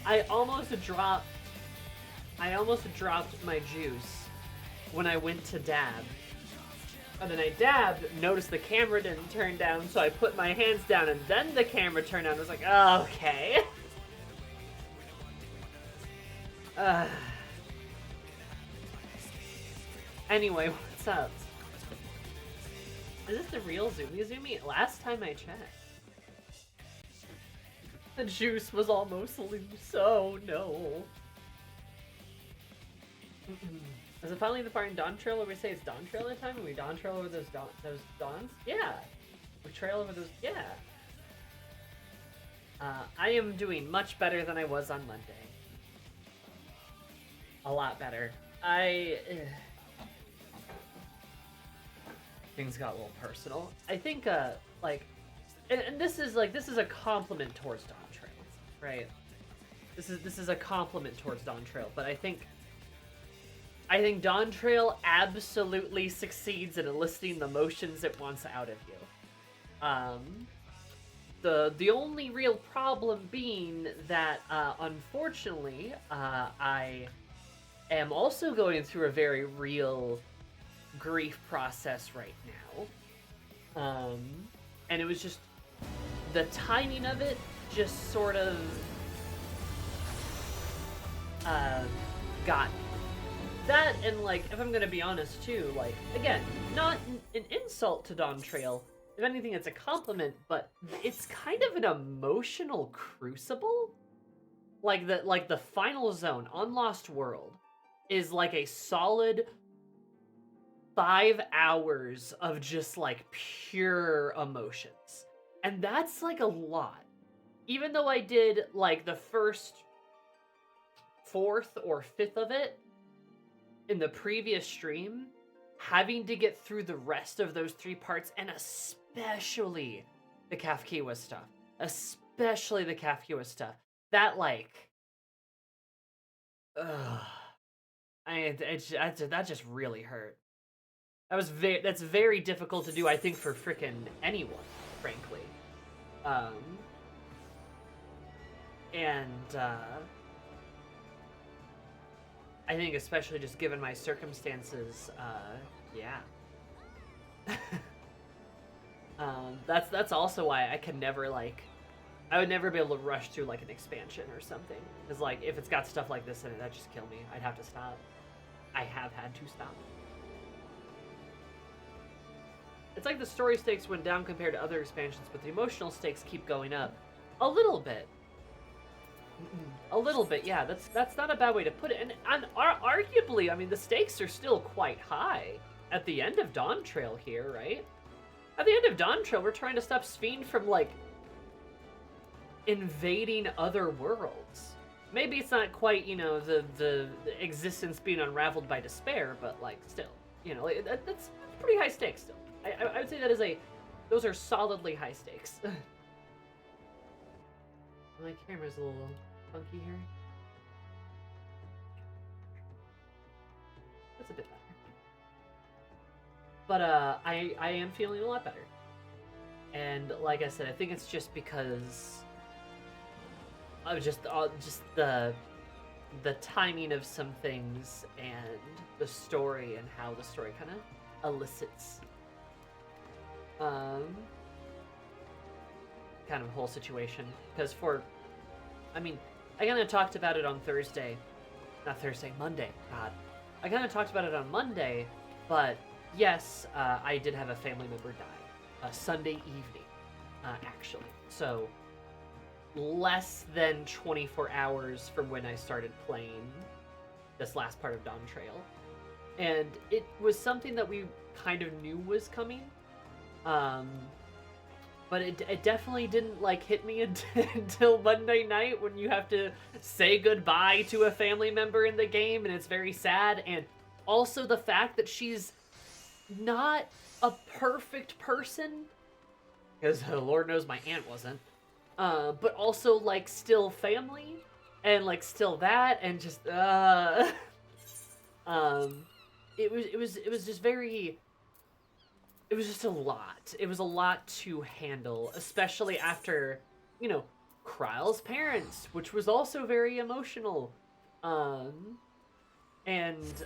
I almost dropped my juice when I went to dab. And then I dabbed, noticed the camera didn't turn down, so I put my hands down and then the camera turned on. I was like, oh, okay. Anyway, what's up? Is this the real Zoomy? Last time I checked, the juice was almost loose. Oh no. Is it finally the part in Dawntrail where we say it's Dawntrail at time and we Dawntrail over those dawns? Yeah. We trail over those. Yeah. I am doing much better than I was on Monday. A lot better. Things got a little personal. I think, like, and this is a compliment towards Dawntrail, right? This is a compliment towards Dawntrail, but I think Dawntrail absolutely succeeds in eliciting the emotions it wants out of you. The only real problem being that, unfortunately, I am also going through a very real grief process right now. And it was just, the timing of it just sort of, got me. That, and like, if I'm gonna be honest too, like, again, not an insult to Dawntrail. If anything, it's a compliment, but it's kind of an emotional crucible. Like the final zone on Lost World is like a solid 5 hours of just like pure emotions. And that's like a lot. Even though I did like the first 4th or 5th of it in the previous stream, having to get through the rest of those 3 parts, and especially the Kafkiwa stuff, that like, that just really hurt. That's very difficult to do, I think, for frickin' anyone, frankly. I think especially just given my circumstances, yeah. That's also why I can never, like, I would never be able to rush through, like, an expansion or something. Because, like, if it's got stuff like this in it, that'd just kill me. I'd have to stop. I have had to stop. It's like the story stakes went down compared to other expansions, but the emotional stakes keep going up. A little bit. A little bit, yeah. That's not a bad way to put it. And arguably, I mean, the stakes are still quite high at the end of Dawntrail here, right? At the end of Dawntrail, we're trying to stop Sphene from, like, invading other worlds. Maybe it's not quite, you know, the existence being unraveled by despair, but, like, still, you know, that's pretty high stakes still. I would say that is those are solidly high stakes. My camera's a little funky here. That's a bit better. But I am feeling a lot better. And like I said, I think it's just because of just the timing of some things and the story and how the story kind of elicits kind of whole situation. Because I mean, I kind of talked about it on Monday. God. I kind of talked about it on Monday, but yes, I did have a family member die. Sunday evening, actually. So, less than 24 hours from when I started playing this last part of Dawntrail. And it was something that we kind of knew was coming. But it definitely didn't, like, hit me until Monday night when you have to say goodbye to a family member in the game, and it's very sad. And also the fact that she's not a perfect person, because Lord knows my aunt wasn't, but also, like, still family, and, like, still that, and just, it was just very. It was just a lot. It was a lot to handle, especially after, you know, Kryle's parents, which was also very emotional. And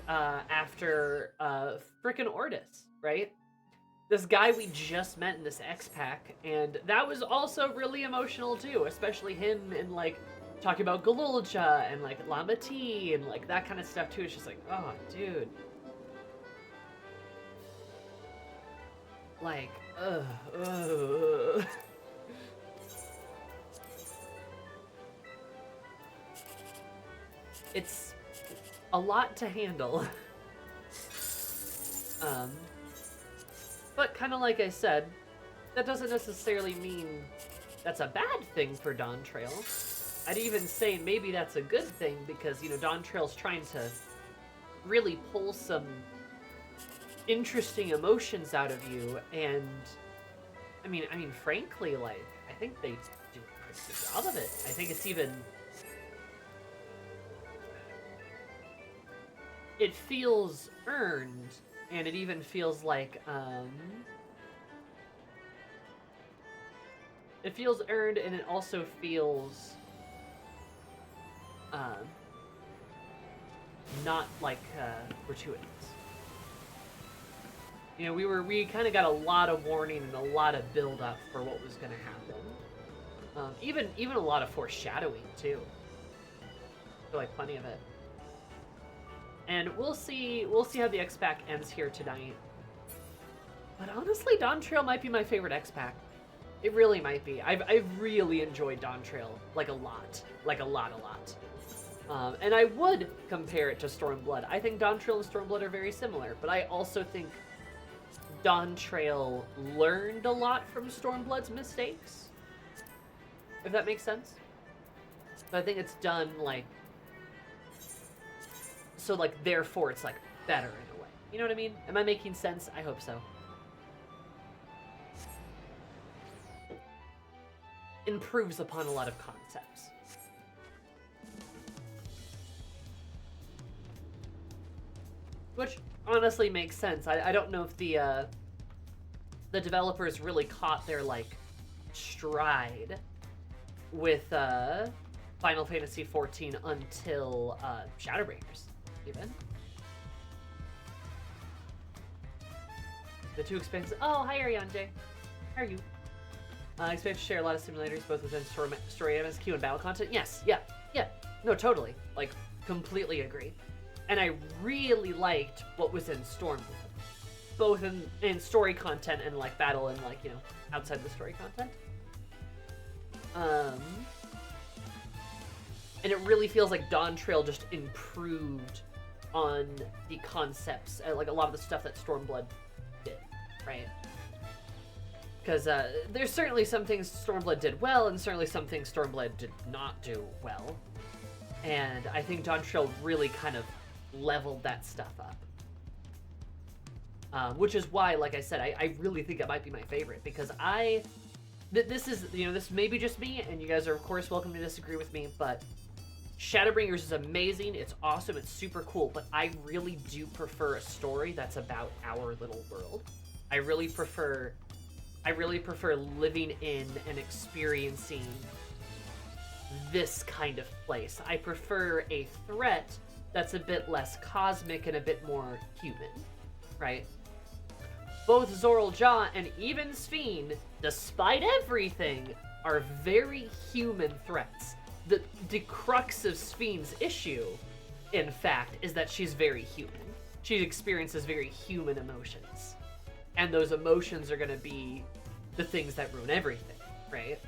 after frickin' Ordis, right? This guy we just met in this X-Pack, and that was also really emotional too, especially him and like talking about Galulja and like Lamati and like that kind of stuff too. It's just like, oh, dude. Like, ugh. It's a lot to handle. But kind of like I said, that doesn't necessarily mean that's a bad thing for Dawntrail. I'd even say maybe that's a good thing because, you know, Dawntrail's trying to really pull some interesting emotions out of you, and I mean, frankly, like, I think they do a pretty good job of it. I think it's even, it feels earned, and it even feels like, it feels earned, and it also feels, not like, gratuitous. You know, we kind of got a lot of warning and a lot of build up for what was going to happen. Even a lot of foreshadowing too. I feel like plenty of it. And we'll see how the X-Pack ends here tonight. But honestly, Dawntrail might be my favorite X-Pack. It really might be. I've really enjoyed Dawntrail, like a lot. And I would compare it to Stormblood. I think Dawntrail and Stormblood are very similar, but I also think Dawntrail learned a lot from Stormblood's mistakes, if that makes sense. But I think it's done, like, so, like, therefore it's, like, better in a way. You know what I mean? Am I making sense? I hope so. Improves upon a lot of concepts. Which honestly makes sense. I don't know if the developers really caught their, like, stride with Final Fantasy XIV until Shadowbringers, even. The two expansions. Oh, hi Ariane. How are you? Expansions share a lot of simulators, both within story MSQ and battle content. Yes, yeah. No, totally. Like, completely agree. And I really liked what was in Stormblood, both in story content and, like, battle and, like, you know, outside the story content. And it really feels like Dawntrail just improved on the concepts, like a lot of the stuff that Stormblood did, right? Because there's certainly some things Stormblood did well, and certainly some things Stormblood did not do well. And I think Dawntrail really kind of leveled that stuff up. Which is why, like I said, I really think it might be my favorite, because this is, you know, this may be just me, and you guys are, of course, welcome to disagree with me, but Shadowbringers is amazing, it's awesome, it's super cool, but I really do prefer a story that's about our little world. I really prefer living in and experiencing this kind of place. I prefer a threat that's a bit less cosmic and a bit more human, right? Both Zoraljah and even Sphene, despite everything, are very human threats. The crux of Sphene's issue, in fact, is that she's very human. She experiences very human emotions. And those emotions are going to be the things that ruin everything, right?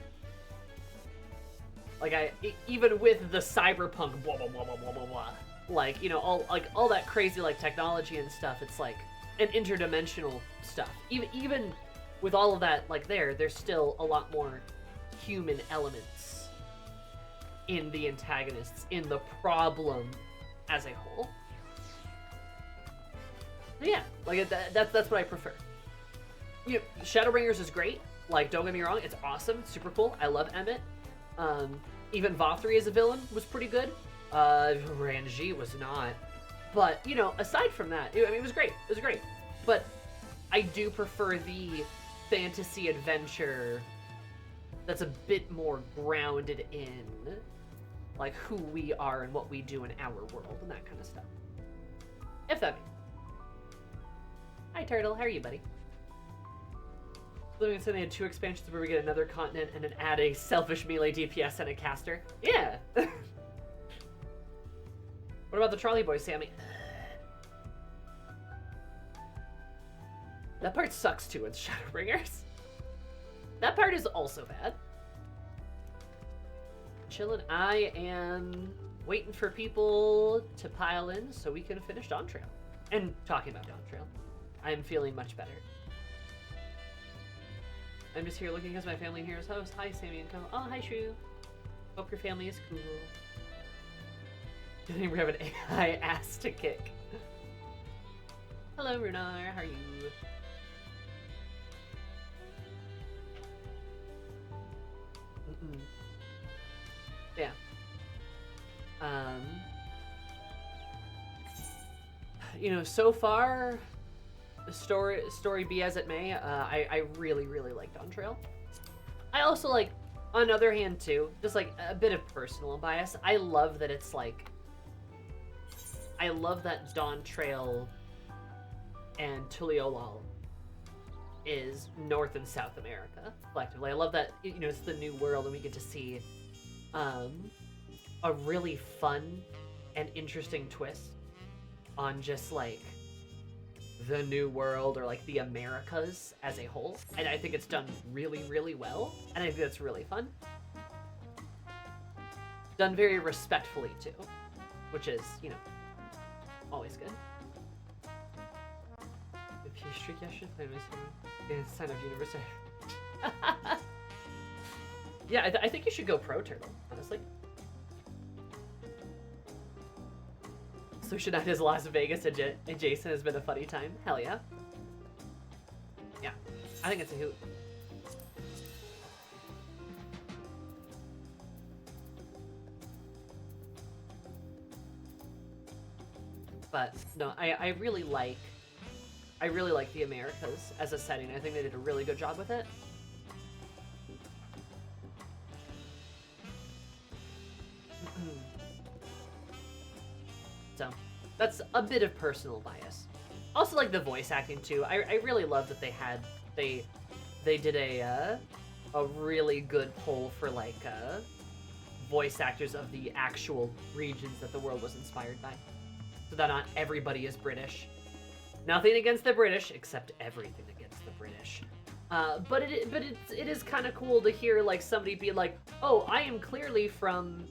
Like, even with the cyberpunk blah, blah, blah, blah, blah, blah, blah, like, you know, all that crazy, like, technology and stuff, it's like an interdimensional stuff. Even with all of that, like, there's still a lot more human elements in the antagonists, in the problem as a whole. Yeah, like, that's what I prefer. You know, Shadowbringers is great. Like, don't get me wrong, it's awesome, super cool. I love Emmett. Even Vothri as a villain was pretty good. Ranji was not. But, you know, aside from that, I mean, it was great. It was great. But I do prefer the fantasy adventure that's a bit more grounded in, like, who we are and what we do in our world and that kind of stuff. If that makes sense. Hi, Turtle. How are you, buddy? Living said they had 2 expansions where we get another continent and then add a selfish melee DPS and a caster. Yeah! What about the trolley boy, Sammy? That part sucks too in Shadowbringers. That part is also bad. Chillin'. I am waiting for people to pile in so we can finish Dawntrail. And talking about Dawntrail, I am feeling much better. I'm just here looking as my family here is host. Hi, Sammy and Co. Oh, hi, Shrew. Hope your family is cool. Didn't even have an AI ass to kick. Hello, Runar. How are you? Yeah. You know, so far, the story be as it may, I really, really like Dawntrail. I also like, on the other hand too, just like a bit of personal bias, I love that it's like, I love that Dawntrail and Tuliolal is North and South America, collectively. I love that, you know, it's the new world and we get to see a really fun and interesting twist on just like the new world or like the Americas as a whole. And I think it's done really, really well. And I think that's really fun. Done very respectfully too, which is, you know, always good. If you streak, I should play my sign of universe. Yeah, I think you should go pro turtle, honestly. So should not his Las Vegas adjacent has been a funny time. Hell yeah. Yeah, I think it's a hoot. But no, I really like the Americas as a setting. I think they did a really good job with it. So that's a bit of personal bias. Also like the voice acting too. I really love that they did a really good poll for like voice actors of the actual regions that the world was inspired by. So that not everybody is British. Nothing against the British, except everything against the British. But it is kind of cool to hear like somebody be like, oh, I am clearly from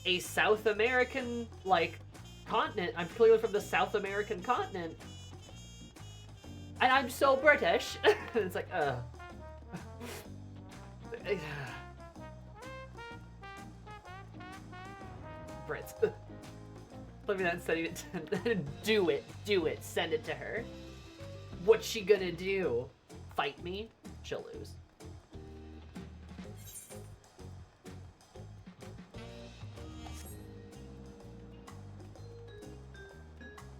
a South American like continent. I'm clearly from the South American continent, and I'm so British. It's like, Brits. Let me not sending it to do it, send it to her. What's she gonna do? Fight me? She'll lose.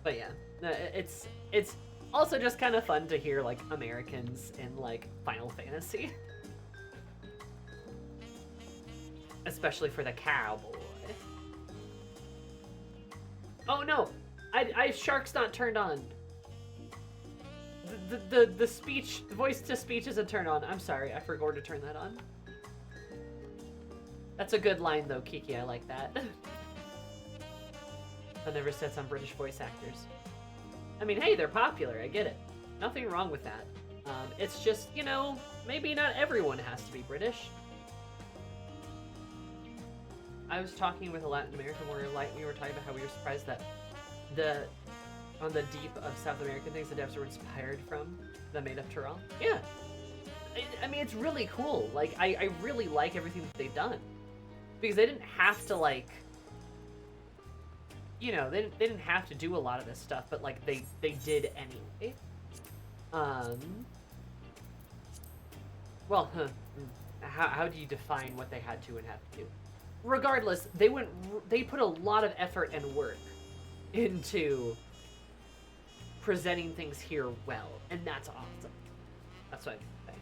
But yeah, it's also just kind of fun to hear like Americans in like Final Fantasy. Especially for the cowboy. Oh no! I Shark's not turned on. The speech, the voice to speech isn't turned on. I'm sorry, I forgot to turn that on. That's a good line though, Kiki, I like that. That never sets on British voice actors. I mean, hey, they're popular, I get it. Nothing wrong with that. It's just, you know, maybe not everyone has to be British. I was talking with a Latin American warrior, we were talking about how we were surprised that on the deep of South American things the devs were inspired from that made up Tyrell. Yeah. I mean, it's really cool. Like, I really like everything that they've done. Because they didn't have to, like, you know, they didn't have to do a lot of this stuff, but, like, they did anyway. Well, how do you define what they had to and have to do? Regardless, they put a lot of effort and work into presenting things here well, and that's awesome. That's what I'm saying.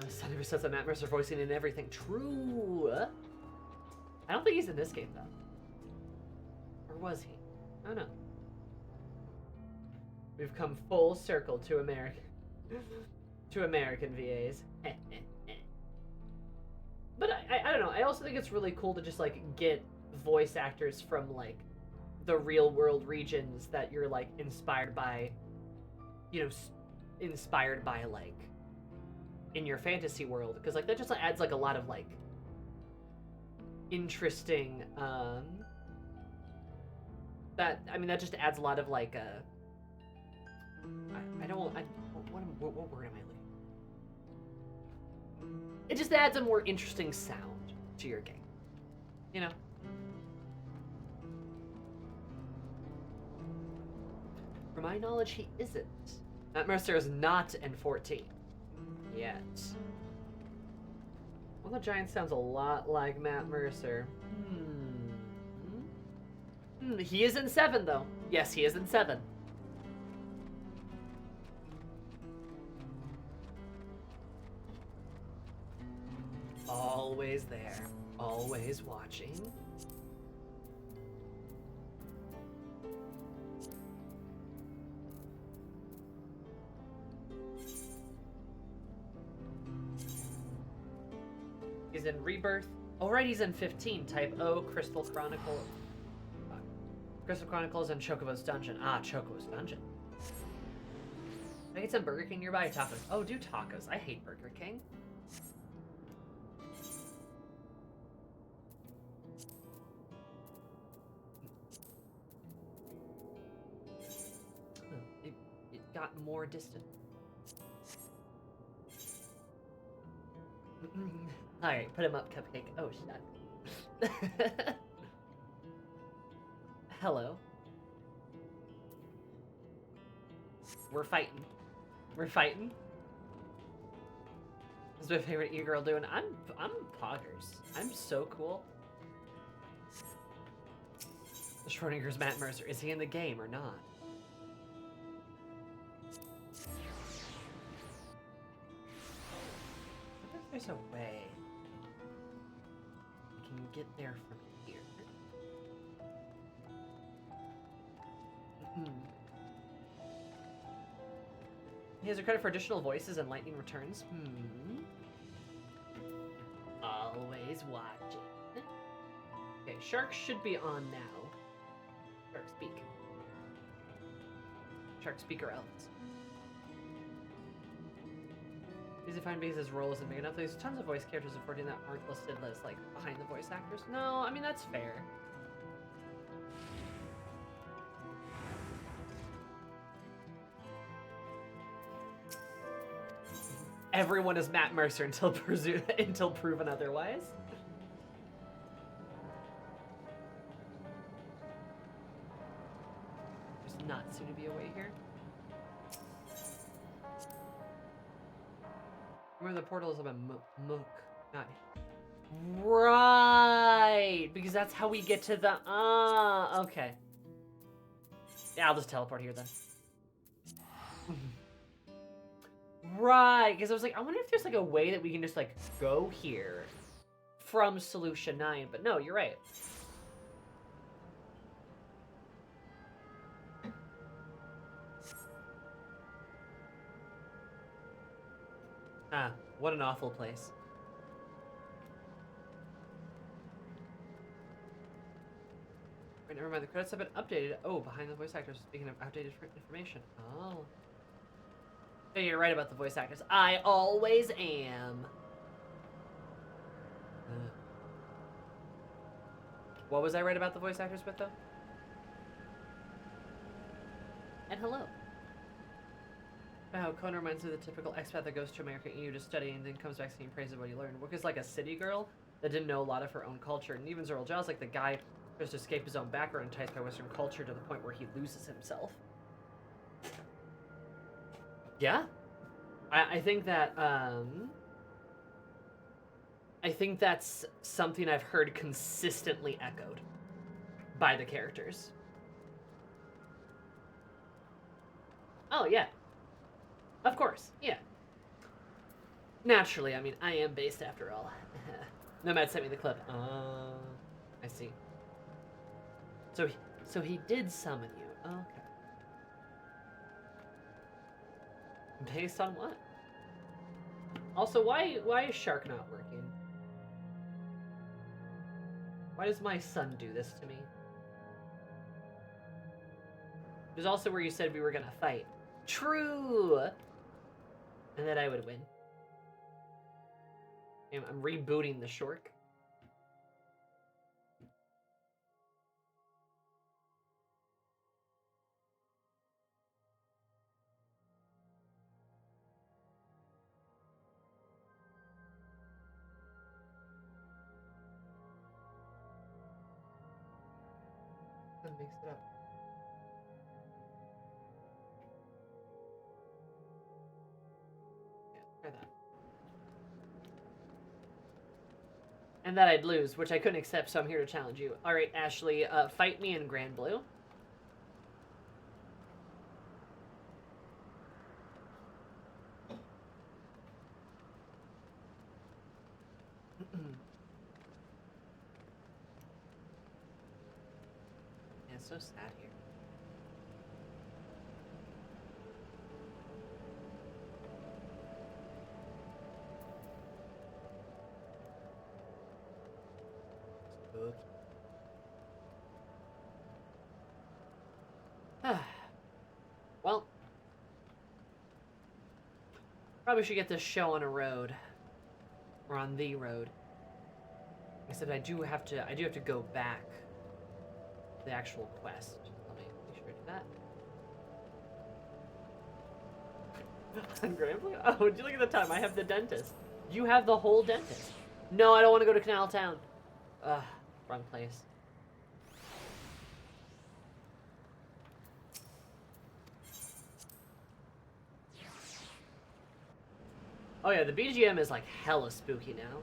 Son of a says that Matt Mercer voicing in everything. True. I don't think he's in this game though. Or was he? I don't know. We've come full circle to American VAs. But I don't know. I also think it's really cool to just like get voice actors from like the real world regions that you're like inspired by, you know, inspired by like in your fantasy world, because like that just adds like a lot of like interesting that just adds a lot of like what word am I looking? It just adds a more interesting sound to your game, you know. From my knowledge, he isn't. Matt Mercer is not N14 yet. Well, the Giant sounds a lot like Matt Mercer. He is in 7 though. Yes, he is in 7. Always there, always watching. He's in Rebirth. Oh, right, he's in 15. Type O, Crystal Chronicle. Crystal Chronicles and Chocobo's Dungeon. Ah, Chocobo's Dungeon. I get some Burger King nearby. Tacos. Oh, do tacos. I hate Burger King. It got more distant. Alright, put him up, Cupcake. Oh, shit. Hello. We're fighting. We're fighting. What's my favorite e-girl doing? I'm poggers. I'm so cool. Schrodinger's Matt Mercer. Is he in the game or not? I wonder if there's a way we can get there from here. He has a credit for additional voices and lightning returns. Always watching. Okay, Shark should be on now. Shark speak. Shark speak or else. Easy to find because his role isn't big enough. There's tons of voice characters in 14 that aren't listed as like behind the voice actors. No, I mean that's fair. Everyone is Matt Mercer until proven otherwise. There's not soon to be a way here. Remember the portal is up a mook. Right, because that's how we get to the okay. Yeah, I'll just teleport here then. Right, because I was like, I wonder if there's like a way that we can just like go here from Solution 9, but no, you're right. Ah, what an awful place. Wait, never mind, the credits have been updated. Oh, behind the voice actors, speaking of outdated information. Oh. Yeah, you're right about the voice actors. I always am. What was I right about the voice actors with, though? And hello. How Kona reminds me of the typical expat that goes to America EU to study and then comes back singing praise of what he learned. Work is like a city girl that didn't know a lot of her own culture. And even Zoro Giles, like the guy who tries to escape his own background, enticed by Western culture to the point where he loses himself. Yeah? I think that I think that's something I've heard consistently echoed by the characters. Oh yeah, of course, yeah. Naturally, I mean, I am based after all. Nomad sent me the clip. I see. So, so he did summon you. Okay. Based on what? Also, why is Shark not working? Why does my son do this to me? There's also where you said we were gonna fight. True! And that I would win. I'm rebooting the Shork. That makes it up. Yeah, try that. And that I'd lose, which I couldn't accept, so I'm here to challenge you. Alright, Ashley, fight me in Grand Blue. Yeah, it's so sad here. Well, probably should get this show on a road, or on the road. Except I do have to go back to the actual quest. Let me make sure I do that. On Grand Blue? Oh, would you look at the time? I have the dentist. You have the whole dentist. No, I don't want to go to Canal Town. Ugh, wrong place. Oh yeah, the BGM is like hella spooky now.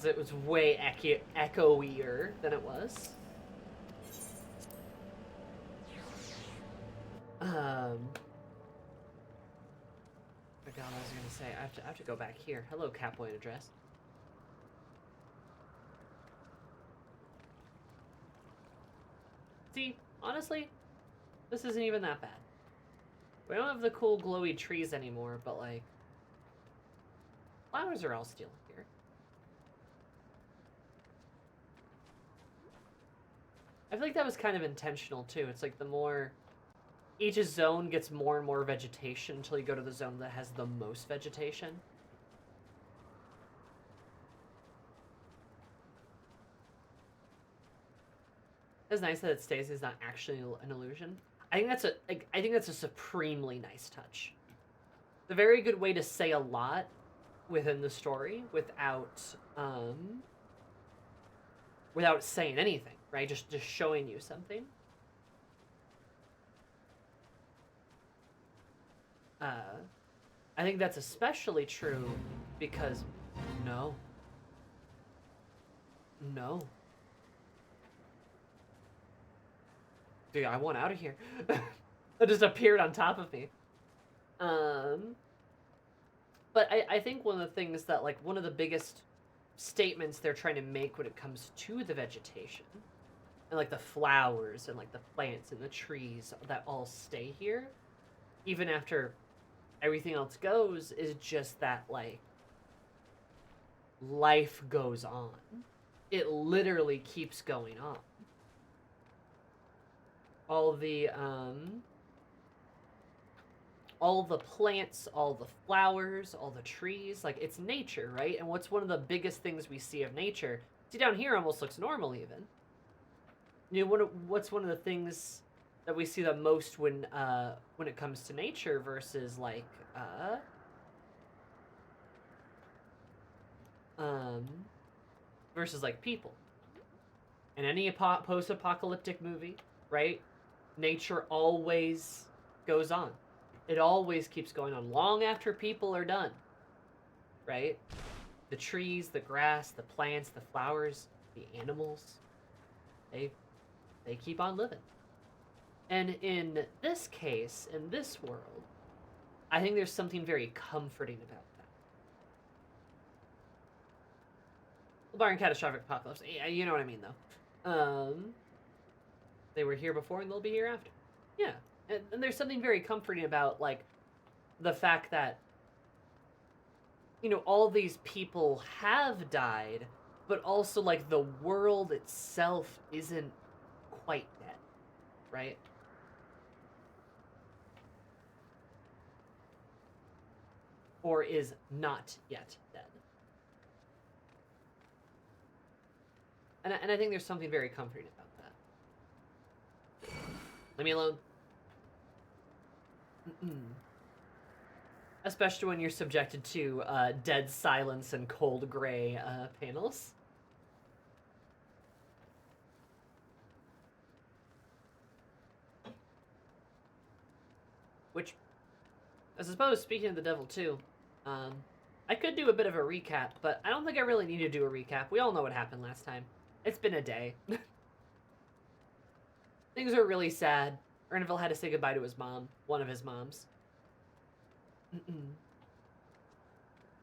It was way echoier than it was. I forgot what I was gonna say. I have to go back here. Hello, Catboy address. See, honestly, this isn't even that bad. We don't have the cool glowy trees anymore, but like, flowers are all still here. I feel like that was kind of intentional too. It's like the more, each zone gets more and more vegetation until you go to the zone that has the most vegetation. It's nice that it stays is not actually an illusion. I think that's a supremely nice touch. It's a very good way to say a lot within the story without without saying anything, right? Just showing you something. I think that's especially true because no. Dude, I want out of here. It just appeared on top of me. But I think one of the things that, like, one of the biggest statements they're trying to make when it comes to the vegetation, and, like, the flowers, and, like, the plants, and the trees that all stay here, even after everything else goes, is just that, like, life goes on. It literally keeps going on. All the plants, all the flowers, all the trees, like, it's nature, right? And what's one of the biggest things we see of nature? See, down here almost looks normal even. You know, what's one of the things that we see the most when it comes to nature versus, like, versus, like, people? In any post-apocalyptic movie, right? Nature always goes on. it always keeps going on long after people are done, right? The trees, the grass, the plants, the flowers, the animals, they keep on living. And in this case, in this world, I think there's something very comforting about that. Barring catastrophic apocalypse, yeah, you know what I mean, though. They were here before and they'll be here after. Yeah, and there's something very comforting about, like, the fact that, you know, all these people have died, but also, like, the world itself isn't quite dead, right? Or is not yet dead. And I think there's something very comforting about that. Leave me alone. Especially when you're subjected to dead silence and cold gray panels. Which, I suppose, speaking of the devil too, I could do a bit of a recap, but I don't think I really need to do a recap. We all know what happened last time. It's been a day. Things were really sad. Erneville had to say goodbye to his mom, one of his moms.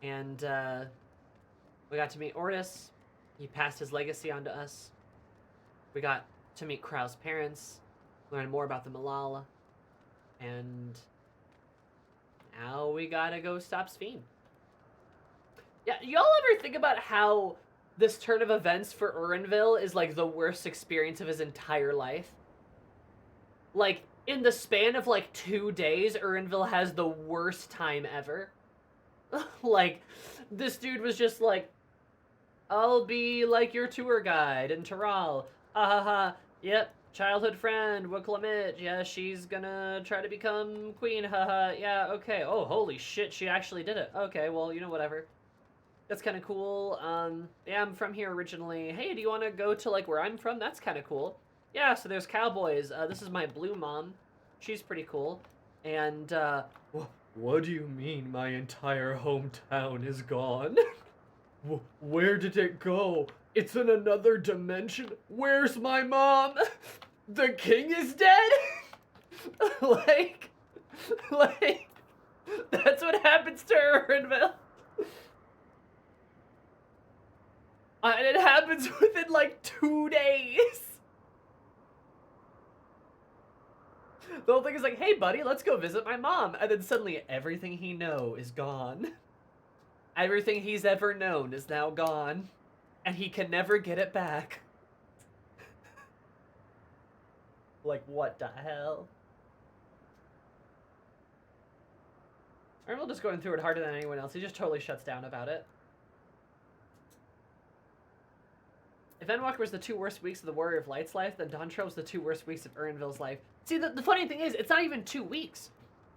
And we got to meet Ortis. He passed his legacy on to us. We got to meet Krau's parents, learn more about the Malala, and now we gotta go stop Sphene. Yeah, y'all ever think about how this turn of events for Urnville is like the worst experience of his entire life? Like, in the span of like 2 days, Urnville has the worst time ever. Like, this dude was just like, I'll be like your tour guide in Taral. Ha ha ha. Yep, childhood friend, Willamette. Yeah, she's gonna try to become queen. Haha. Yeah, okay. Oh, holy shit, she actually did it. Okay, well, you know, whatever. That's kind of cool. Yeah, I'm from here originally. Hey, do you want to go to, like, where I'm from? That's kind of cool. Yeah, so there's cowboys. This is my blue mom. She's pretty cool. And, what do you mean my entire hometown is gone? Where did it go? It's in another dimension. Where's my mom? The king is dead? like, that's what happens to Urnville. And it happens within like 2 days. The whole thing is like, hey buddy, let's go visit my mom. And then suddenly everything he knows is gone. Everything he's ever known is now gone. And he can never get it back. Like, what the hell? Urnville just going through it harder than anyone else. He just totally shuts down about it. If Endwalker was the 2 worst weeks of the Warrior of Light's life, then Dawntrail was the 2 worst weeks of Urnville's life. See, the funny thing is, it's not even 2 weeks.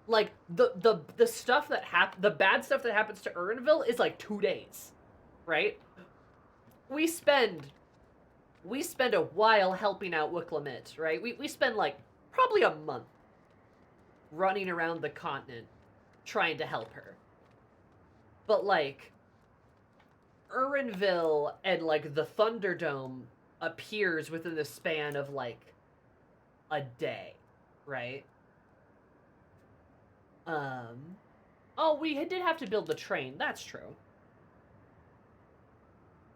Like, the stuff that the bad stuff that happens to Urnville is like 2 days, right? We spend a while helping out Willamette, right? We spend like probably a month running around the continent trying to help her. But like, Urnville and like the Thunderdome appears within the span of like a day, right? Oh, we did have to build the train. That's true.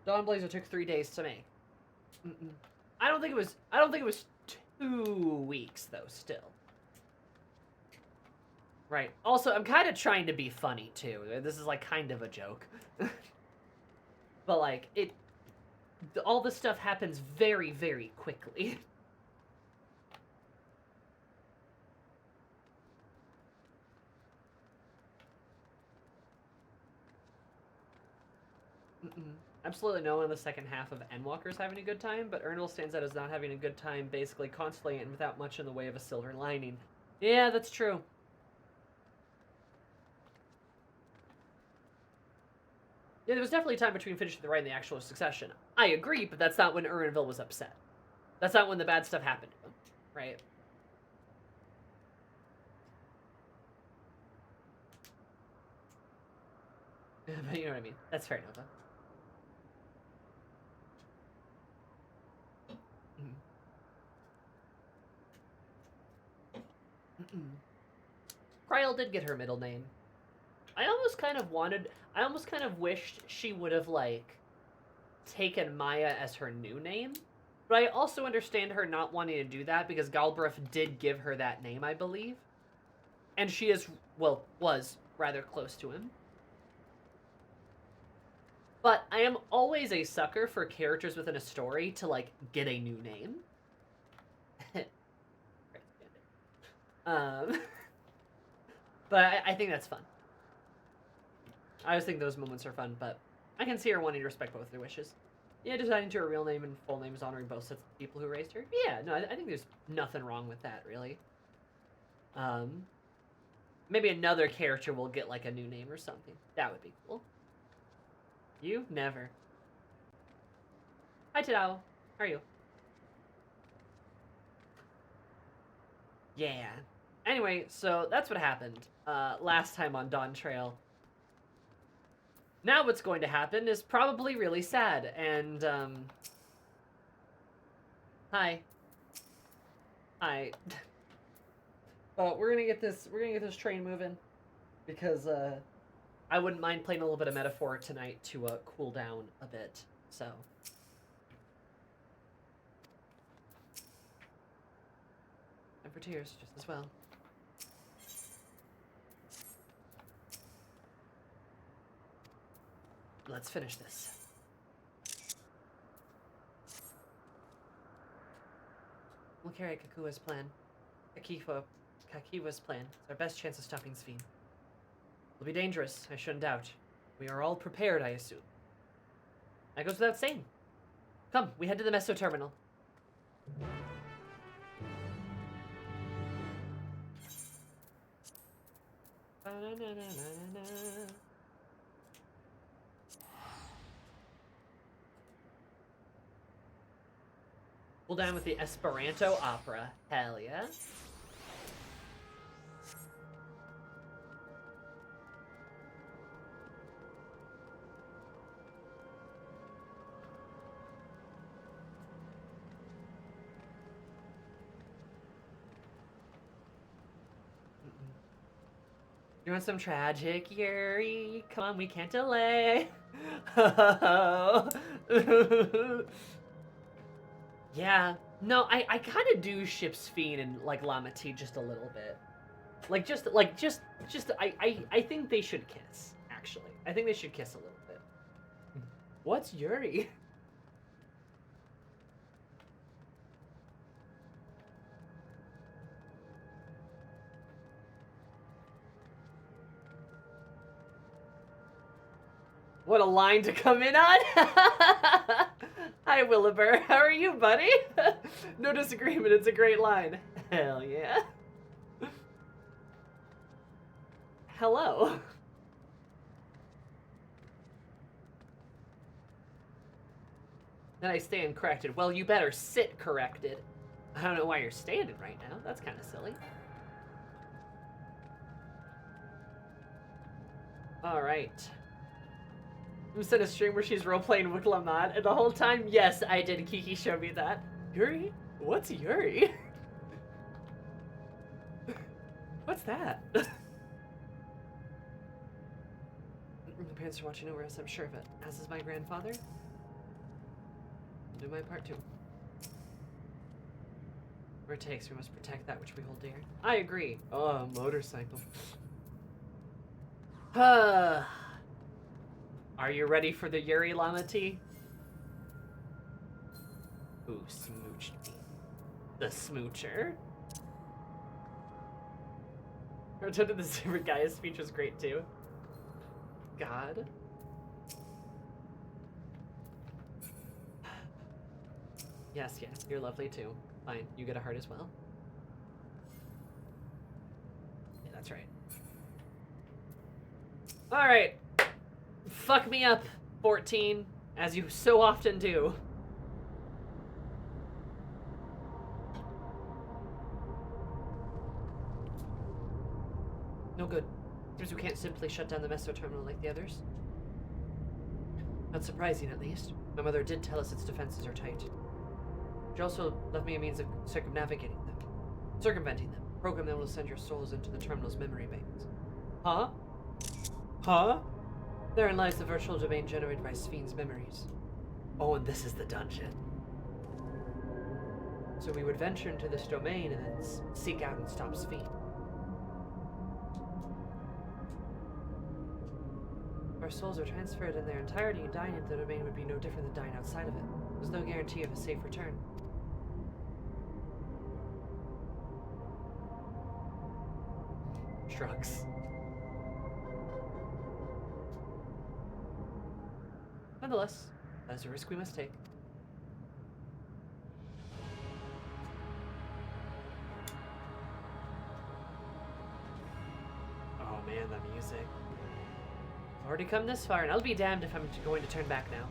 Dawnblazer took 3 days to make. I don't think it was 2 weeks though. Still, right? Also, I'm kind of trying to be funny too. This is like kind of a joke. But, like, all this stuff happens very, very quickly. Absolutely no one in the second half of Endwalker's having a good time, but Urnville stands out as not having a good time basically constantly and without much in the way of a silver lining. Yeah, that's true. Yeah, there was definitely time between finishing the ride and the actual succession. I agree, but that's not when Urnville was upset. That's not when the bad stuff happened to him, right? But you know what I mean. That's fair, Nova. Kryl did get her middle name. I almost kind of wished she would have, like, taken Maya as her new name. But I also understand her not wanting to do that because Galbraith did give her that name, I believe. And she was rather close to him. But I am always a sucker for characters within a story to, like, get a new name. But I think that's fun. I always think those moments are fun, but I can see her wanting to respect both their wishes. Yeah, deciding to her real name and full name is honoring both sets of people who raised her. Yeah, no, I think there's nothing wrong with that, really. Maybe another character will get, like, a new name or something. That would be cool. You? Never. Hi, Tadao. How are you? Yeah. Anyway, so that's what happened last time on Dawntrail. Now what's going to happen is probably really sad, and, Hi. Hi. But we're gonna get this train moving, because, I wouldn't mind playing a little bit of Metaphor tonight to, cool down a bit, so. And for tears, just as well. Let's finish this. We'll carry Kakua's plan. Kakiwa's plan. It's our best chance of stopping Sphene. It'll be dangerous, I shouldn't doubt. We are all prepared, I assume. That goes without saying. Come, we head to the Meso Terminal. Pull down with the Esperanto opera. Hell yeah. You want some tragic, Yuri? Come on, we can't delay. Yeah. No, I kind of do ship Sphene and, like, Lamati just a little bit. I think they should kiss, actually. I think they should kiss a little bit. What's Yuri? What a line to come in on! Hi, Willibur. How are you, buddy? No disagreement, it's a great line. Hell yeah. Hello. Then I stand corrected. Well, you better sit corrected. I don't know why you're standing right now. That's kind of silly. Alright. You said a stream where she's role-playing with Lamad, and the whole time, yes, I did. Kiki showed me that. Yuri? What's Yuri? What's that? My parents are watching over us, I'm sure of it. As is my grandfather. I'll do my part too. Where it takes, we must protect that which we hold dear. I agree. Oh, motorcycle. Are you ready for the Yuri Lamati? Who smooched me? The smoocher? Return to the Super Guy's speech was great too. God. Yes, you're lovely too. Fine, you get a heart as well. Yeah, that's right. Alright. Fuck me up, 14, as you so often do. No good. Seems we can't simply shut down the Meso Terminal like the others. Not surprising, at least. My mother did tell us its defenses are tight. She also left me a means of circumventing them. A program that will send your souls into the terminal's memory banks. Huh? Huh? Therein lies the virtual domain generated by Sphene's memories. Oh, and this is the dungeon. So we would venture into this domain and then seek out and stop Sphene. If our souls are transferred in their entirety, and dying in the domain would be no different than dying outside of it. There's no guarantee of a safe return. Shrugs. Nonetheless, that is a risk we must take. Oh man, the music. I've already come this far, and I'll be damned if I'm going to turn back now.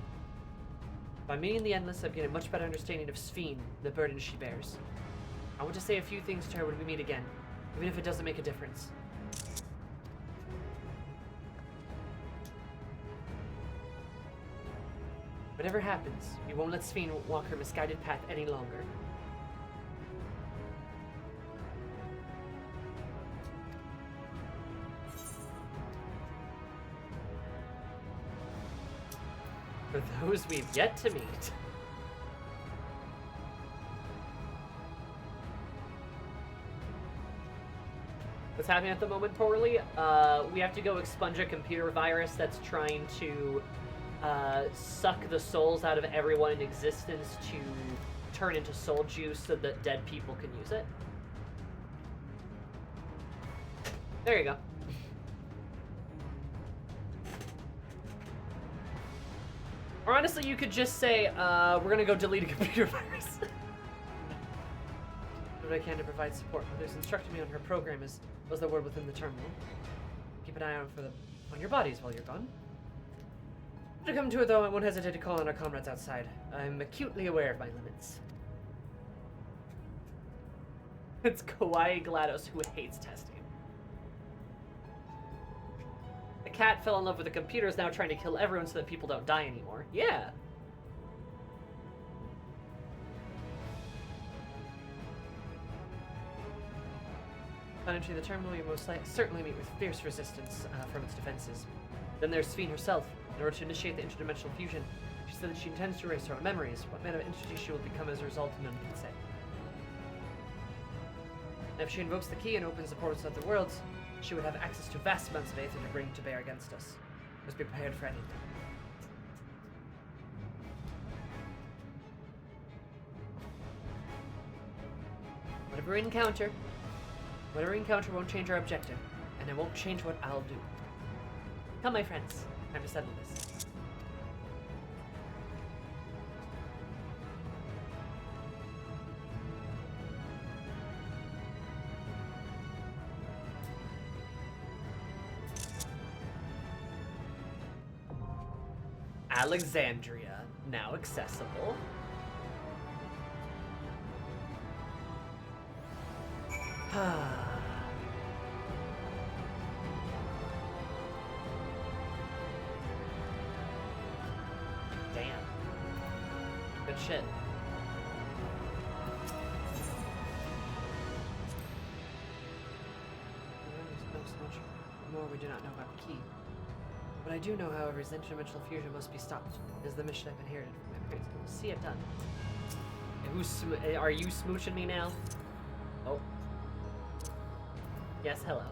By meeting the Endless, I've gained a much better understanding of Sphene, the burden she bears. I want to say a few things to her when we meet again, even if it doesn't make a difference. Whatever happens, we won't let Sphene walk her misguided path any longer. For those we've yet to meet. What's happening at the moment, poorly? We have to go expunge a computer virus that's trying to suck the souls out of everyone in existence to turn into soul juice so that dead people can use it. There you go. Or honestly, you could just say, we're gonna go delete a computer virus. Do what I can to provide support. Mother's instructed me on her program as was the word within the terminal. Keep an eye out on your bodies while you're gone. To come to it, though, I won't hesitate to call on our comrades outside. I'm acutely aware of my limits. It's Kawaii GLaDOS who hates testing. The cat fell in love with the computer, is now trying to kill everyone so that people don't die anymore. Yeah. Upon entering the terminal, you most certainly meet with fierce resistance from its defenses. Then there's Sphene herself. In order to initiate the interdimensional fusion, she said that she intends to erase her own memories. What manner of entity she will become as a result, none can say. And if she invokes the key and opens the portals to other worlds, she would have access to vast amounts of aether to bring to bear against us. We must be prepared for anything. Whatever we encounter won't change our objective, and it won't change what I'll do. Come, my friends. Time to settle this. Alexandria, now accessible. Damn. Good shit. More we do not know about the key. What I do know, however, is interdimensional fusion must be stopped. It is the mission I've inherited from my parents. We'll see it done. And are you smooching me now? Oh. Yes, hello.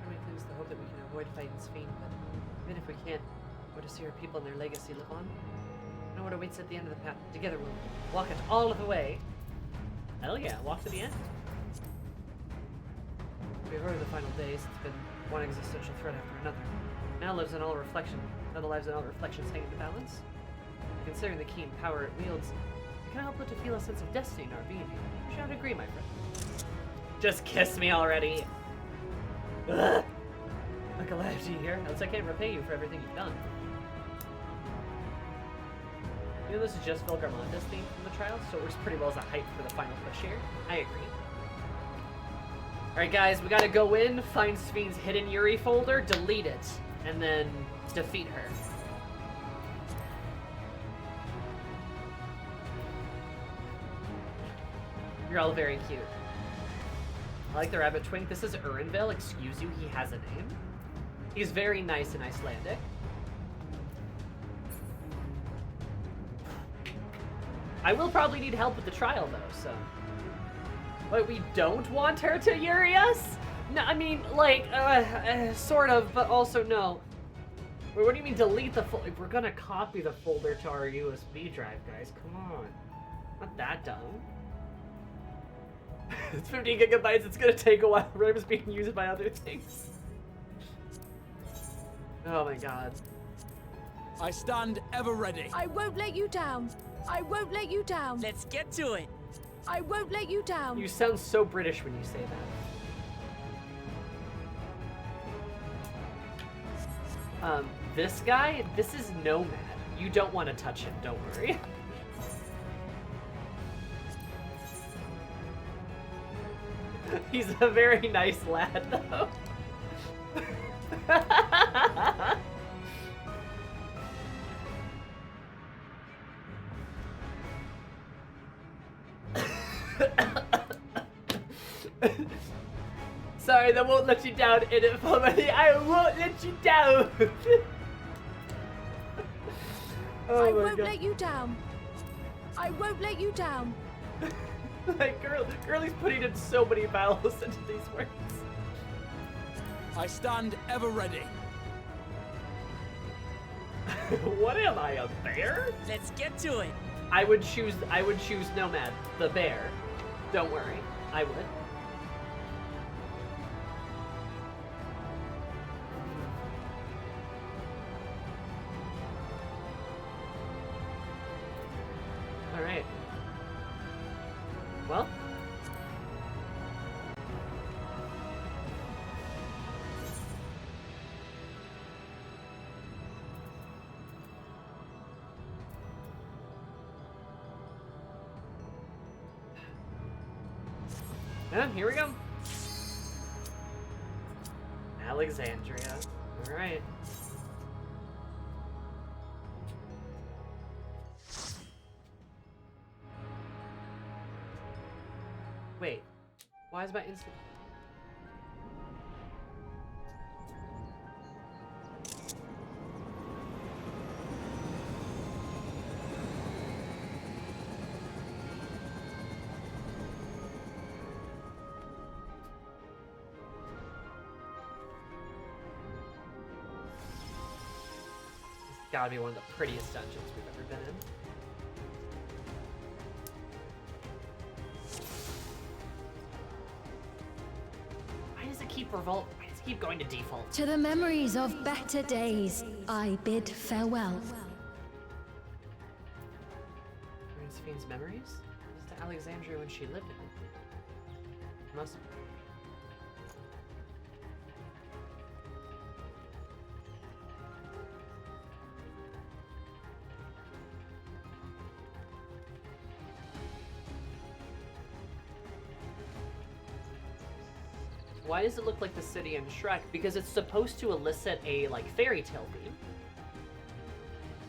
It includes the hope that we can avoid fighting Sphene, but even if we can't, we're to see our people and their legacy live on. I know what awaits at the end of the path. Together we'll walk it all of the way. Hell yeah, walk to the end. We've heard of the final days. It's been one existential threat after another. Now lives in all reflection. Now the lives in all reflections hang into balance. Considering the keen power it wields, it can't help but to feel a sense of destiny in our being here. You should agree, my friend. Just kiss me already. Ugh. Like a lefty here. Else I can't repay you for everything you've done. You know, this is just Vilgarmonda's theme from the trial, so it works pretty well as a hype for the final push here. I agree. Alright guys, we gotta go in, find Sphene's hidden Yuri folder, delete it, and then defeat her. You're all very cute. I like the rabbit twink. This is Urinville. Excuse you, he has a name. He's very nice in Icelandic. I will probably need help with the trial though, so. But we don't want her to Yuri us? No, I mean, like, sort of, but also no. Wait, what do you mean delete the folder? We're gonna copy the folder to our USB drive, guys. Come on. Not that dumb. It's 50 gigabytes. It's gonna take a while. RAM is being used by other things. Oh my god. I stand ever ready. I won't let you down. I won't let you down. Let's get to it. I won't let you down. You sound so British when you say that. This guy, this is Nomad. You don't want to touch him, don't worry. He's a very nice lad, though. Sorry, that won't let you down in it for me. I won't let you down. Oh I my won't God. let you down. I won't let you down. Like, Girlie's putting in so many vowels into these words. I stand ever ready. What am I, a bear? Let's get to it. I would choose Nomad, the bear. Don't worry, I would. All right. Well. Yeah, here we go. Alexandria. All right. Wait, why is my instant? Gotta be one of the prettiest dungeons we've ever been in. Why does it keep revolt? Why does it keep going to default? To the memories of better days, I bid farewell. Sphene's memories? Is to Alexandria when she lived in it. Must be. Why does it look like the city in Shrek? Because it's supposed to elicit a, like, fairy tale theme.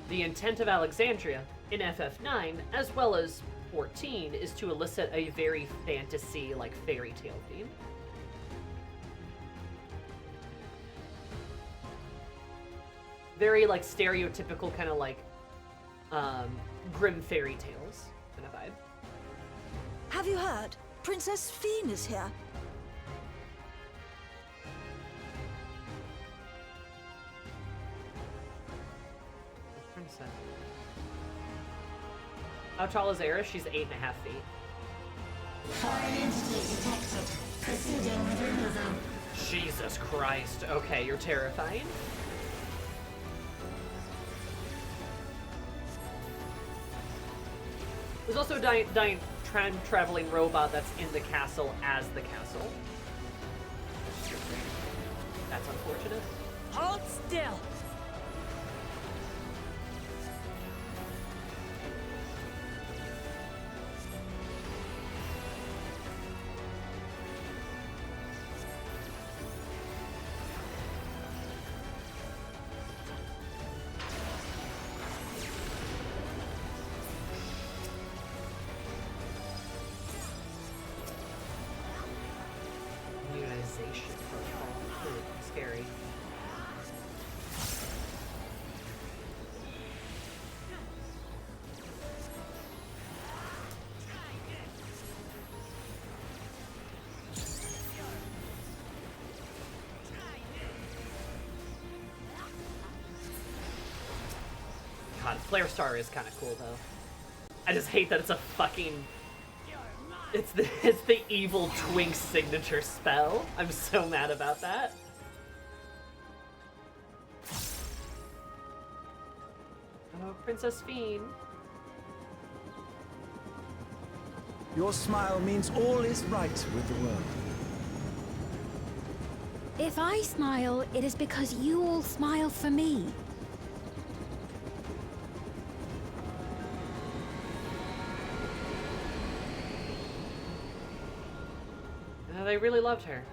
The intent of Alexandria in FF9, as well as 14, is to elicit a very fantasy, like, fairy tale theme. Very, like, stereotypical kind of, like, grim fairy tales kind of vibe. Have you heard? Princess Sphene is here. How tall is Era? She's 8.5 feet. Foreign entity detected. Proceeding with removal. Jesus Christ. Okay, you're terrifying. There's also a traveling robot that's in the castle as the castle. That's unfortunate. Hold still. realization protocol. Ooh, scary. God, Flare Star is kind of cool though. I just hate that it's a fucking. It's the evil twink signature spell. I'm so mad about that. Oh, Princess Sphene. Your smile means all is right with the world. If I smile, it is because you all smile for me. They really loved her.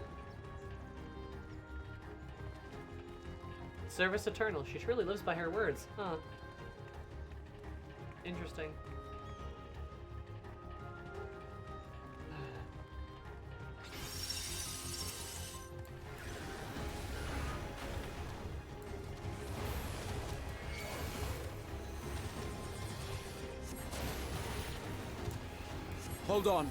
Service eternal. She truly lives by her words. Huh. Interesting. Hold on.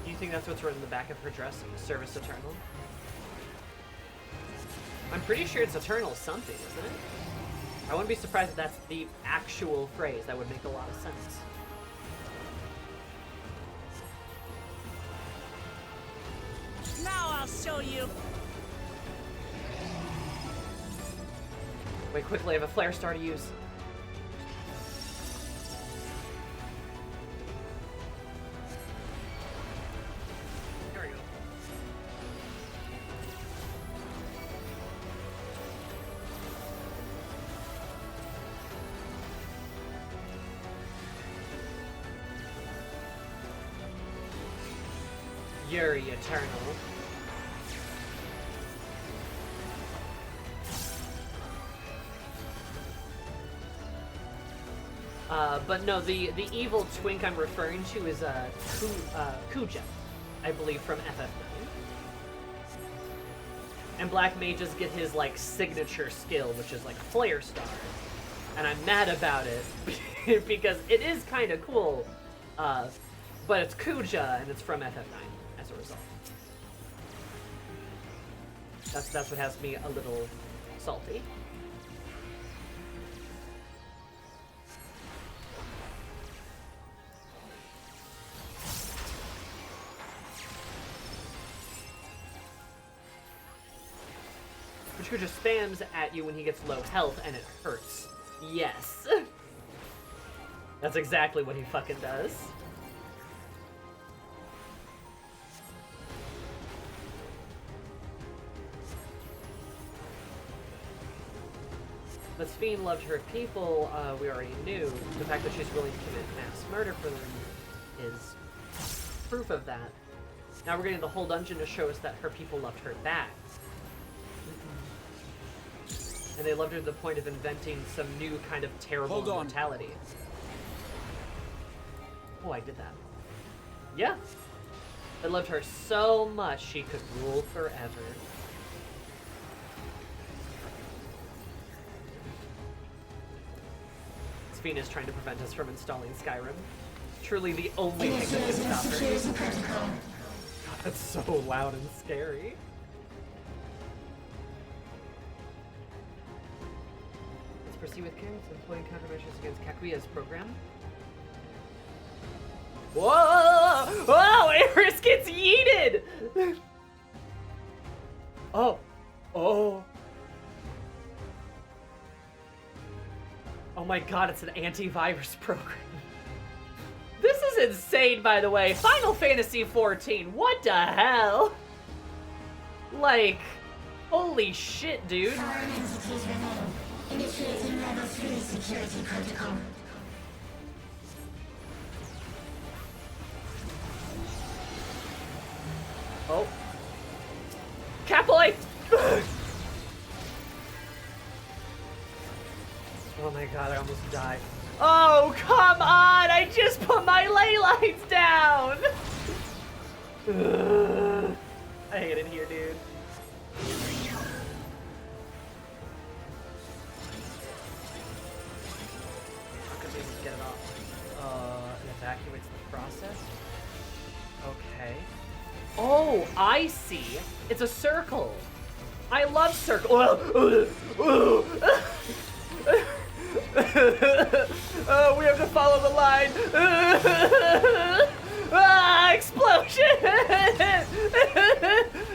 Do you think that's what's written in the back of her dress? Service eternal? I'm pretty sure it's eternal something, isn't it? I wouldn't be surprised if that's the actual phrase. That would make a lot of sense. Now I'll show you. Wait, quickly, I have a flare star to use. There we go. Yuri Eternal. But no, the evil twink I'm referring to is Kuja, I believe, from FF9. And black mages get his like signature skill, which is like a flare star, and I'm mad about it because it is kind of cool, but it's Kuja and it's from FF9 as a result. That's what has me a little salty. Which just spams at you when he gets low health and it hurts. Yes. That's exactly what he fucking does. But Sphene loved her people, we already knew. The fact that she's willing to commit mass murder for them is proof of that. Now we're getting the whole dungeon to show us that her people loved her back. And they loved her to the point of inventing some new kind of terrible mortality. Oh, I did that. Yeah. They loved her so much she could rule forever. Sphene is trying to prevent us from installing Skyrim. Truly the only thing that can stop her. God, that's so loud and scary. Proceed with Kings, employing countermeasures against Kakuya's program. Whoa! Whoa! Eris gets yeeted! Oh. Oh. Oh my god, it's an antivirus program. This is insane, by the way. Final Fantasy XIV. What the hell? Like, holy shit, dude. Initiating level 3 security protocol. fat boy! Oh my god, I almost died. Oh, come on! I just put my ley lines down! Ugh. I hate it here, dude. Not gonna be able to get it off. It evacuates the process? Okay. Oh, I see. It's a circle. I love circle. Oh, we have to follow the line. Ah, explosion!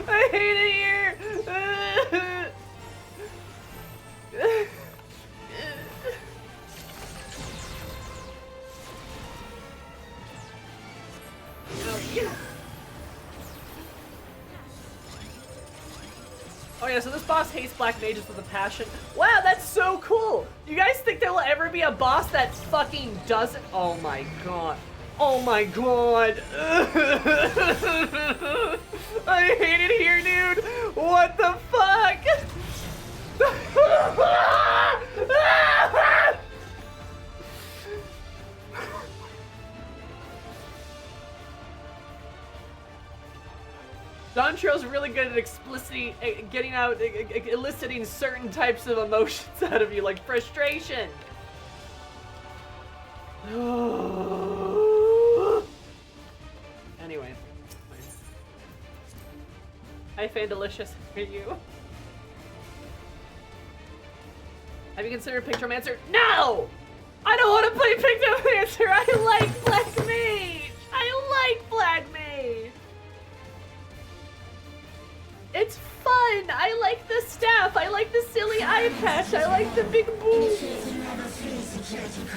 I hate it here. Oh, yeah. Oh yeah, so this boss hates black mages with a passion. Wow, that's so cool! You guys think there will ever be a boss that fucking doesn't? Oh my god. Oh my god. I hate it here, dude. What the fuck? Dawntrail's really good at explicitly getting out, eliciting certain types of emotions out of you, like frustration. Anyway. Hi, Fandelicious. How are you? Have you considered Pictomancer? No! I don't want to play Pictomancer! I like Black Mage! I like Black Mage! It's fun! I like the staff! I like the silly eye patch! I like the big boobs!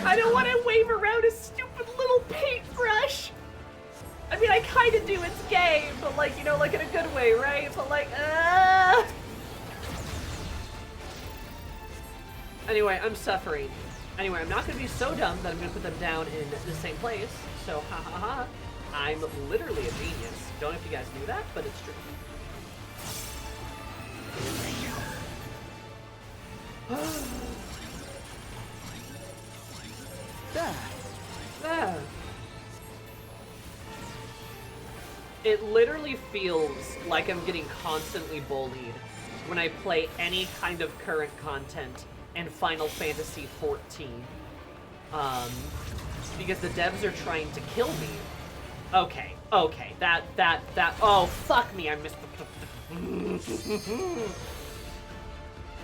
I don't want to wave around a stupid little paintbrush! I mean, I kind of do, it's gay, but like, you know, like in a good way, right? But like, Anyway, I'm suffering. Anyway, I'm not going to be so dumb that I'm going to put them down in the same place. So, ha ha ha. I'm literally a genius. Don't know if you guys knew that, but it's true. There. There. It literally feels like I'm getting constantly bullied when I play any kind of current content in Final Fantasy XIV. Because the devs are trying to kill me. Okay, that, oh, fuck me, I missed the...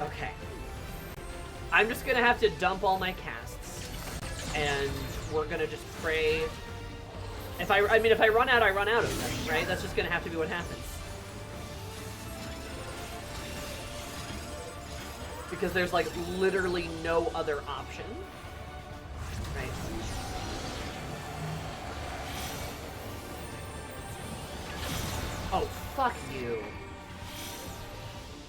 Okay. I'm just gonna have to dump all my casts, and we're gonna just pray. If I run out, I run out of them, right? That's just gonna have to be what happens. Because there's, like, literally no other option. Right? Oh, fuck you.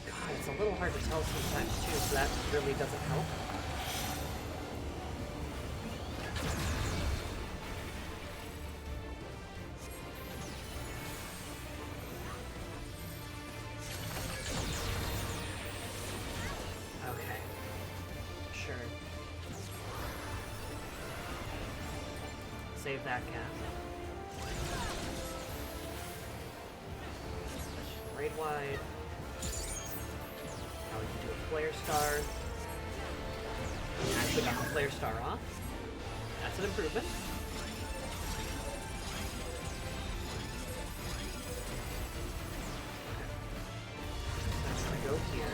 God, it's a little hard to tell sometimes, too, so that really doesn't help. Okay. Sure. Save that cat. Raid wide. Now we can do a flare star. Actually got the flare star off. That's an improvement. Okay. So I'm gonna go here.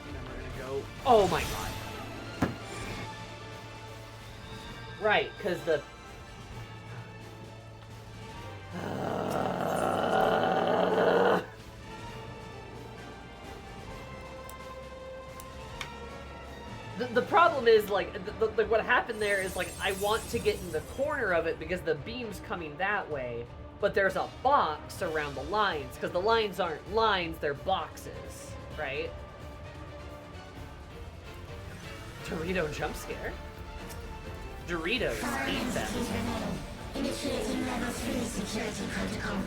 And then we're gonna go. Oh my god! Right, because the. The problem is, like, what happened there is, like, I want to get in the corner of it because the beam's coming that way, but there's a box around the lines, because the lines aren't lines, they're boxes, right? Dorito jump scare? Doritos, eat them. Initiating level 3 security protocol.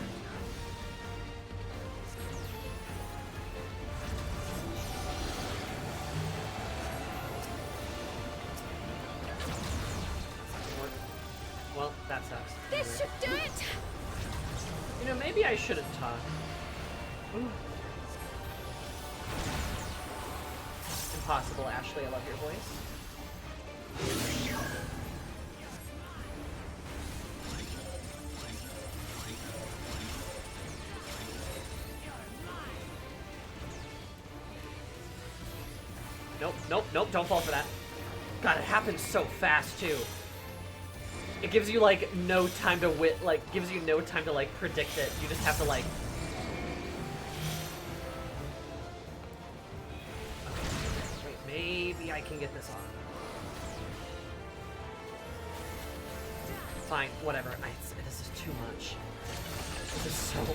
well, that sucks. This should do it! You know, maybe I shouldn't talk. Ooh. Impossible, Ashley. I love your voice. Nope, nope, nope, don't fall for that. God, it happens so fast, too. It gives you, like, no time to gives you no time to, like, predict it. You just have to, like... Wait, maybe I can get this on. Fine, whatever. This is too much. This is so much.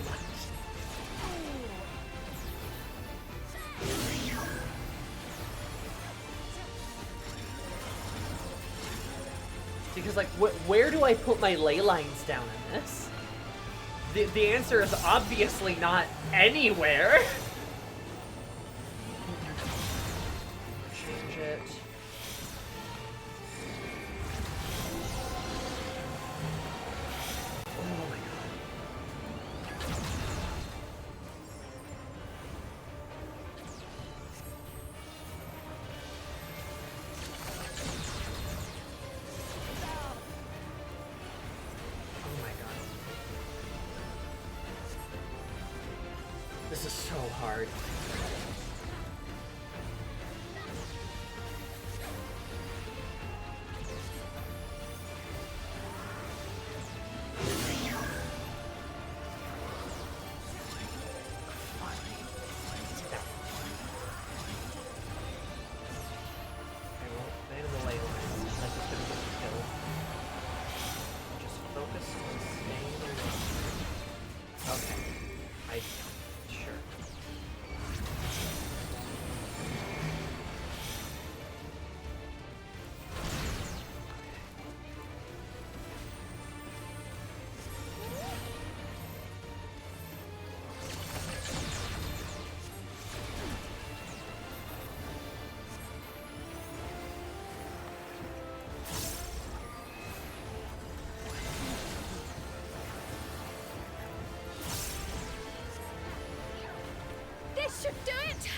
Because, like, where do I put my ley lines down in this? The answer is obviously not anywhere. Change it. Oh my god. This is so hard. This should do it!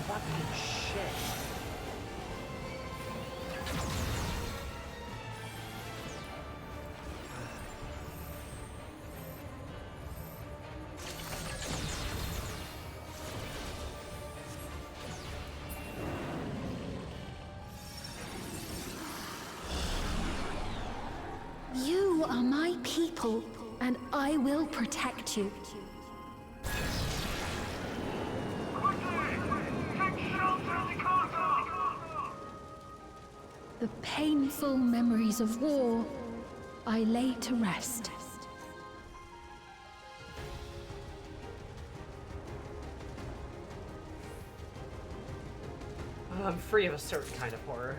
Fucking shit. You are my people, and I will protect you. The painful memories of war I lay to rest. I'm free of a certain kind of horror.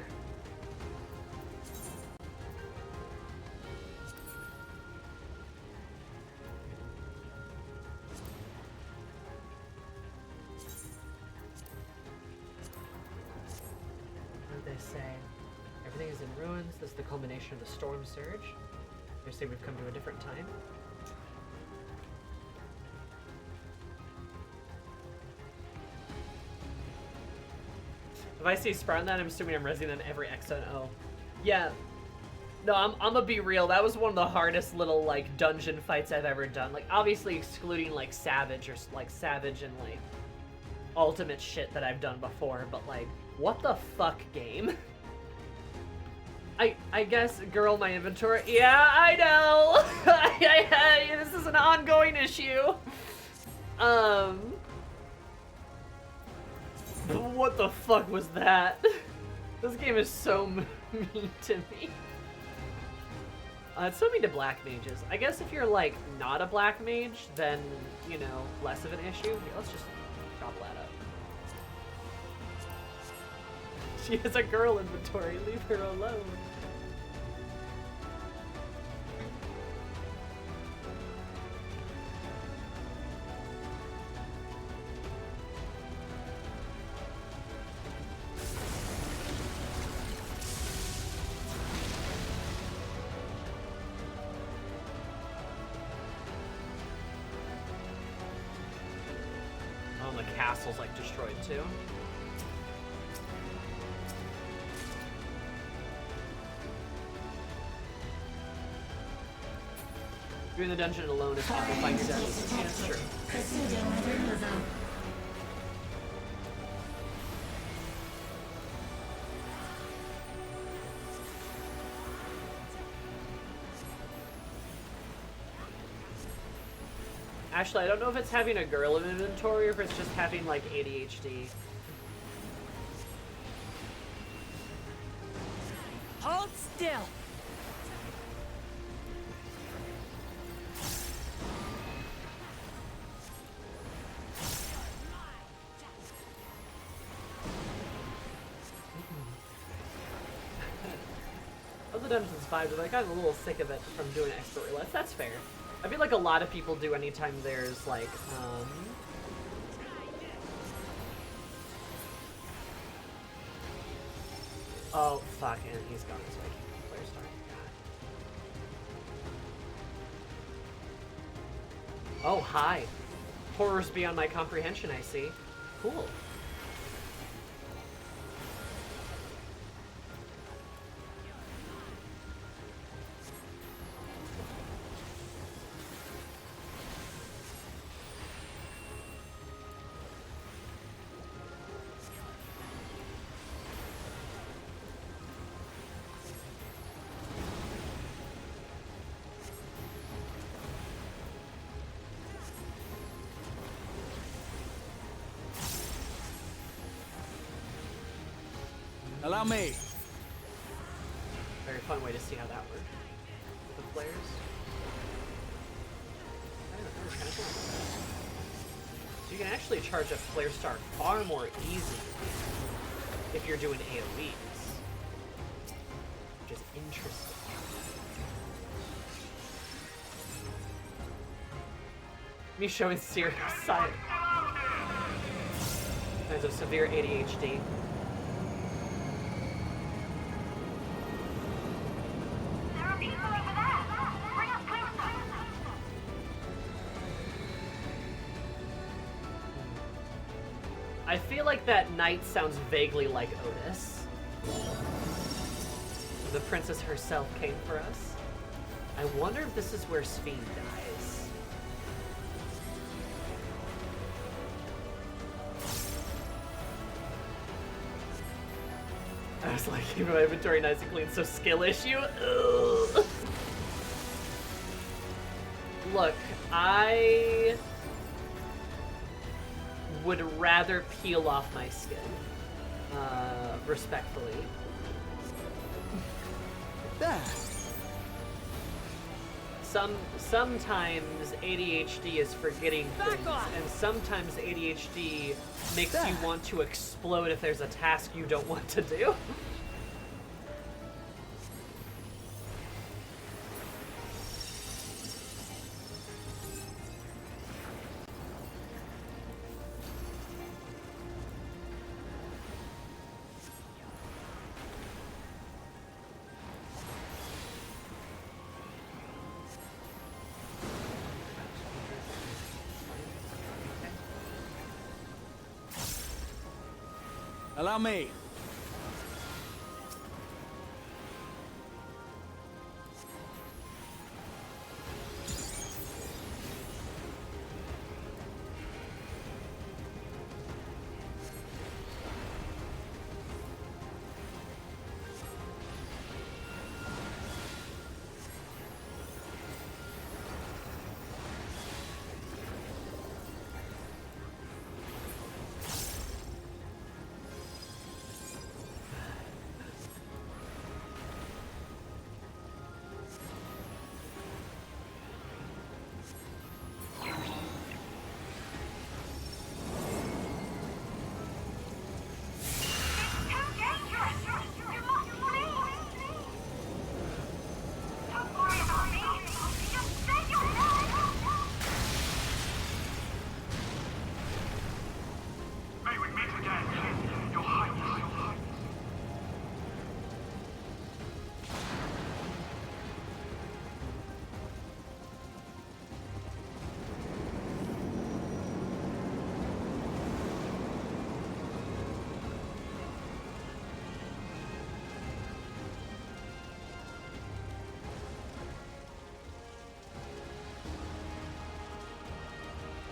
What did they say? Everything is in ruins. This is the culmination of the storm surge. They say we've come to a different time. If I see Sprout in that, I'm assuming I'm resing on every X and O. Yeah. No, I'm gonna be real. That was one of the hardest little, like, dungeon fights I've ever done. Like, obviously excluding, like, Savage or, like, Savage and, like, ultimate shit that I've done before. But, like, what the fuck, game? I guess, girl, my inventory. Yeah, I know! This is an ongoing issue. What the fuck was that? This game is so mean to me. So mean to black mages. I guess if you're like not a black mage, then you know less of an issue. Here, let's just gobble that up. She has a girl inventory. Leave her alone. Oh, the castle's like destroyed too. Doing the dungeon alone is amplifying your dungeons. Yeah, that's true. Proceeding with removal. Actually, I don't know if it's having a girl in inventory or if it's just having like ADHD. Hold still. Of the Dungeons 5, like, I'm a little sick of it from doing expert roulettes. That's fair. I feel like a lot of people do anytime there's, like, oh, fuck, and he's gone this way. Player start. God. Oh, hi. Horrors beyond my comprehension, I see. Cool. Allow me. Very fun way to see how that works. The flares. So you can actually charge a flare star far more easily if you're doing AoEs. Which is interesting. Me showing serious signs of severe ADHD. I feel like that knight sounds vaguely like Otis. The princess herself came for us. I wonder if this is where Sphene dies. I was like, keeping my inventory nice and clean, so skill issue? Ugh. Look, I would rather peel off my skin, respectfully. There. Sometimes ADHD is forgetting things, and sometimes ADHD makes you want to explode if there's a task you don't want to do. Allow me.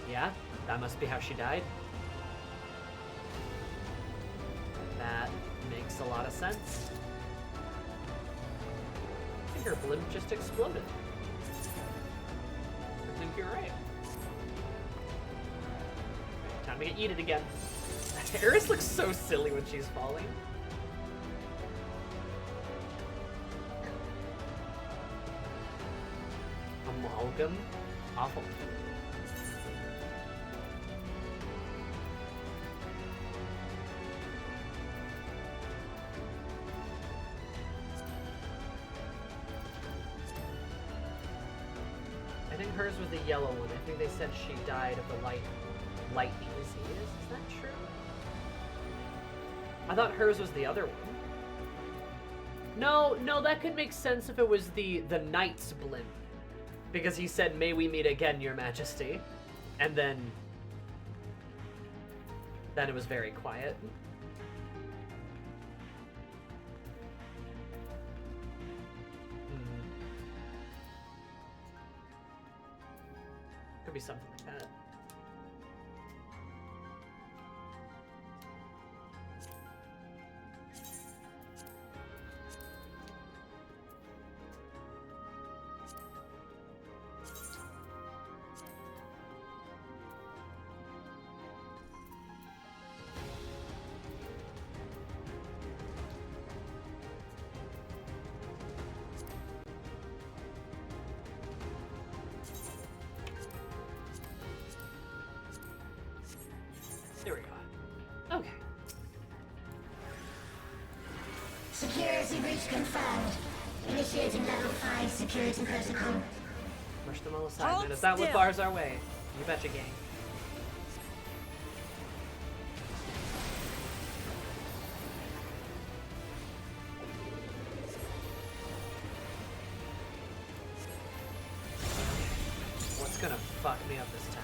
Yeah, that must be how she died. That makes a lot of sense. I think her blimp just exploded. I think you're right. Time to get yeeted again. Eris looks so silly when she's falling. Amalgam? Awful. I think hers was the yellow one. I think they said she died of the light disease. Is that true? I thought hers was the other one. No, that could make sense if it was the knight's blimp. Because he said, "May we meet again, your majesty." And then it was very quiet. Could be something like that. There we go. Okay. Security breach confirmed. Initiating level 5 security protocol. Push them all aside, Hold man. Is that what still. bars our way? You betcha, gang. What's gonna fuck me up this time?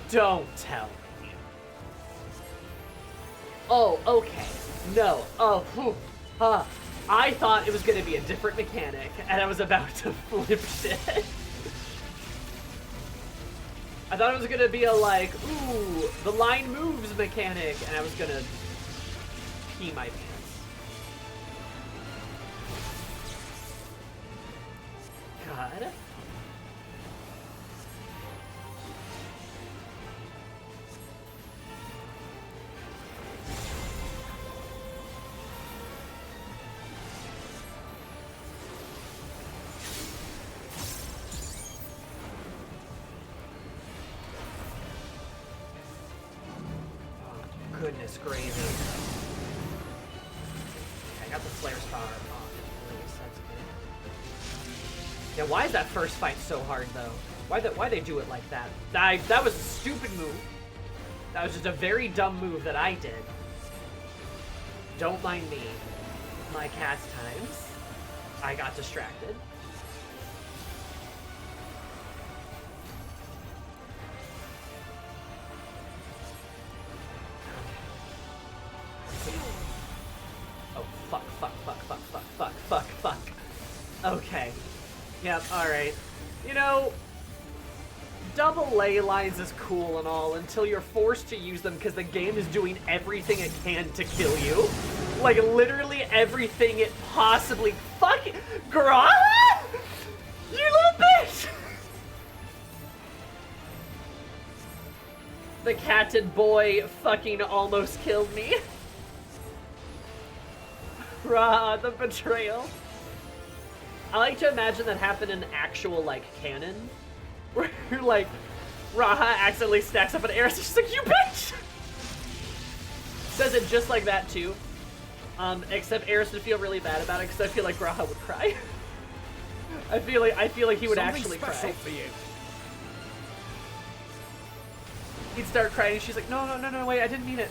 Don't tell me. Oh, okay. No. Oh, whew. I thought it was going to be a different mechanic, and I was about to flip shit. I thought it was going to be a, like, ooh, the line moves mechanic, and I was going to pee my pants. God. Goodness gravy. Okay, I got the Flare Star on. Nice, that's good. Yeah, why is that first fight so hard though? Why they do it like that? That was a stupid move. That was just a very dumb move that I did. Don't mind me. My cast times. I got distracted. Fuck. Okay. Yep, alright. You know, double ley lines is cool and all until you're forced to use them because the game is doing everything it can to kill you. Like, literally everything it possibly fucking... Girl! You little bitch! The catted boy fucking almost killed me. Rah, the betrayal. I like to imagine that happened in actual, like, canon. Where, like, Raha accidentally stacks up an Eris. She's like, you bitch! Says it just like that, too. Except Eris would feel really bad about it, because I feel like Raha would cry. I feel like he would actually cry. For you. He'd start crying, and she's like, no, wait, I didn't mean it.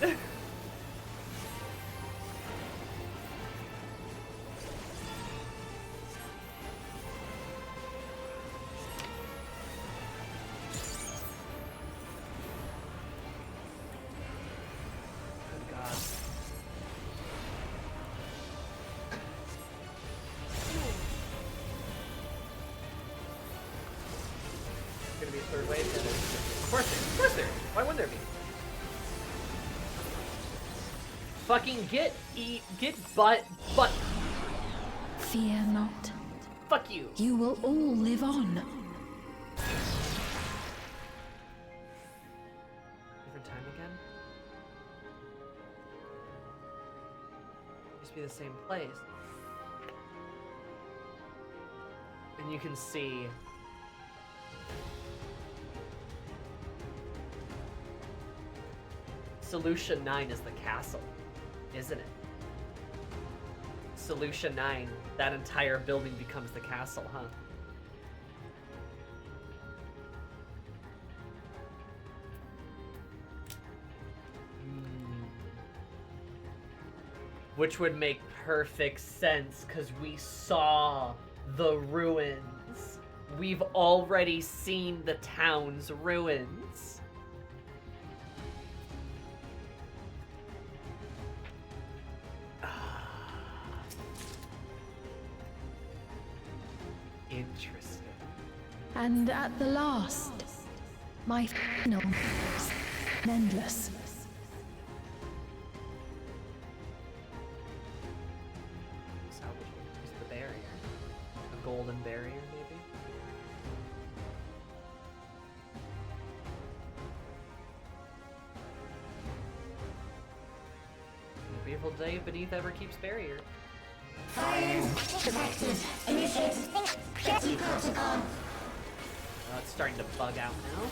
be a third wave? Yeah, of course there is. Of course there is. Why wouldn't there be? Fucking get butt. Fear not. Fuck you. You will all live on. Different time again? Used to be the same place. And you can see Solution 9 is the castle, isn't it? Solution 9, that entire building becomes the castle, huh? Which would make perfect sense, because we saw the ruins. We've already seen the town's ruins. Interesting. And at the last, my final endless. Salvageable. Use the barrier. A golden barrier, maybe? A beautiful day beneath Everkeep's barrier. Fire detected. Initiate security protocol. It's starting to bug out now.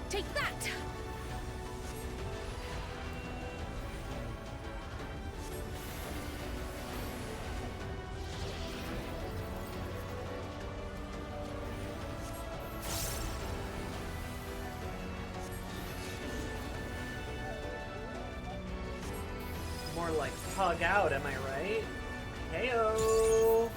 Take that! More like hug out, am I right? Heyo!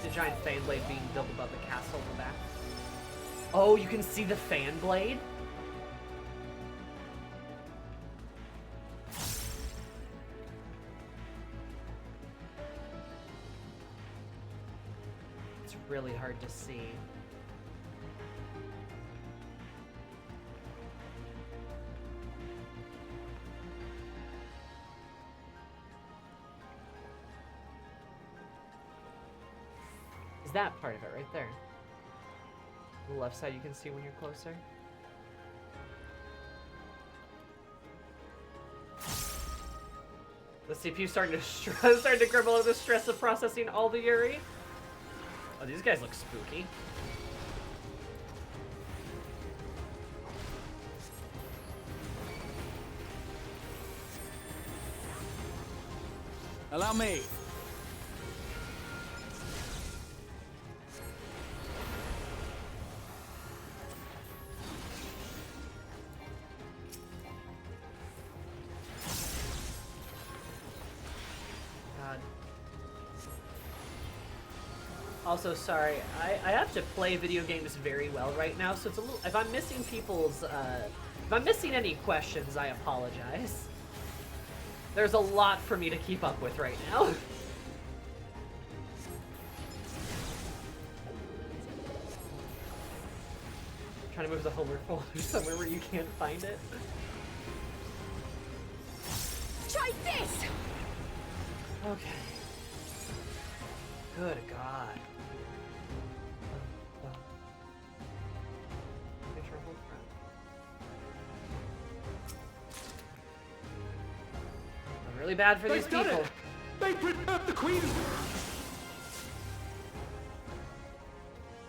The giant fan blade being built above the castle in the back. Oh, you can see the fan blade? It's really hard to see. Is that part of it right there? The left side you can see when you're closer. The CPU's starting to grumble under the stress of processing all the Yuri. Oh, these guys look spooky. Allow me. God. Also, sorry, I have to play video games very well right now, so it's a little. If I'm missing people's, if I'm missing any questions, I apologize. There's a lot for me to keep up with right now. Trying to move the Homer folder somewhere where you can't find it. Try this! Okay. Good God. Picture hold front. I'm really bad for these They've done people. it! They preserved the Queen!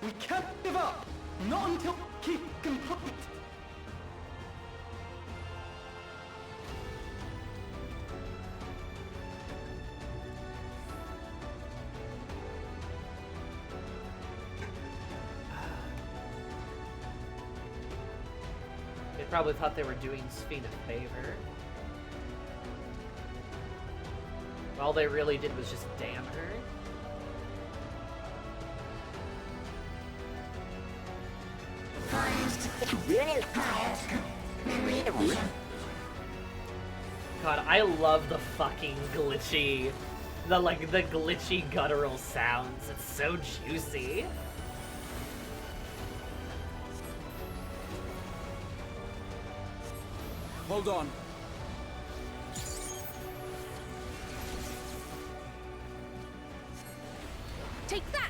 We can't give up! Not until keep complete! They probably thought they were doing Sphene a favor. All they really did was just damn her. God, I love the fucking glitchy, the glitchy guttural sounds. It's so juicy. Hold on. Take that!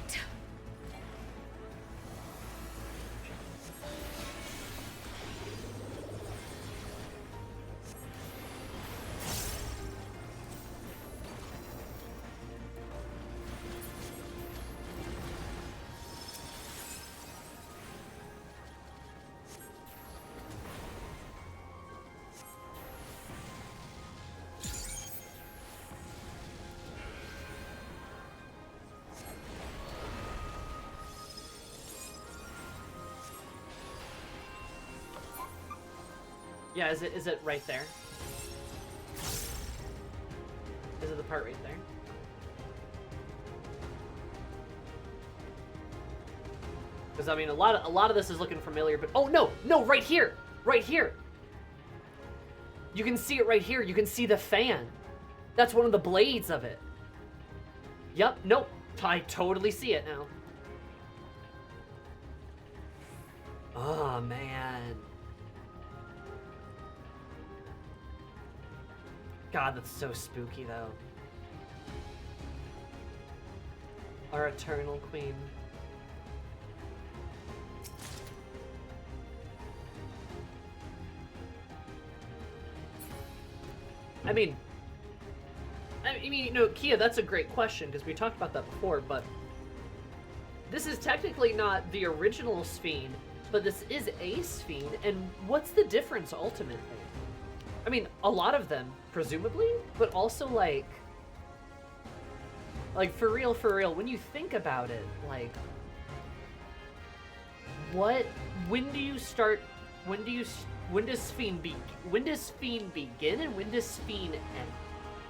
Yeah, is it right there? Is it the part right there? Because I mean, a lot of this is looking familiar, but oh no, right here, right here. You can see it right here. You can see the fan. That's one of the blades of it. Yep. Nope. I totally see it now. Oh man. God, that's so spooky, though. Our eternal queen. I mean, you know, Kia, that's a great question, because we talked about that before, but this is technically not the original Sphene, but this is a Sphene, and what's the difference, ultimately? I mean, a lot of them, presumably, but also, like, for real, when you think about it, like, when does Sphene begin and when does Sphene end?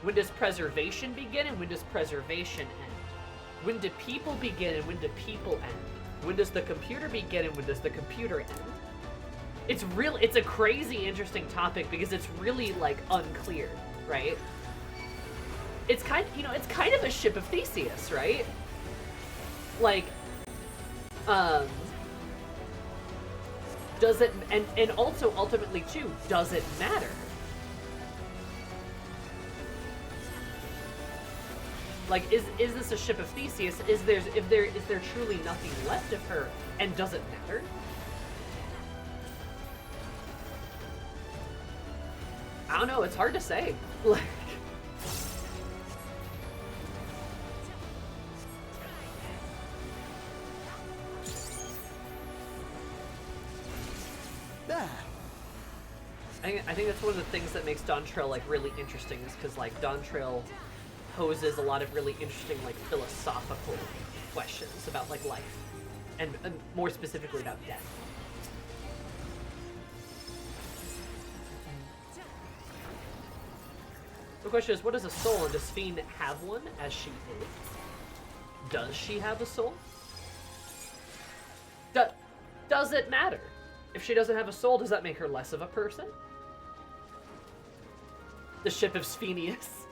When does preservation begin and when does preservation end? When do people begin and when do people end? When does the computer begin and when does the computer end? It's a crazy interesting topic because it's really, like, unclear, right? It's kind of a ship of Theseus, right? Like, does it, and also ultimately too, does it matter? Like, is this a ship of Theseus? Is there truly nothing left of her, and does it matter? I don't know, it's hard to say. Like, There. I think that's one of the things that makes Dawntrail, like, really interesting, is because, like, Dawntrail poses a lot of really interesting, like, philosophical questions about, like, life, and more specifically about death. The question is, what is a soul, and does Sphene have one, as she is? Does she have a soul? Does it matter? If she doesn't have a soul, does that make her less of a person? The ship of Sphenius.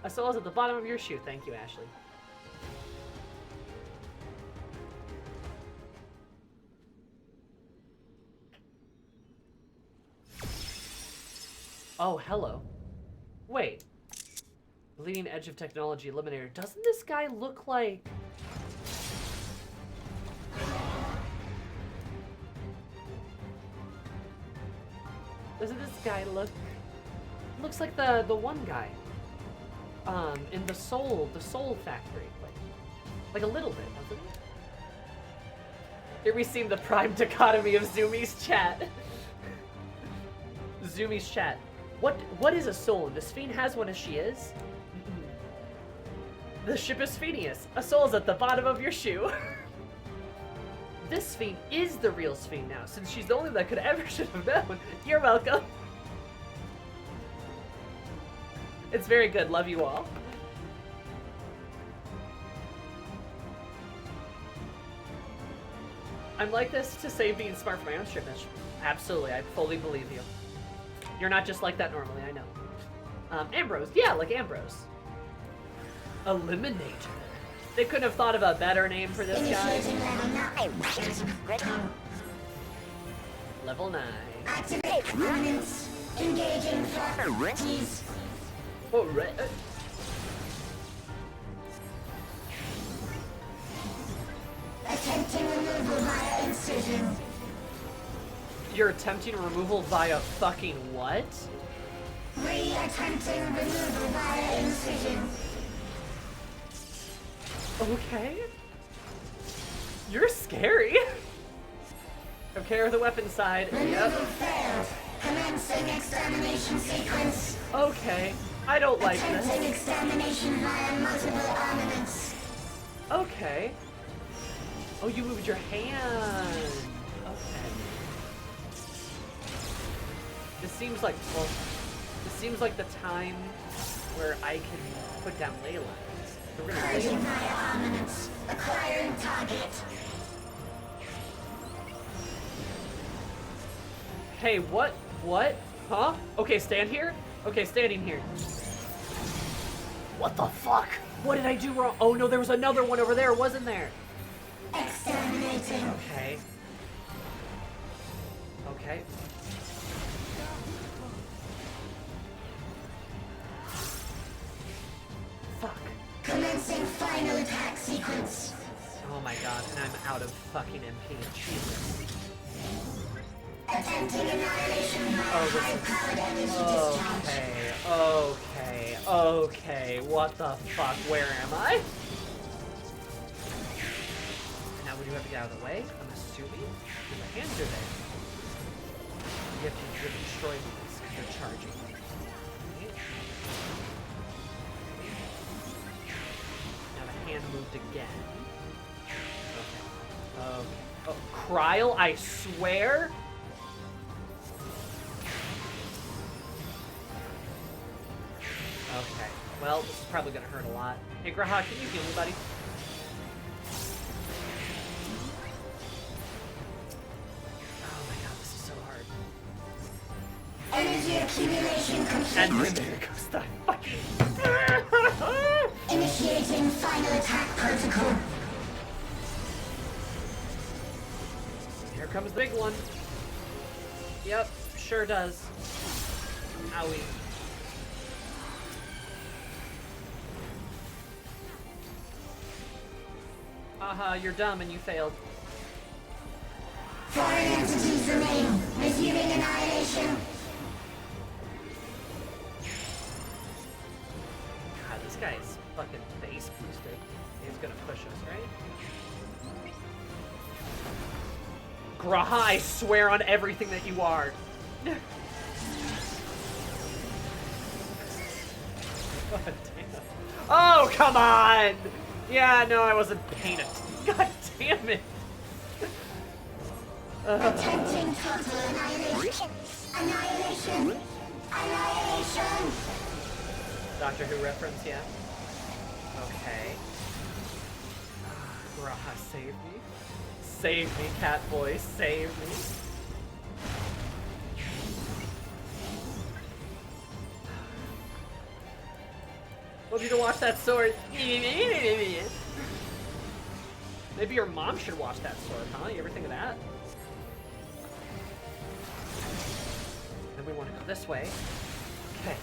A soul is at the bottom of your shoe. Thank you, Ashley. Oh, hello. Wait. The leading edge of technology eliminator. Doesn't this guy look like... Doesn't this guy look... Looks like the one guy. In the soul factory. Like a little bit, doesn't it? Here we see the prime dichotomy of Zumi's chat. Zumi's chat. What is a soul? And the Sphene has one as she is? The ship is Sphenius. A soul is at the bottom of your shoe. This Sphene is the real Sphene now, since she's the only one that could ever should have known. You're welcome. It's very good. Love you all. I'm like this to save being smart for my own stream. Absolutely, I fully believe you. You're not just like that normally, I know. Ambrose, yeah, like Ambrose. Eliminator. They couldn't have thought of a better name for this guy. Level 9. Activate permanents. Engaging properties. Oh, right. Attempting removal via incision. You're attempting removal via fucking what? Re-attempting removal via incision. Okay. You're scary. Okay, or the weapon side. Removal Yep. failed. Commencing extermination sequence. Okay. I don't like Attempting this. extermination via multiple armaments. Okay. Oh, you moved your hand. Okay. This seems like, well, this seems like the time where I can put down ley lines. So we're gonna Purging via armaments. Acquiring target. Hey, what? What? Huh? Okay, stand here. Okay, standing here. What the fuck? What did I do wrong? Oh no, there was another one over there, wasn't there? Exterminating. Okay. Okay. Fuck. Commencing final attack sequence. Oh my god, and I'm out of fucking MP. Jesus. Attempting annihilation via Oh, this high-powered energy discharge. Okay, okay. What the fuck? Where am I? Now we do have to get out of the way, I'm assuming. The hands are there. You have to destroy these because they're charging. Okay. Now the hand moved again. Okay. Okay. Oh, Kryl, I swear? Okay. Well, this is probably gonna hurt a lot. Hey, Graha, can you heal me, buddy? Oh my god, this is so hard. Energy accumulation And complete. there goes the fucking... Initiating final attack protocol. Here comes the big one. Yep, sure does. Owie. Haha, you're dumb and you failed. Foreign entities remain. Resuming annihilation. God, this guy is fucking base boosted. He's gonna push us, right? Graha, I swear on everything that you are. God damn. Oh, come on! Yeah, no, I wasn't paying attention. God damn it! Attempting total annihilation. Annihilation. Annihilation. Doctor Who reference, yeah? Okay. Graha, save me. Save me, cat boy, save me. Love you to watch that sword. Maybe your mom should watch that sword, huh? You ever think of that? Then we want to go this way. Okay.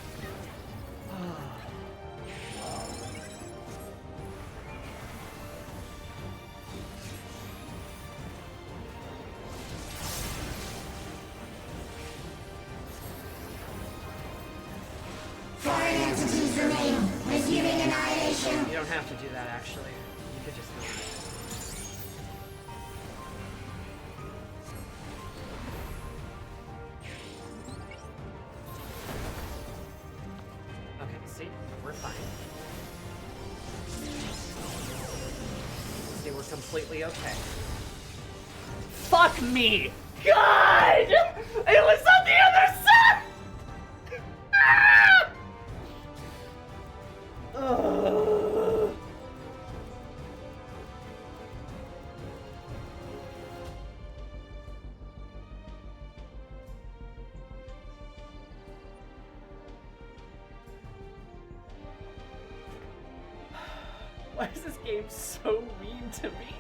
Foreign entities remain. Resuming annihilation. You don't have to do that, actually. You could just not. Okay, see? We're fine. See, we're completely okay. Fuck me! God! It was on the other side! Ah! Why is this game so mean to me?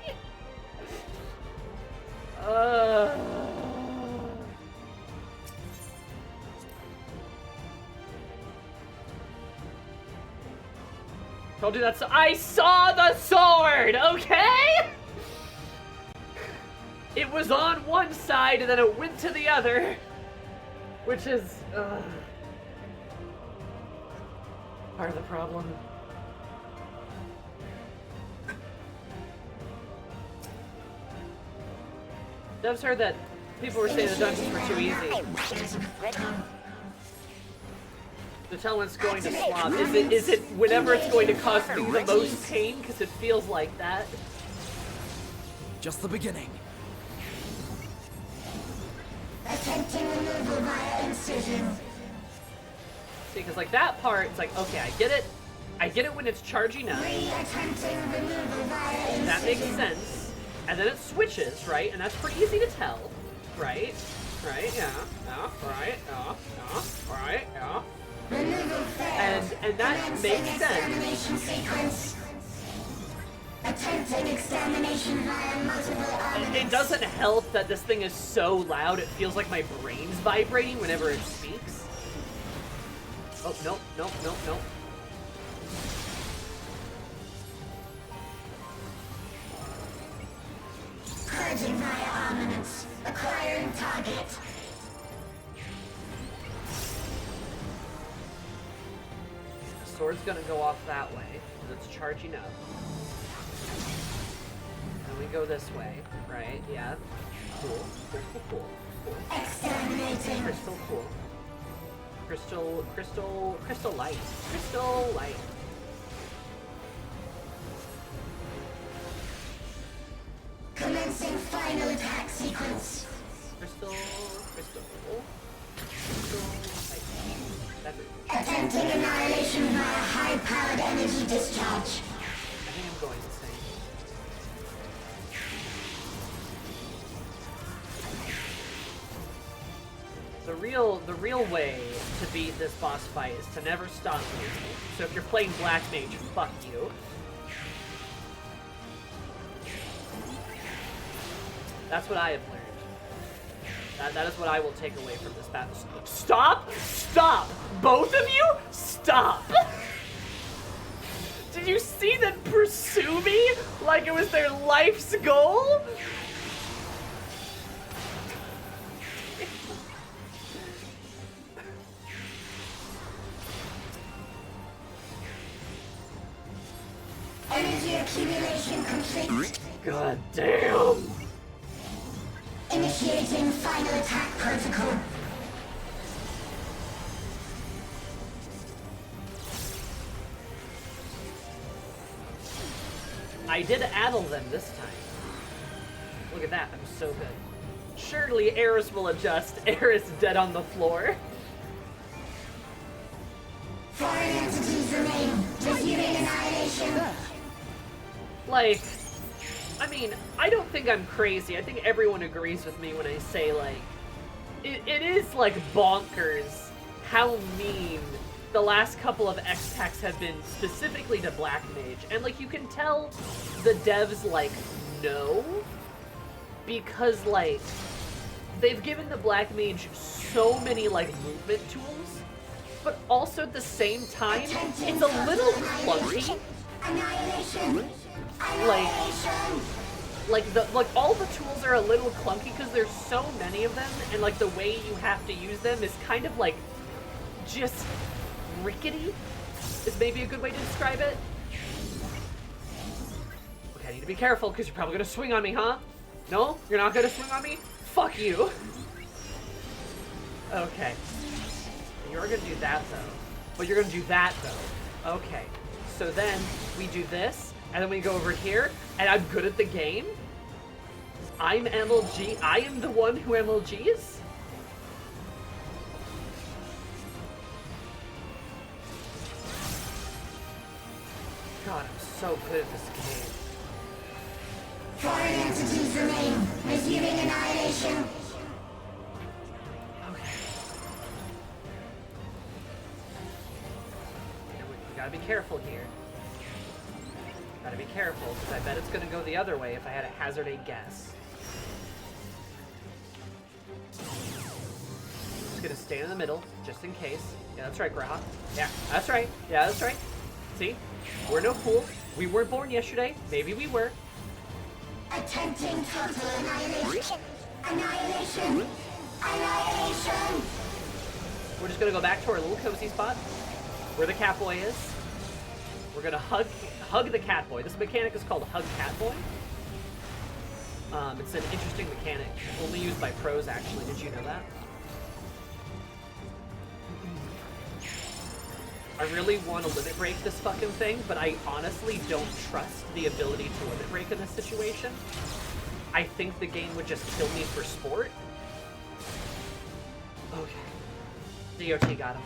Told you that's. I saw the sword, okay? It was on one side and then it went to the other, which is part of the problem. Devs heard that people were saying the dungeons were too easy. To tell when it's going to swap. Is it whenever it's going to cause me the most pain? Because it feels like that. Just the beginning. Attempting removal via incision. See, because like that part, it's like, okay, I get it. I get it when it's charging up. Attempting removal via incision. That makes sense. And then it switches, right? And that's pretty easy to tell, right? Right, yeah, right, right, yeah. Removal failed. And that Commencing makes sense. extermination sequence. Attempting extermination via multiple armaments. It doesn't help that this thing is so loud, it feels like my brain's vibrating whenever it speaks. Oh, nope, nope, nope, nope. Purging via armaments. Acquiring target. The sword's gonna go off that way, because it's charging up. And we go this way, right? Yeah. Cool. Cool. Exterminating. Crystal cool. Crystal light. Crystal light. Commencing final attack sequence. Crystal light. That's it. Attempting annihilation via high-powered energy discharge. I think I'm going insane. The real way to beat this boss fight is to never stop moving. So if you're playing Black Mage, fuck you. That's what I have learned. That is what I will take away from this battle. Stop! Stop! Both of you? Stop! Did you see them pursue me like it was their life's goal? Energy accumulation complete. God damn! Initiating final attack protocol. I did addle them this time. Look at that, I'm so good. Surely Eris will adjust. Eris dead on the floor. Foreign entities remain. Resuming annihilation. Like, I mean, I don't think I'm crazy. I think everyone agrees with me when I say, like, it is, like, bonkers how mean the last couple of X-Packs have been specifically to Black Mage. And, like, you can tell the devs, like, know, because, like, they've given the Black Mage so many, like, movement tools, but also at the same time, it's a little clunky. Annihilation. Like all the tools are a little clunky because there's so many of them, and like the way you have to use them is kind of like just rickety is maybe a good way to describe it. Okay, I need to be careful because you're probably gonna swing on me, huh? No? You're not gonna swing on me? Fuck you. Okay. You're gonna do that though. But you're gonna do that though. Okay. So then we do this, and then we go over here, and I'm good at the game. I'm MLG. I am the one who MLGs. God, I'm so good at this game. Foreign entities remain. Resuming annihilation. Okay. We gotta be careful here. Gotta be careful, because I bet it's gonna go the other way if I had a hazard a guess. Just gonna stay in the middle, just in case. Yeah, that's right, Graha. Yeah, that's right. Yeah, that's right. See? We're no fools. We weren't born yesterday. Maybe we were. Attempting total annihilation. Annihilation. Annihilation. We're just gonna go back to our little cozy spot, where the Catboy is. We're gonna hug the Catboy. This mechanic is called Hug Catboy. It's an interesting mechanic, only used by pros actually. Did you know that? I really want to limit break this fucking thing, but I honestly don't trust the ability to limit break in this situation. I think the game would just kill me for sport. Okay. DOT got him.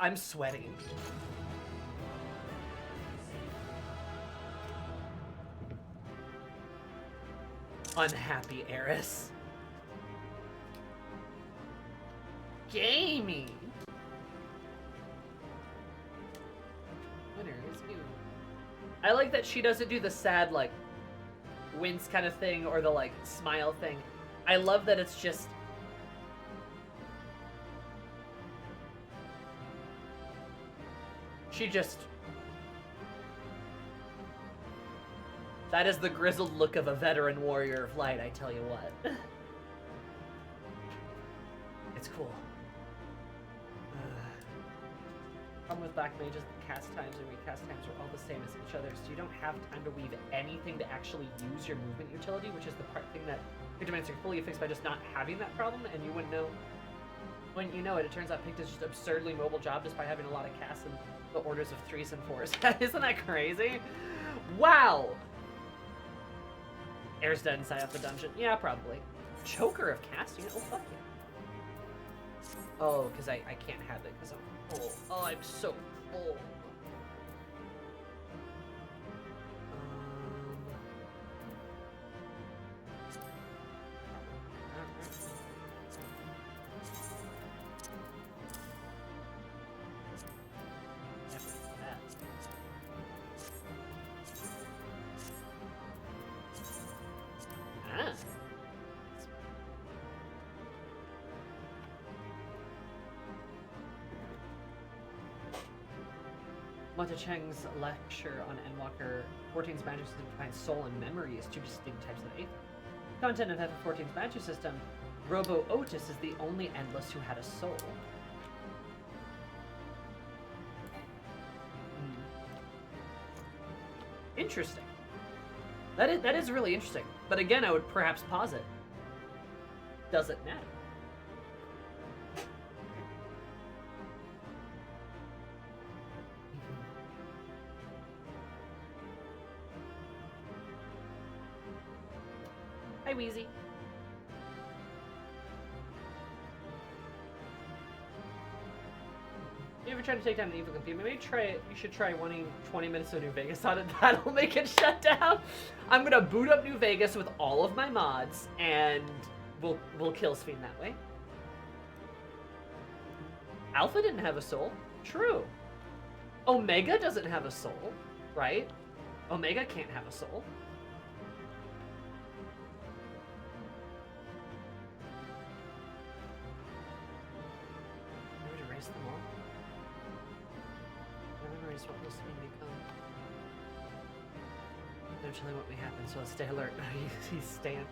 I'm sweating. Unhappy heiress. Gaming. Winner is you. I like that she doesn't do the sad, like, wince kind of thing or the, like, smile thing. I love that it's just... She just... That is the grizzled look of a veteran warrior of light, I tell you what. It's cool. Problem with black mages, the cast times and recast times are all the same as each other, so you don't have time to weave anything to actually use your movement utility, which is the part thing that Pigments are fully fixed by just not having that problem, and you wouldn't know. When you know it, it turns out Pict is just absurdly mobile job despite having a lot of casts in the orders of 3s and 4s. Isn't that crazy? Wow! Air's dead inside of the dungeon. Yeah, probably. Choker of casting? Oh, fuck yeah. Oh, because I can't have it because I'm full. Oh, I'm so full. Monte Cheng's lecture on Endwalker 14's magic system defines soul and memory as two distinct types of Aether. Content of FF14's magic system, Robo Otis is the only Endless who had a soul. Interesting. That is really interesting. But again, I would perhaps posit. Does it matter? Hi, Wheezy. You ever try to take down an evil computer? Maybe try it. You should try wanting 20 minutes of New Vegas on it. That'll make it shut down. I'm gonna boot up New Vegas with all of my mods, and we'll kill Sphene that way. Alpha didn't have a soul. True. Omega doesn't have a soul, right? Omega can't have a soul. Them all. Memories what will Sphene become. No telling what may happen, so let's stay alert. He's staying.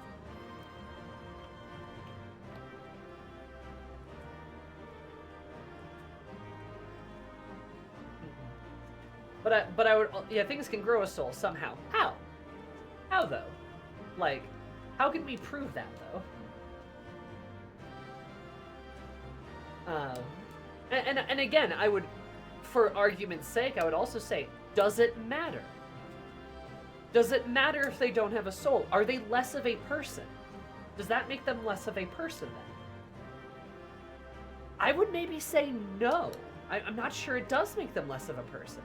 But I would, yeah, things can grow a soul somehow. How? How though? Like, how can we prove that though? And again, I would, for argument's sake, I would also say, does it matter? Does it matter if they don't have a soul? Are they less of a person? Does that make them less of a person then? I would maybe say no. I'm not sure it does make them less of a person.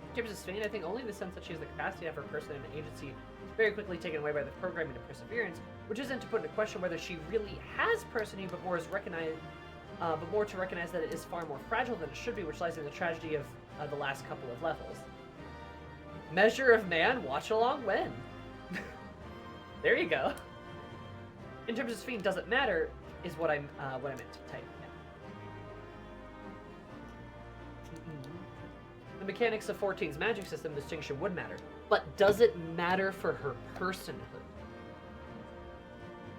In terms of Sphene, I think only in the sense that she has the capacity to have her person and agency very quickly taken away by the programming of perseverance, which isn't to put into question whether she really has personing, but more to recognize that it is far more fragile than it should be, which lies in the tragedy of the last couple of levels. Measure of man, watch along when. There you go. In terms of Sphene, doesn't matter is what I meant to type. The mechanics of 14's magic system distinction would matter, but does it matter for her personhood?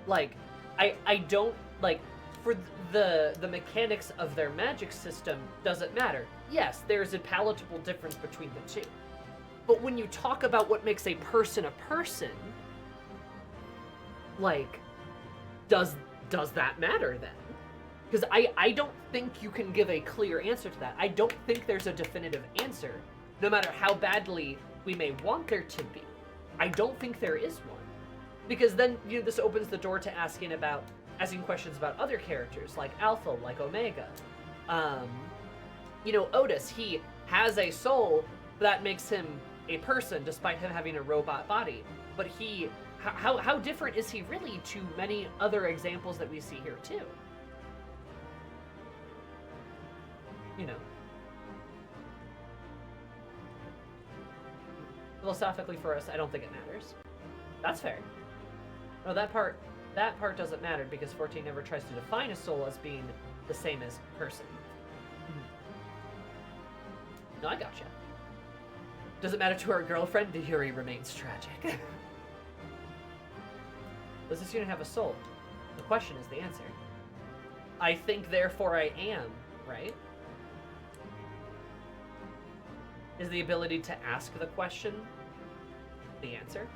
Like, I don't, like, for the mechanics of their magic system, does it matter? Yes, there's a palatable difference between the two. But when you talk about what makes a person, like, does that matter then? Because I don't think you can give a clear answer to that. I don't think there's a definitive answer, no matter how badly we may want there to be. I don't think there is one. Because then, you know, this opens the door to asking questions about other characters, like Alpha, like Omega. You know, Otis, he has a soul that makes him a person, despite him having a robot body. But how different is he really to many other examples that we see here, too? You know. Philosophically for us, I don't think it matters. That's fair. No, that part doesn't matter because 14 never tries to define a soul as being the same as person. No, I gotcha. Does it matter to her girlfriend? The Yuri remains tragic. Does this unit have a soul? The question is the answer. I think, therefore I am, right? Is the ability to ask the question the answer?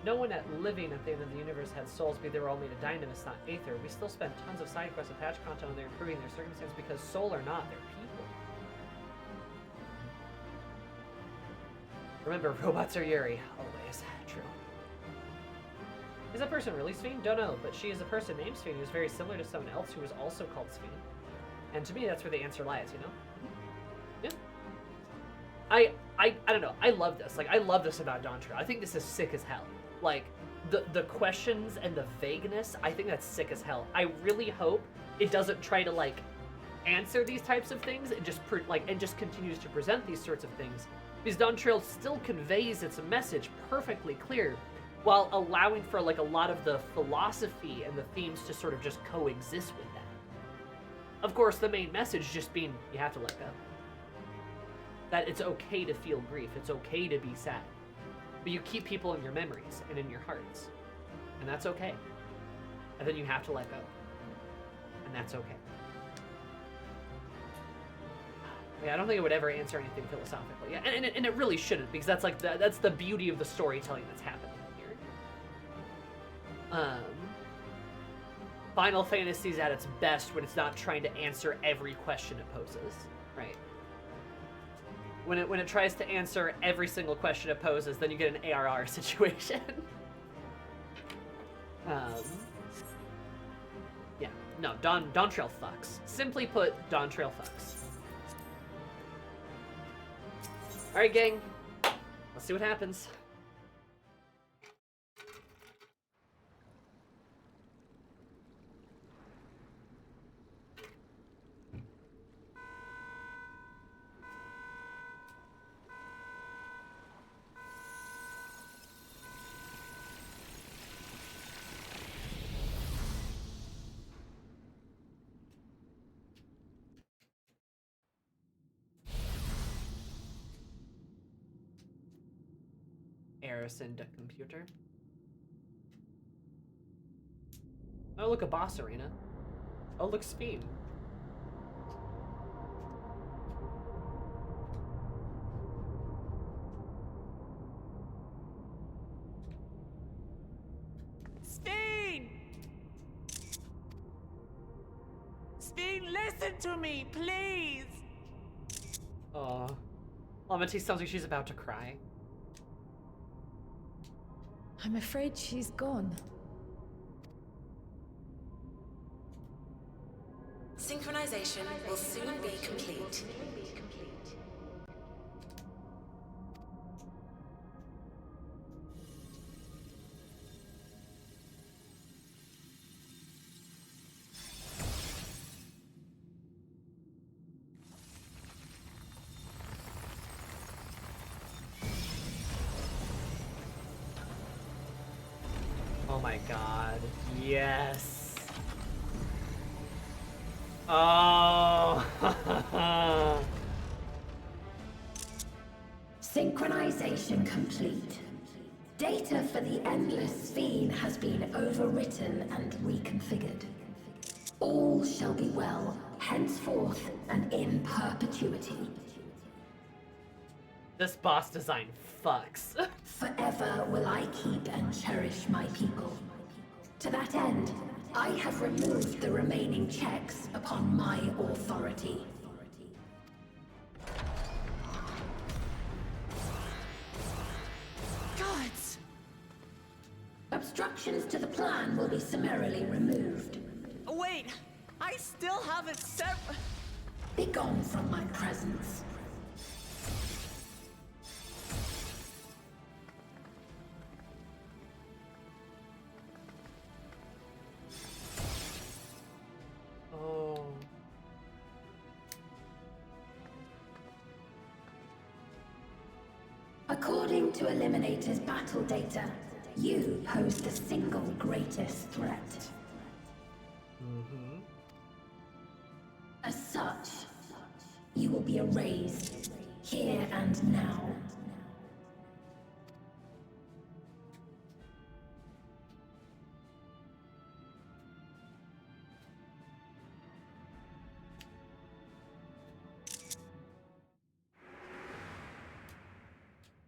No one living at the end of the universe had souls, be they were all made of dynamis, not aether. We still spend tons of side quests and patch content on there improving their circumstances because soul or not, they're people. Remember, robots are Yuri. Always. True. Is that person really Sphene? Don't know, but she is a person named Sphene who's very similar to someone else who was also called Sphene. And to me, that's where the answer lies, you know? Yeah. I don't know. I love this. Like, I love this about Dawntrail. I think this is sick as hell. Like, the questions and the vagueness, I think that's sick as hell. I really hope it doesn't try to, like, answer these types of things and just, and just continues to present these sorts of things. Because Dawntrail still conveys its message perfectly clear, while allowing for, like, a lot of the philosophy and the themes to sort of just coexist with that. Of course, the main message just being, you have to let go. That it's okay to feel grief, it's okay to be sad. But you keep people in your memories and in your hearts. And that's okay. And then you have to let go. And that's okay. Yeah, I don't think it would ever answer anything philosophically. Yeah, and it really shouldn't, because that's like that's the beauty of the storytelling that's happening here. Final Fantasy's at its best when it's not trying to answer every question it poses, right? When it tries to answer every single question it poses, then you get an ARR situation. Yeah, no, Dawntrail fucks. Simply put, Dawntrail fucks. All right, gang, let's see what happens. Harrison the computer. Oh, look, a boss arena. Oh, look, Sphene. Sphene! Sphene, listen to me, please! Oh, Amity sounds like she's about to cry. I'm afraid she's gone. Synchronization will soon be complete. Oh my god. Yes. Oh. Synchronization complete. Data for the endless Sphene has been overwritten and reconfigured. All shall be well, henceforth and in perpetuity. This boss design fucks. Forever will I keep and cherish my people. To that end, I have removed the remaining checks upon my authority. Gods! Obstructions to the plan will be summarily removed. Wait, I still haven't set. Be gone from my presence. Oh. According to Eliminator's battle data, you pose the single greatest threat. Mm-hmm. As such, you will be erased, here and now.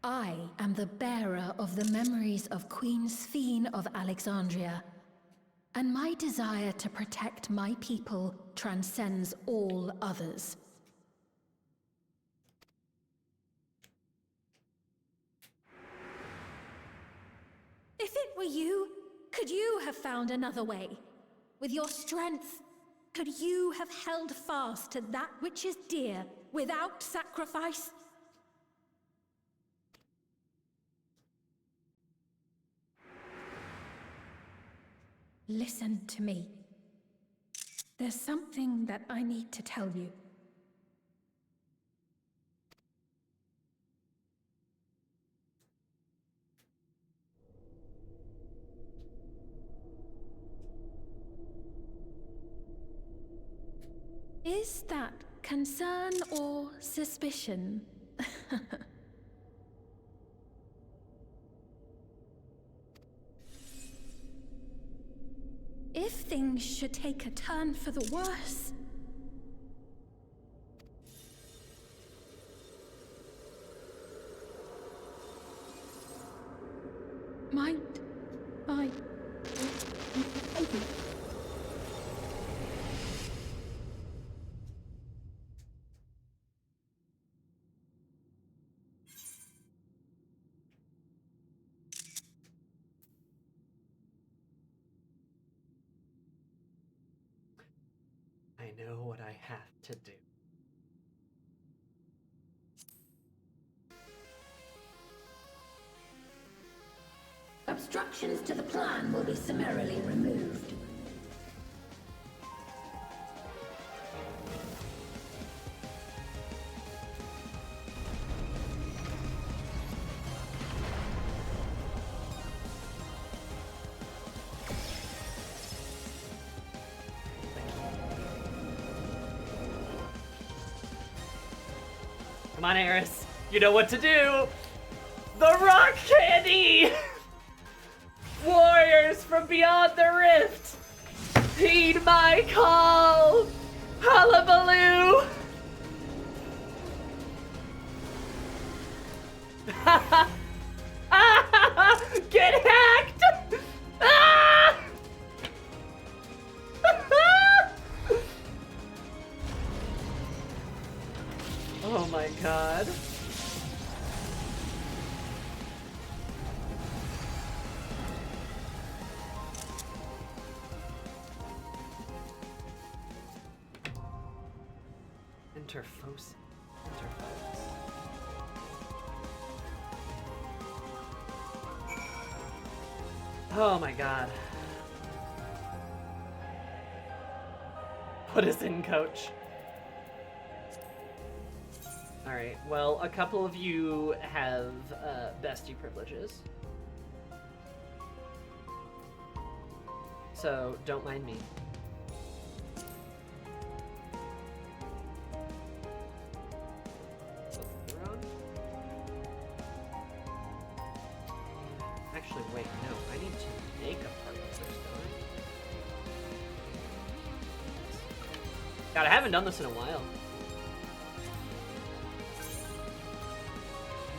I am the bearer of the memories of Queen Sphene of Alexandria, and my desire to protect my people transcends all others. If it were you, could you have found another way? With your strength, could you have held fast to that which is dear without sacrifice? Listen to me. There's something that I need to tell you. Is that concern or suspicion? If things should take a turn for the worse... Might I... I know what I have to do. Obstructions to the plan will be summarily removed. Come on, Eris. You know what to do. The rock candy! Warriors from beyond the rift! Heed my call! Hullabaloo! Get hacked! Ah! Oh my god. Interfos. Oh my god. Put us in, coach. Alright, well, a couple of you have bestie privileges. so don't mind me. Actually, wait, no, I need to make a party first, don't I? God, I haven't done this in a while.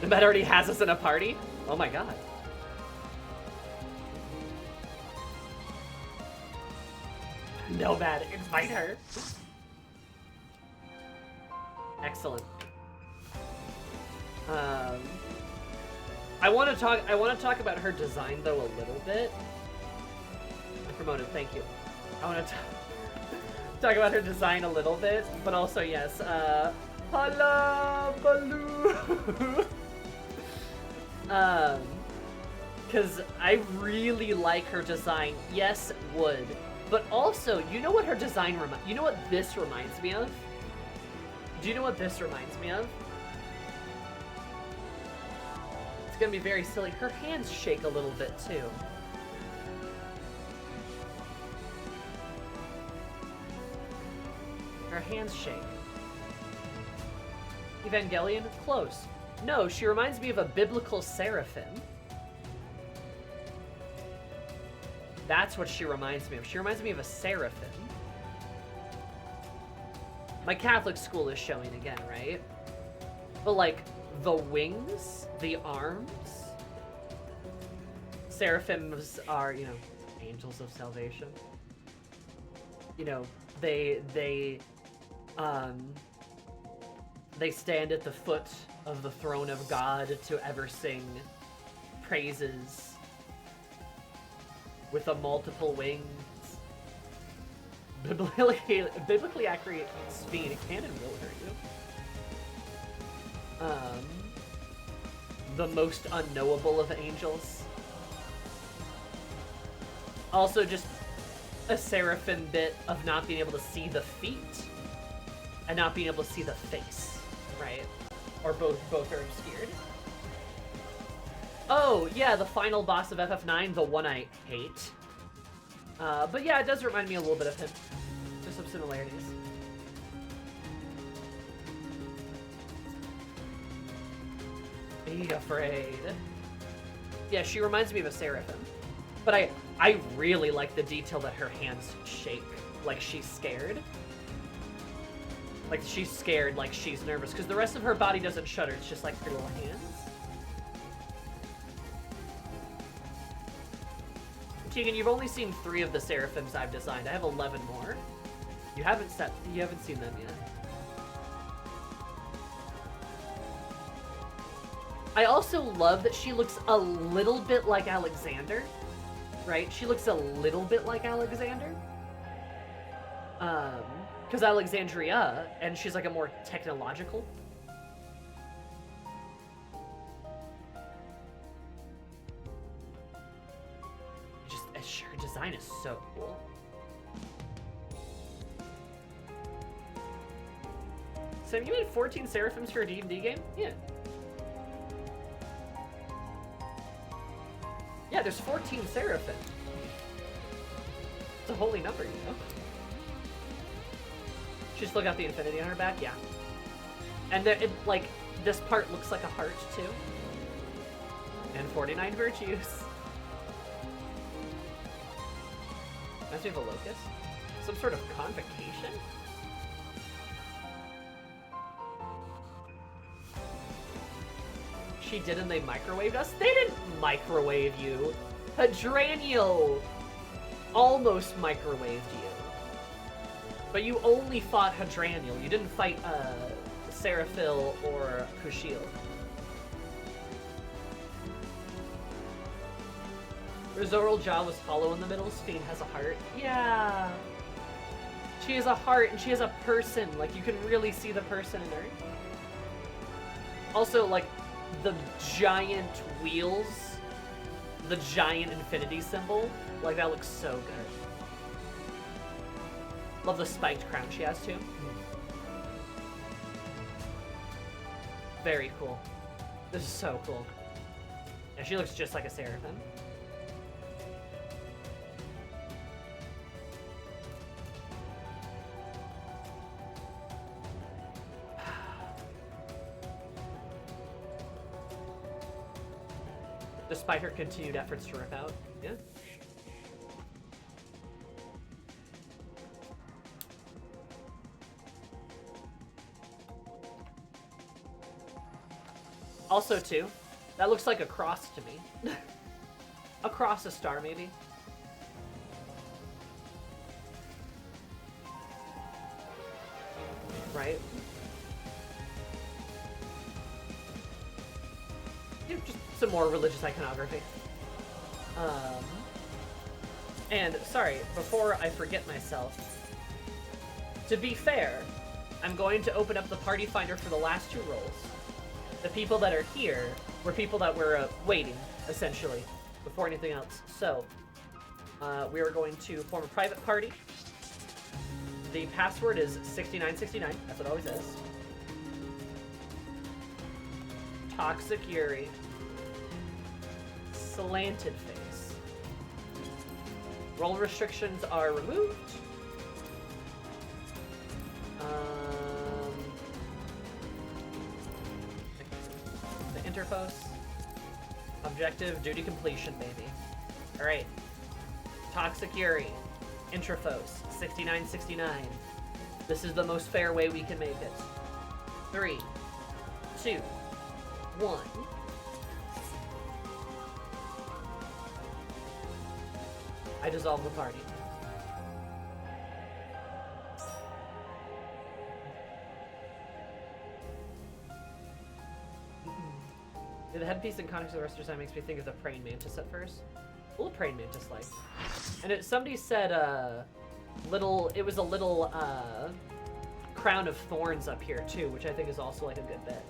The Met already has us in a party? Oh my god. Nomad, invite her. Excellent. I want to talk about her design though a little bit. I promoted, thank you. I want to talk about her design a little bit, but also yes, Hala Baloo. Because I really like her design. Yes, wood. But also, you know what her design you know what this reminds me of? Do you know what this reminds me of? It's gonna be very silly. Her hands shake a little bit too. Her hands shake. Evangelion? Close. No, she reminds me of a biblical seraphim. That's what she reminds me of. She reminds me of a seraphim. My Catholic school is showing again, right? But like, the wings, the arms. Seraphims are, you know, angels of salvation. You know, they stand at the foot of the throne of God to ever sing praises with a multiple wings. Biblically accurate Sphene canon will hurt you. The most unknowable of angels. Also just a seraphim bit of not being able to see the feet and not being able to see the face, right? Or both are obscured. Oh, yeah, the final boss of FF9, the one I hate. But yeah, it does remind me a little bit of him. Just some similarities. Be afraid. Yeah, she reminds me of a seraphim. But I really like the detail that her hands shake, like she's scared. Like she's scared, like she's nervous, because the rest of her body doesn't shudder, it's just like her little hands. Tegan, you've only seen 3 of the seraphims I've designed. I have 11 more. You haven't seen them yet. I also love that she looks a little bit like Alexander, right? She looks a little bit like Alexander. Because Alexandria, and she's like a more technological. Her design is so cool. So you made 14 seraphims for a D&D game? Yeah. Yeah, there's 14 seraphim. It's a holy number, you know? She still got the infinity on her back? Yeah. And like, this part looks like a heart, too. And 49 virtues. Reminds me of a locust? Some sort of convocation? She did and they microwaved us? They didn't microwave you! Hadraniel almost microwaved you. But you only fought Hadraniel. You didn't fight Seraphil or Kushiel. Zoral jaw was hollow in the middle. Sphene has a heart. Yeah. She has a heart and she has a person. Like, you can really see the person in her. Also, like, the giant wheels, the giant infinity symbol, like, that looks so good. Love the spiked crown she has, too. Very cool. This is so cool. Yeah, she looks just like a seraphim. Despite her continued efforts to rip out. Yeah. Also, too, that looks like a cross to me. Across a star, maybe. Right? Yeah, just some more religious iconography. And, sorry, before I forget myself, to be fair, I'm going to open up the party finder for the last 2 rolls. The people that are here were people that were waiting, essentially, before anything else. So, we are going to form a private party. The password is 6969. That's what it always is. Toxic Yuri. Slanted face. Role restrictions are removed. The interpose. Objective, duty completion, baby. Alright. Toxic Yuri. Intraphos, 6969. This is the most fair way we can make it. 3, 2, 1. I dissolve the party. The headpiece and context of the rest of the time makes me think of the praying mantis at first. A little praying mantis like. And somebody said it was a little crown of thorns up here too, which I think is also like a good bit.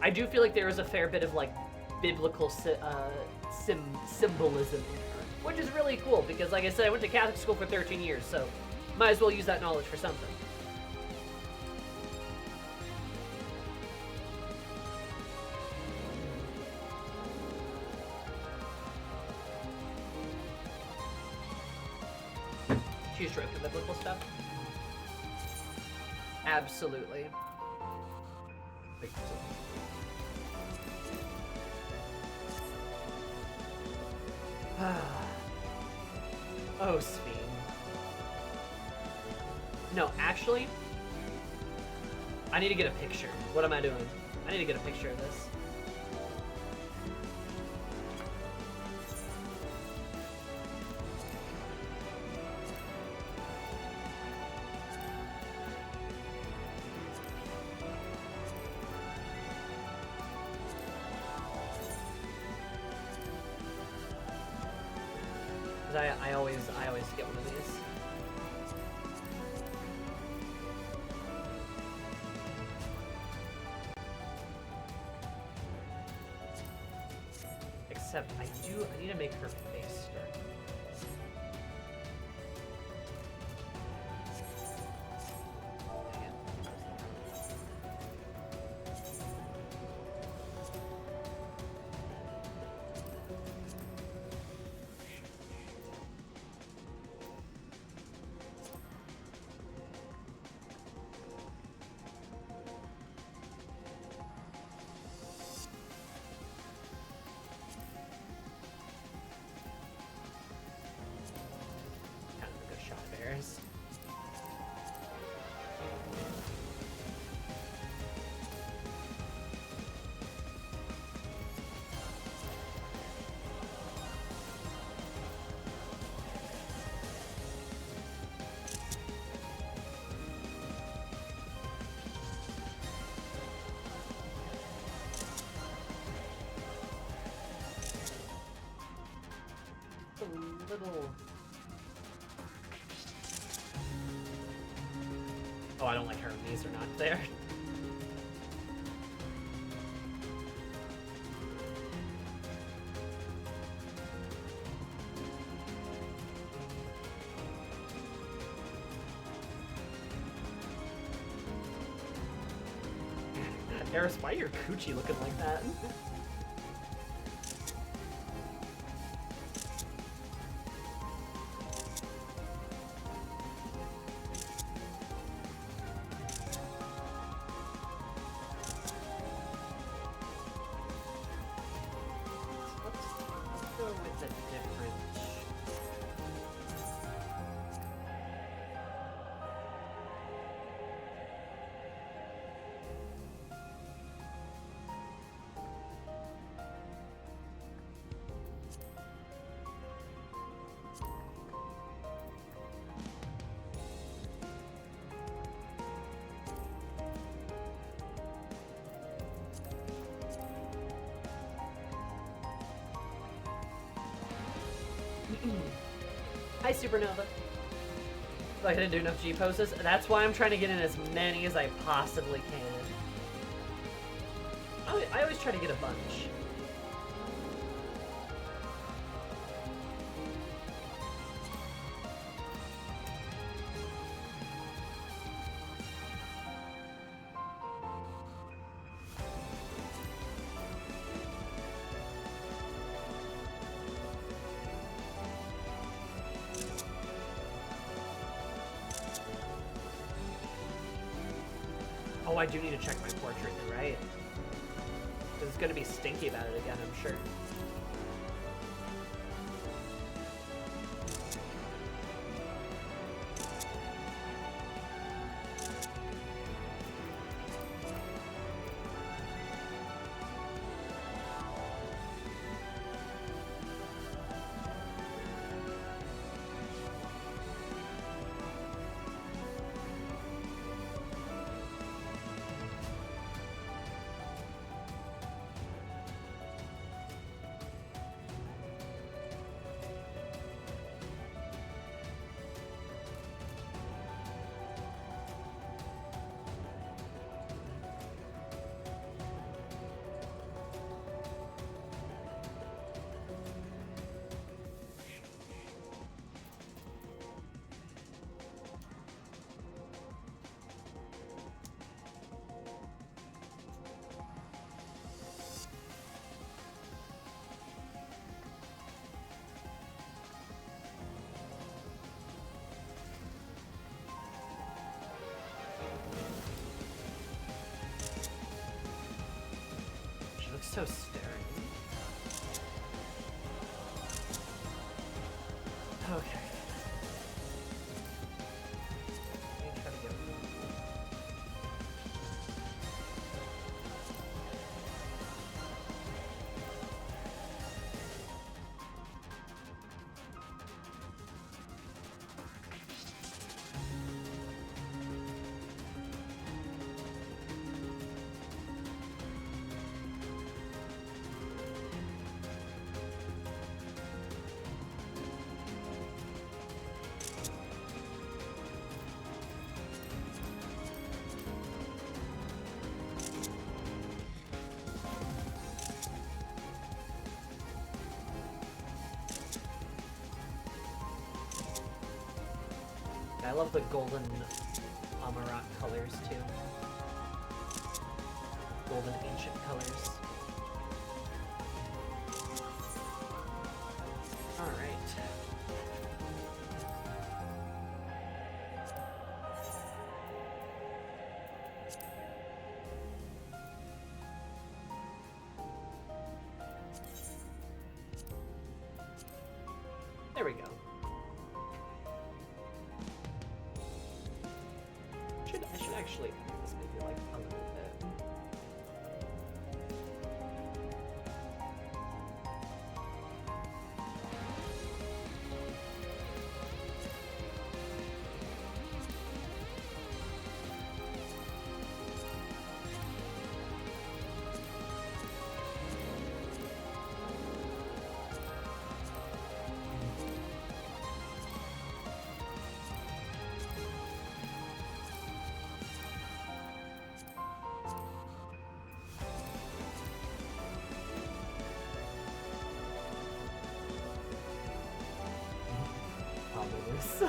I do feel like there is a fair bit of like biblical symbolism in here, which is really cool because, like I said, I went to Catholic school for 13 years, so might as well use that knowledge for something. She's drinking biblical stuff. Absolutely. Oh, Sphene. No, actually, I need to get a picture. What am I doing? I need to get a picture of this. I always get one of these. Except I need to make her face start. Little... Oh, I don't like her. These are not there. Eris, why are your coochie looking like that? Hi, Supernova. Like I didn't do enough G poses. That's why I'm trying to get in as many as I possibly can. I always try to get a bunch. Oh, I do need to check my portrait, you're right? Because it's going to be stinky about it again, I'm sure. So staring. Okay. Let me try to get I love the golden Amaranth colors too. Golden ancient colors. Alright. There we go. I should actually make this maybe like a little bit. Ominous.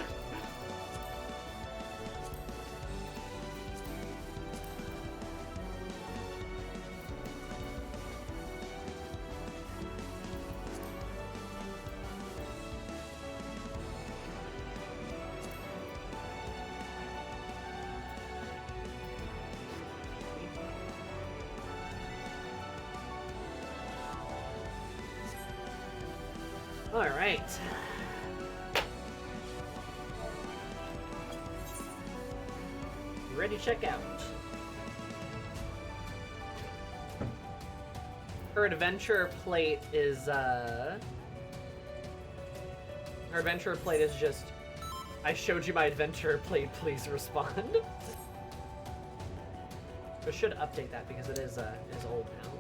All right. Ready to check out. Her adventurer plate is her adventurer plate is just, I showed you my adventurer plate, please respond. I should update that because it is old now.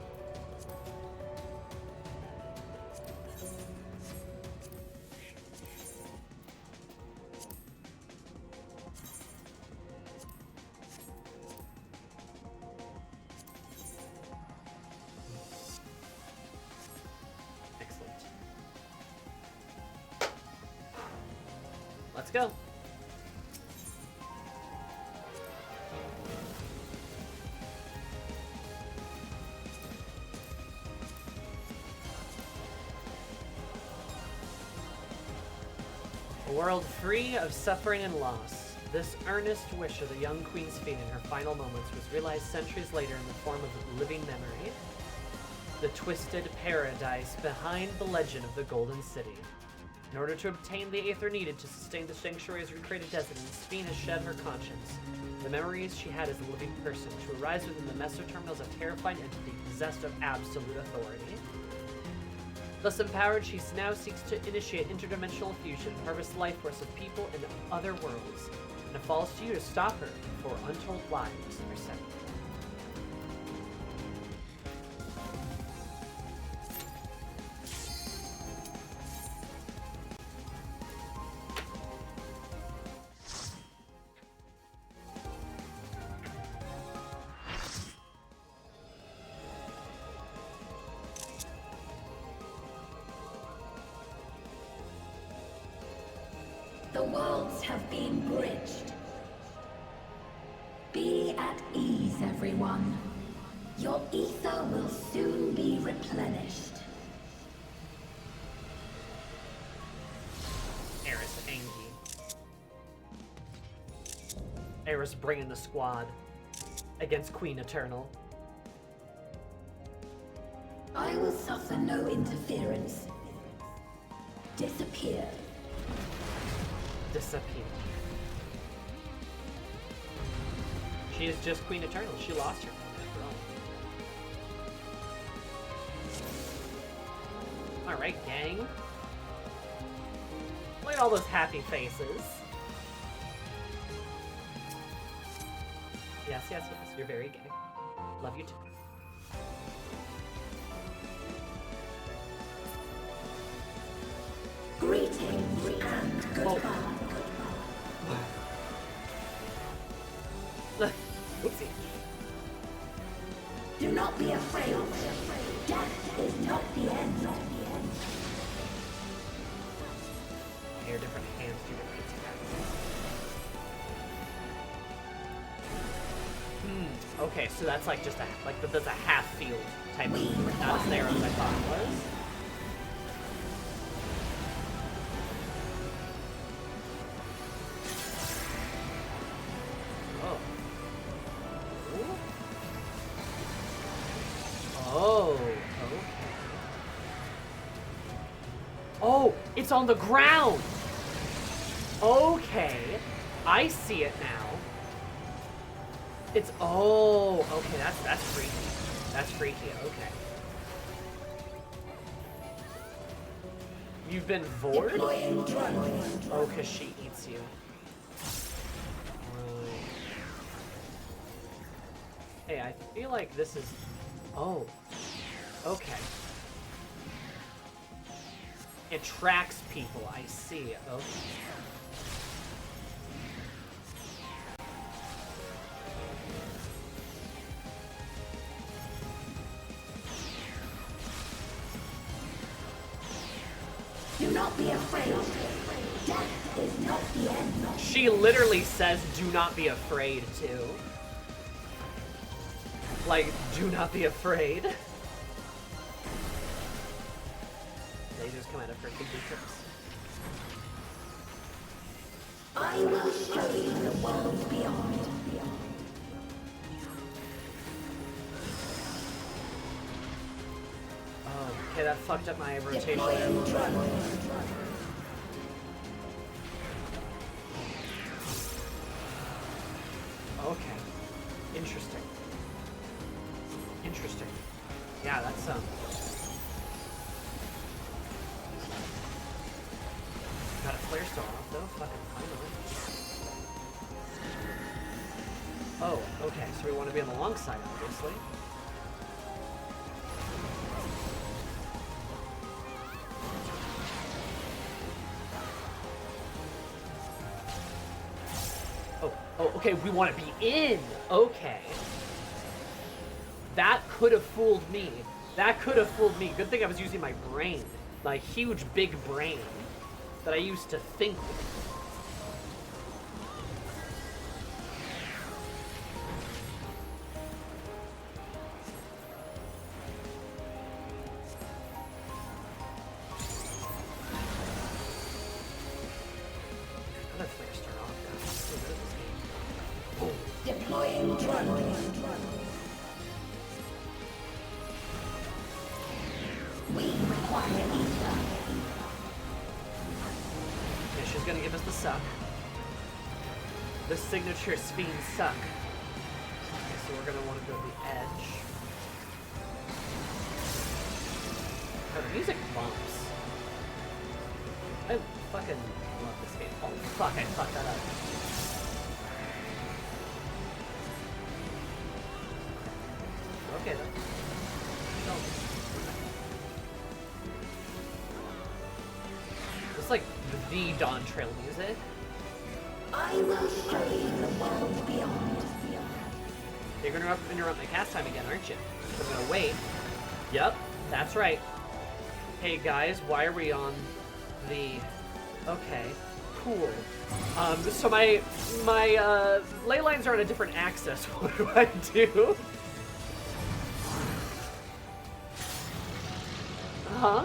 Let's go. A world free of suffering and loss. This earnest wish of the young Queen Sphene in her final moments was realized centuries later in the form of living memory. The twisted paradise behind the legend of the Golden City. In order to obtain the aether needed to sustain the sanctuary's recreated destiny, Sphene has shed her conscience. The memories she had as a living person, to arise within the Messer terminal as a terrifying entity possessed of absolute authority. Thus empowered, she now seeks to initiate interdimensional fusion, harvest life force of people in other worlds, and it falls to you to stop her before untold lives are set. The worlds have been bridged. Be at ease, everyone. Your ether will soon be replenished. Eris Angie. Eris bringing the squad against Queen Eternal. I will suffer no interference. Disappear. Disappear. She is just Queen Eternal. She lost her after all. Alright, gang. Look at all those happy faces. Yes, yes, yes. You're very gay. Love you too. Greetings and goodbye. Oopsie. Do not be afraid. Death is not the end. Your different hands do different attacks. Okay, so that's like just that's a half field type of, not as narrow as I thought it was. It's on the ground! Okay. I see it now. It's, oh, okay, that's freaky. That's freaky, okay. You've been vored? Oh, because she eats you. Hey, I feel like this is, oh, okay. It tracks people, I see. Okay. Do not be afraid. Death is not the end. She literally says, do not be afraid, too. Like, do not be afraid. Lasers come out of her fingertips. I will show you the world beyond. Oh, okay, that fucked up my rotation. Okay. Interesting. Interesting. Yeah, that's got a flare star off though, fucking finally. Oh, okay, so we want to be on the long side, obviously. Oh, okay, we want to be in! Okay. That could have fooled me. That could have fooled me. Good thing I was using my brain. My huge, big brain that I used to think with. require ether. Yeah, she's gonna give us the suck. The signature Sphene suck. Okay, so we're gonna want to go to the edge. Oh, the music bumps. I fucking love this game. Oh fuck, I fucked that up. Okay then. No. It's like the Dawntrail music. I will show you the world beyond. You're gonna interrupt my cast time again, aren't you? I'm gonna wait. Yep, that's right. Hey guys, why are we on the... Okay, cool. So my ley lines are on a different axis. What do I do? Huh?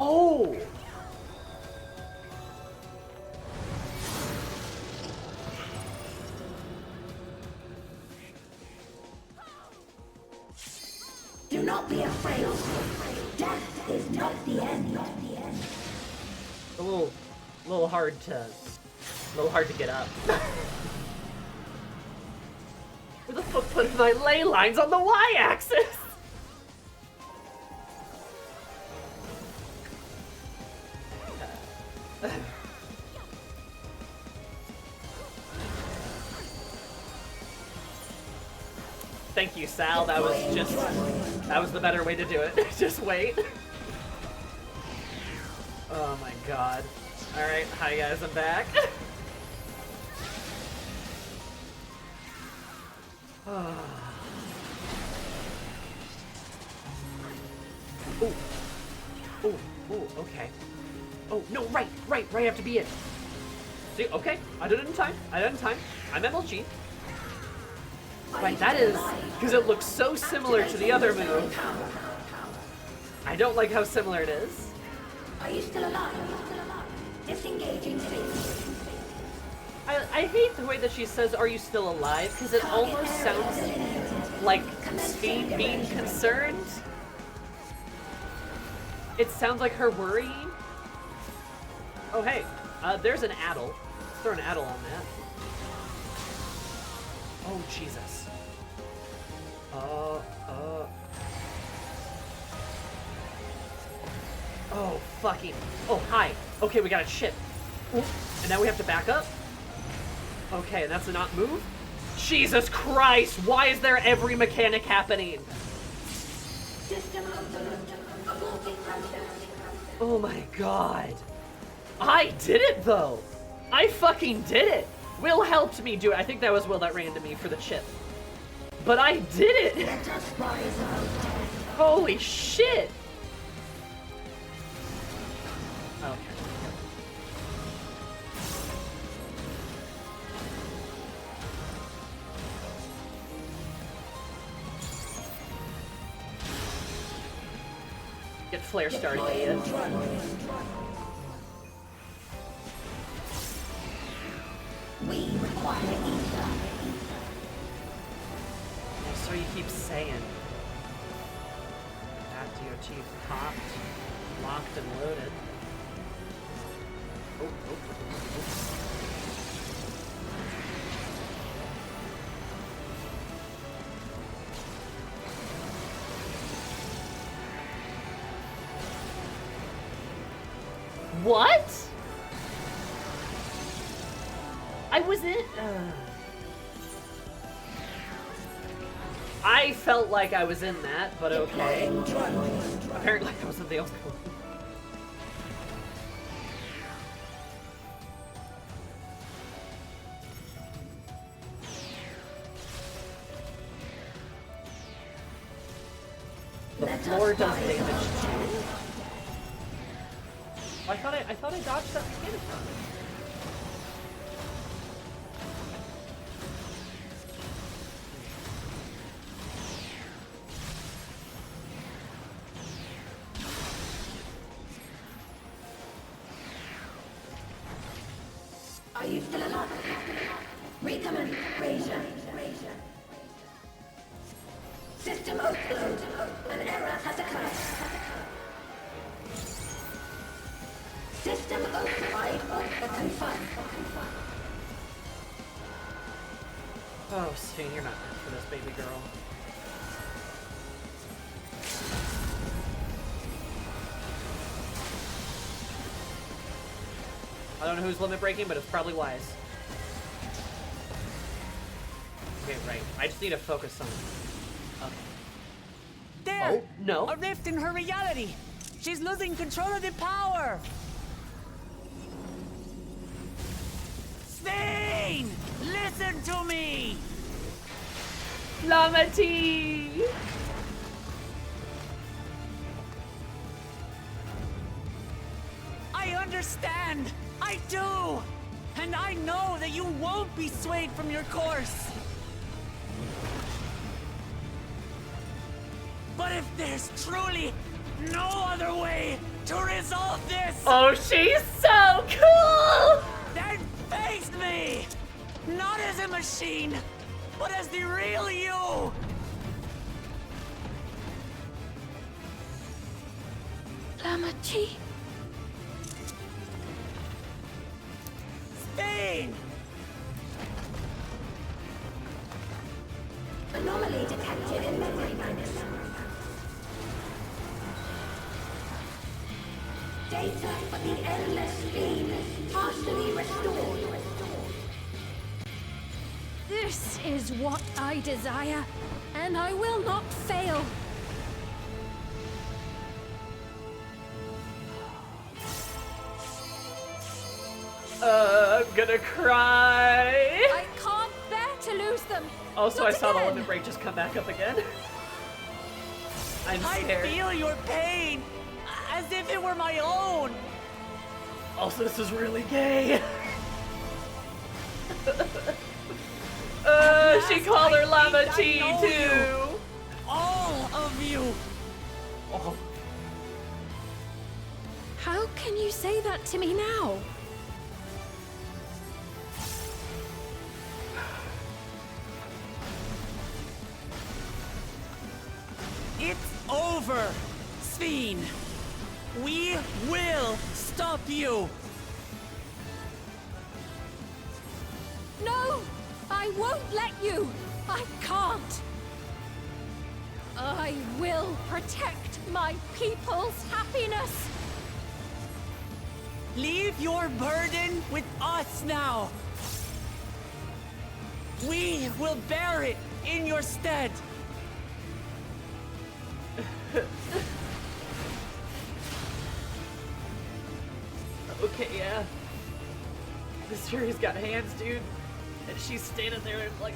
Oh! Do not be afraid. Death is not the end. A little hard to get up. Where the fuck put my ley lines on the y-axis? Thank you, Sal. That was the better way to do it. Just wait. Oh my god. Alright, hi guys, I'm back. Oh. Ooh. Ooh, ooh, okay. Oh, no, right, I have to be in. See, okay, I did it in time. I'm MLG. Right, that is, because it looks so similar to the other move. I don't like how similar it is. Are you still alive? Disengaging safely. I hate the way that she says, "Are you still alive?" Because it almost sounds like Sphene being concerned. It sounds like her worrying. Oh, hey, there's an addle. Let's throw an addle on that. Oh, Jesus. Oh, fucking. Oh, hi. Okay, we got a ship. Ooh. And now we have to back up? Okay, and that's a not move? Jesus Christ! Why is there every mechanic happening? Oh my god. I did it, though! I fucking did it! Will helped me do it. I think that was Will that ran to me for the chip. But I did it! Holy shit! Okay. Get flare started, Ian. We require ether. So you keep saying. That DOT popped, locked, and loaded. Oh. What? I was in. I felt like I was in that, but okay. Apparently I was something else going on. The floor does damage too. I thought I dodged that mechanicon. Are you still alive? Summon Razor. System overload. An error has occurred. System override confirmed. Oh, Sphene, you're not meant for this, baby girl. I don't know who's limit breaking, but it's probably wise. Okay, right. I just need to focus on it. Okay. There! Oh, no. A rift in her reality! She's losing control of the power! Sphene! Listen to me! Lamati! I understand! I do! And I know that you won't be swayed from your course! But if there's truly no other way to resolve this, Oh, she's so cool! then face me! Not as a machine, but as the real you! Lamati. Sphene! Anomaly detected in memory banks. Data for the Endless Sphene partially restored. This is what I desire, and I will not fail. I'm gonna cry. I can't bear to lose them. Also, Not I saw the again. limit break just come back up again. I'm I scared. feel your pain, as if it were my own! Also, this is really gay. She called her Llama I T know too. All of you! Oh, How can you say that to me now? It's over, Sphene! We will stop you! No! I won't let you! I can't! I will protect my people's happiness! Leave your burden with us now! We will bear it in your stead! okay, yeah. This Fury's got hands, dude. And she's standing there and like,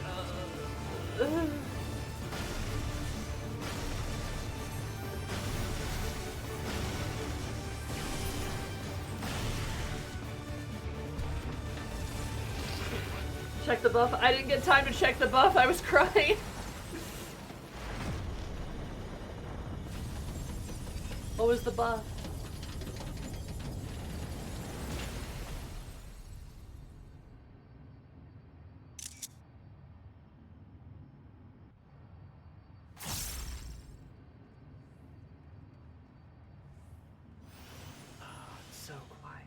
Check the buff. I didn't get time to check the buff. I was crying. What was the buff? So quiet.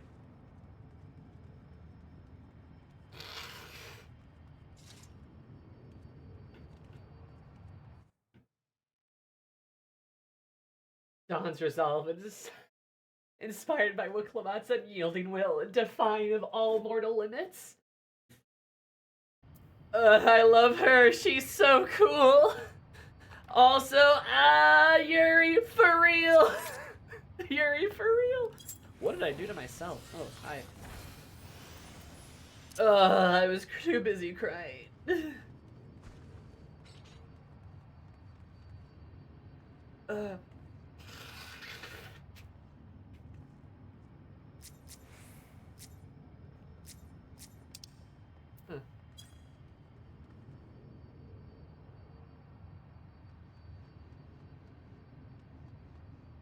Dawn's resolve is inspired by Wiklamat's unyielding will and defying of all mortal limits. I love her. She's so cool. Also, Yuri for real. Yuri for real. What did I do to myself? Oh, hi. I was too busy crying.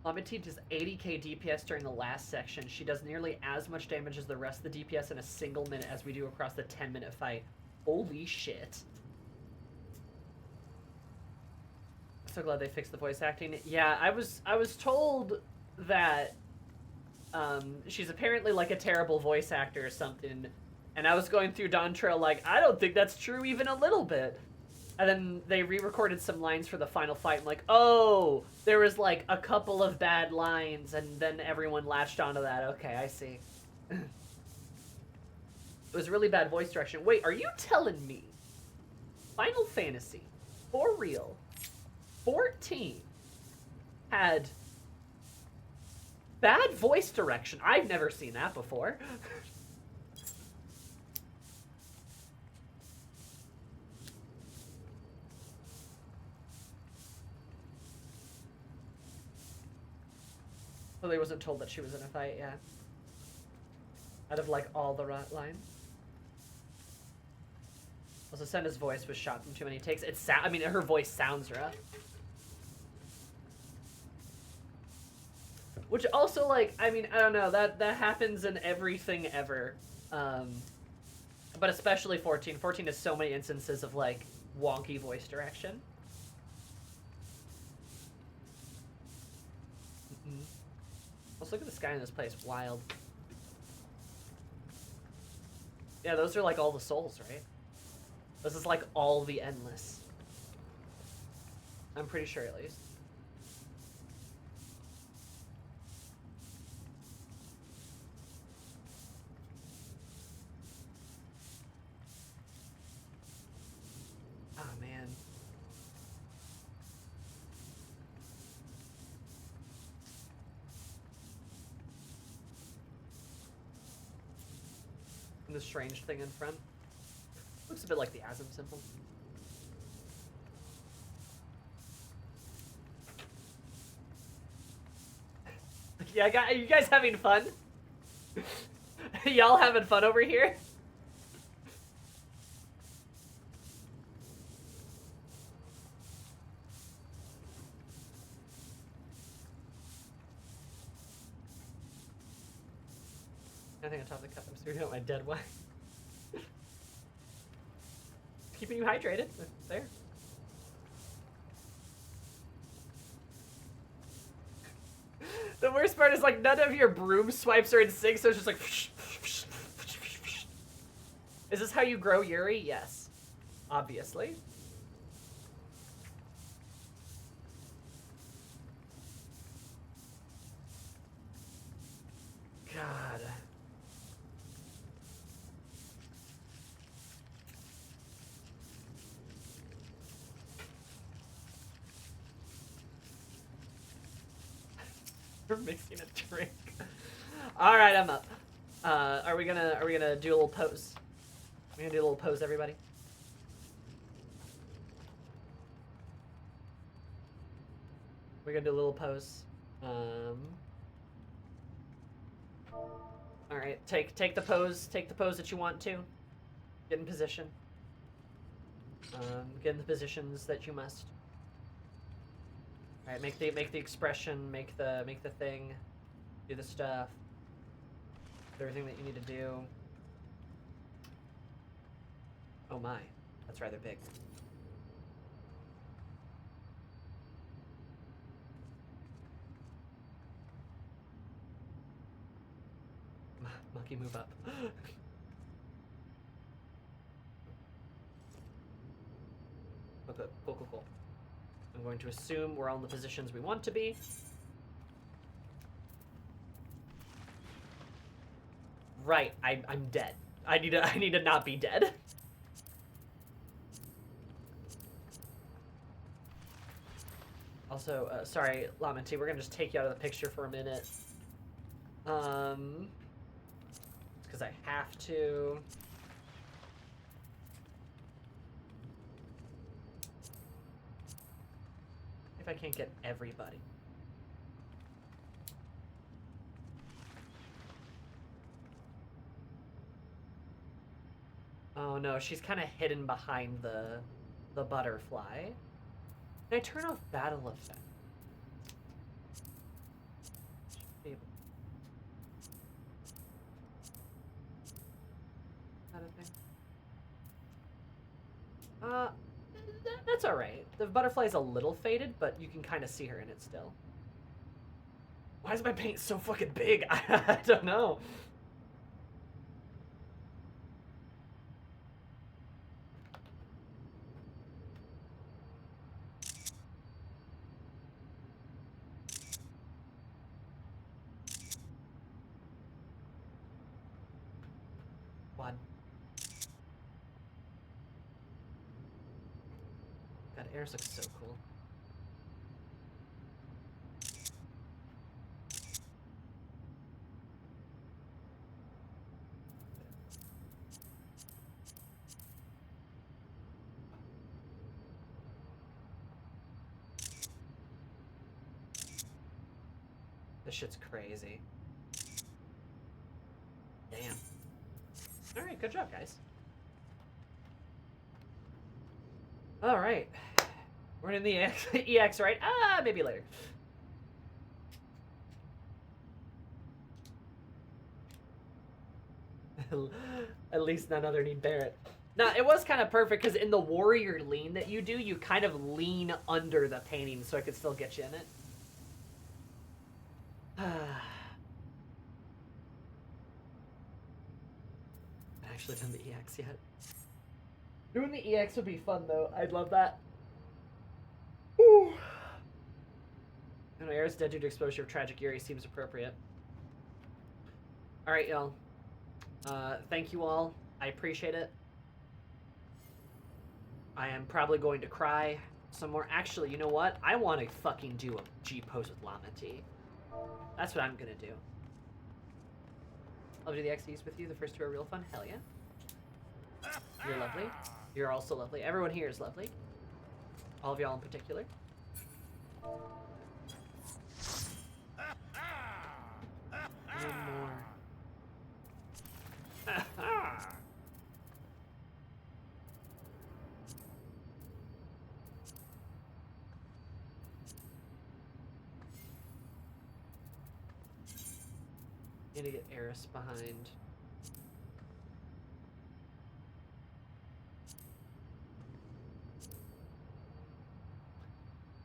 Lamati does 80k DPS during the last section. She does nearly as much damage as the rest of the DPS in a single minute as we do across the 10-minute fight. Holy shit. So glad they fixed the voice acting. Yeah, I was told that she's apparently like a terrible voice actor or something, and I was going through Dawntrail like, I don't think that's true even a little bit. And then they re-recorded some lines for the final fight. I'm like, oh, there was like a couple of bad lines, and then everyone latched onto that. Okay, I see. It was really bad voice direction. Wait, are you telling me Final Fantasy, for real, 14 had bad voice direction? I've never seen that before. Well, they wasn't told that she was in a fight, yeah. Out of like all the rot lines. Also, Senna's voice was shot from too many takes. I mean, her voice sounds rough. Which also, like, I mean, I don't know, that happens in everything ever. But especially 14. 14 has so many instances of, like, wonky voice direction. Let's look at the sky in this place. Wild. Yeah, those are, like, all the souls, right? This is, like, all the endless. I'm pretty sure, at least. Oh, man. And the strange thing in front. Looks a bit like the Asm symbol. Yeah, are you guys having fun? Y'all having fun over here? Nothing on top of the cup. I'm staring at my dead wife. Keeping you hydrated. There. The worst part is, like, none of your broom swipes are in sync, so it's just like... Is this how you grow Yuri? Yes. Obviously. God. We're mixing a drink. All right, I'm up. Are we gonna do a little pose? We're gonna do a little pose, everybody. We're gonna do a little pose. All right, take the pose. Take the pose that you want to. Get in position. Get in the positions that you must. All right, make the expression, make the thing, do the stuff, do everything that you need to do. Oh my, that's rather big. Monkey, move up. Okay, cool. I'm going to assume we're all in the positions we want to be. Right, I'm dead. I need to not be dead. Also, sorry, Lamenti, we're gonna just take you out of the picture for a minute. Because I have to. If I can't get everybody. Oh no, she's kind of hidden behind the butterfly. Can I turn off battle effect? Should be able. Is that a thing? Uh, that's alright. The butterfly's a little faded, but you can kind of see her in it still. Why is my paint so fucking big? I don't know. One. God, Eris looks so cool. This shit's crazy. Damn. Alright, good job, guys. Alright. We're in the EX, right? Ah, maybe later. At least none other need Barrett. Now, it was kind of perfect because in the warrior lean that you do, you kind of lean under the painting so I could still get you in it. I haven't actually done the EX yet. Doing the EX would be fun though. I'd love that. Whew. Eris dead due to exposure of Tragic Eerie seems appropriate. Alright, y'all. Thank you all. I appreciate it. I am probably going to cry some more. Actually, you know what? I want to fucking do a G-pose with Llama T. That's what I'm gonna do. I'll do the XEs with you. The first two are real fun. Hell yeah. You're lovely. You're also lovely. Everyone here is lovely. All of y'all in particular. One more. Need to get Eris behind.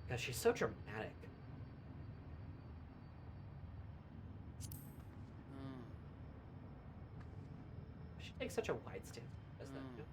God, she's so dramatic. She takes such a wide stance. Does that? No?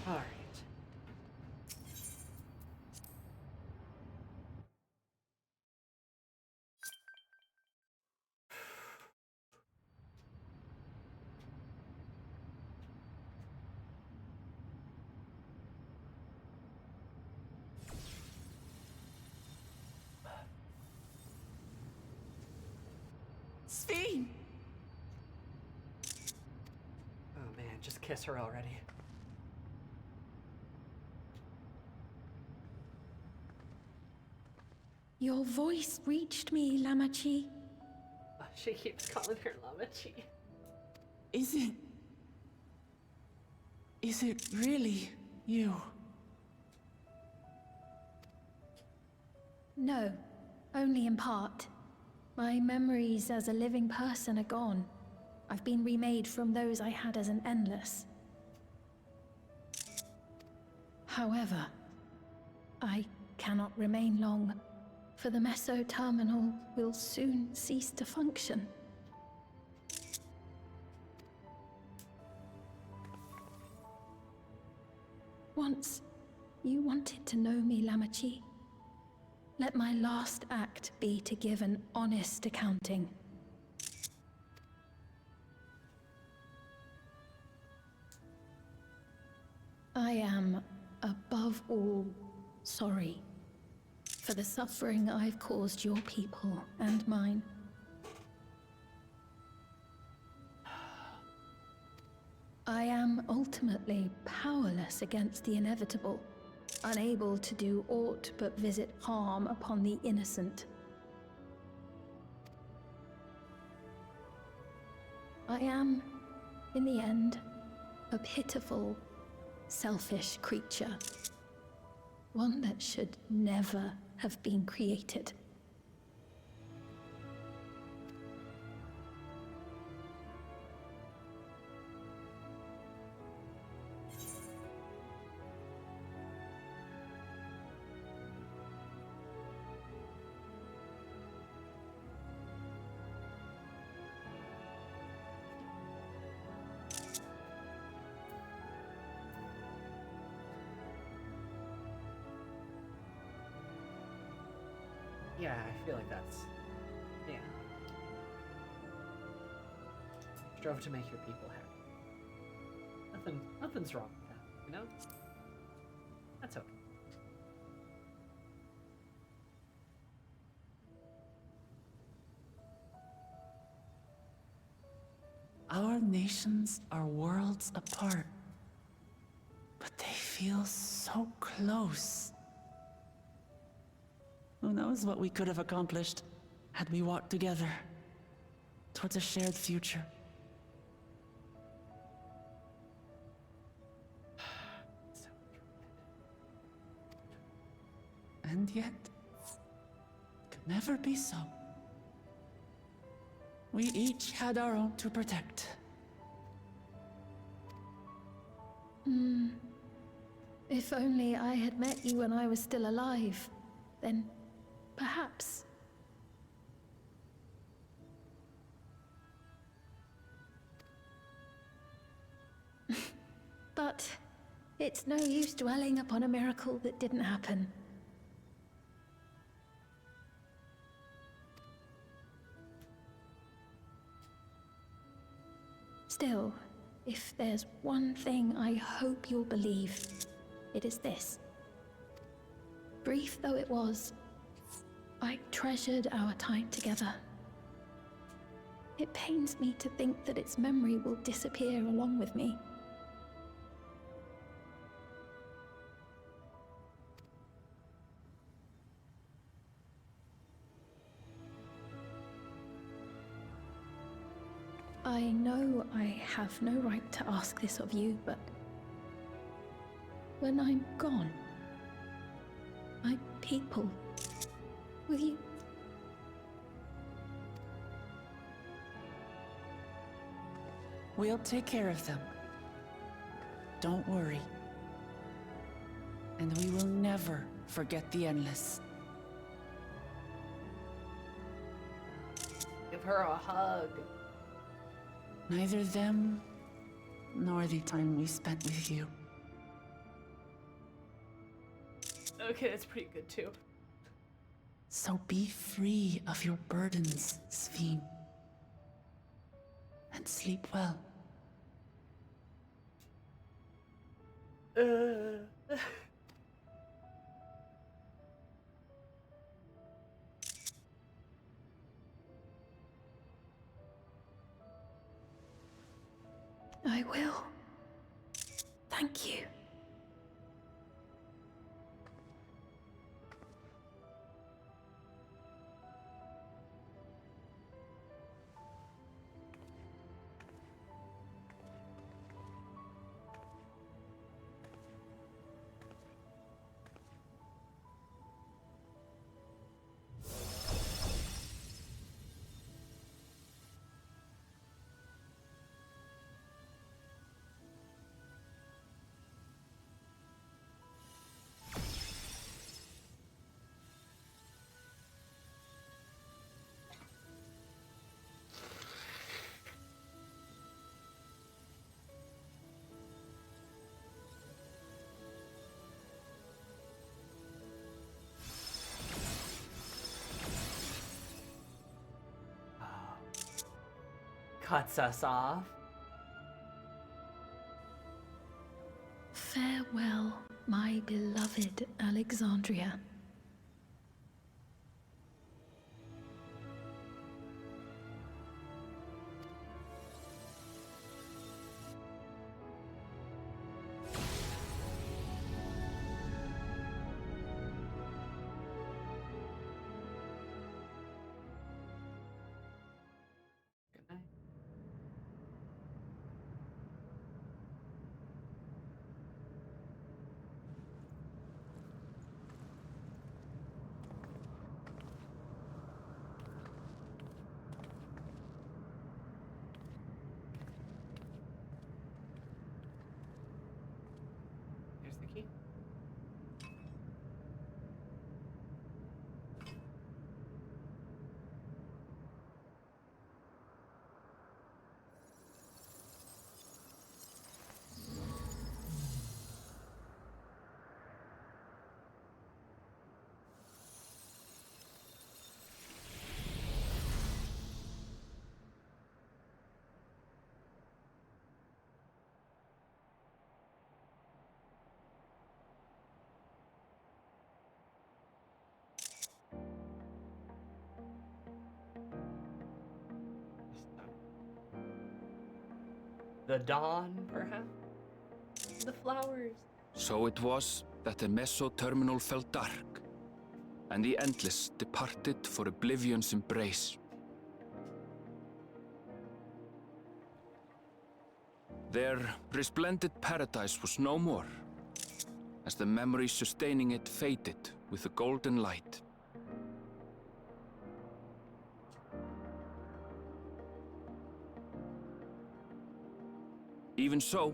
All right. Sphene! Oh man, just kiss her already. Your voice reached me, Lamachi. She keeps calling her Lamachi. Is it really you? No, only in part. My memories as a living person are gone. I've been remade from those I had as an endless. However, I cannot remain long, for the meso-terminal will soon cease to function. Once, you wanted to know me, Lamachi. Let my last act be to give an honest accounting. I am, above all, sorry for the suffering I've caused your people and mine. I am ultimately powerless against the inevitable, unable to do aught but visit harm upon the innocent. I am, in the end, a pitiful, selfish creature. One that should never have been created. Yeah, I feel like that's... yeah. Strove to make your people happy. Nothing's wrong with that, you know? That's okay. Our nations are worlds apart, but they feel so close. Who knows what we could have accomplished had we walked together towards a shared future. And yet, it could never be so. We each had our own to protect. If only I had met you when I was still alive, then perhaps. But it's no use dwelling upon a miracle that didn't happen. Still, if there's one thing I hope you'll believe, it is this. Brief though it was, I treasured our time together. It pains me to think that its memory will disappear along with me. I know I have no right to ask this of you, but when I'm gone, my people, will you? We'll take care of them. Don't worry. And we will never forget the Endless. Give her a hug. Neither them, nor the time we spent with you. Okay, that's pretty good too. So be free of your burdens, Sphene. And sleep well. I will. Thank you. cuts us off. Farewell, my beloved Alexandria. Good night. Here's the key. The dawn, perhaps? The flowers. So it was that the meso-terminal fell dark, and the Endless departed for oblivion's embrace. Their resplendent paradise was no more, as the memory sustaining it faded with the golden light. Even so,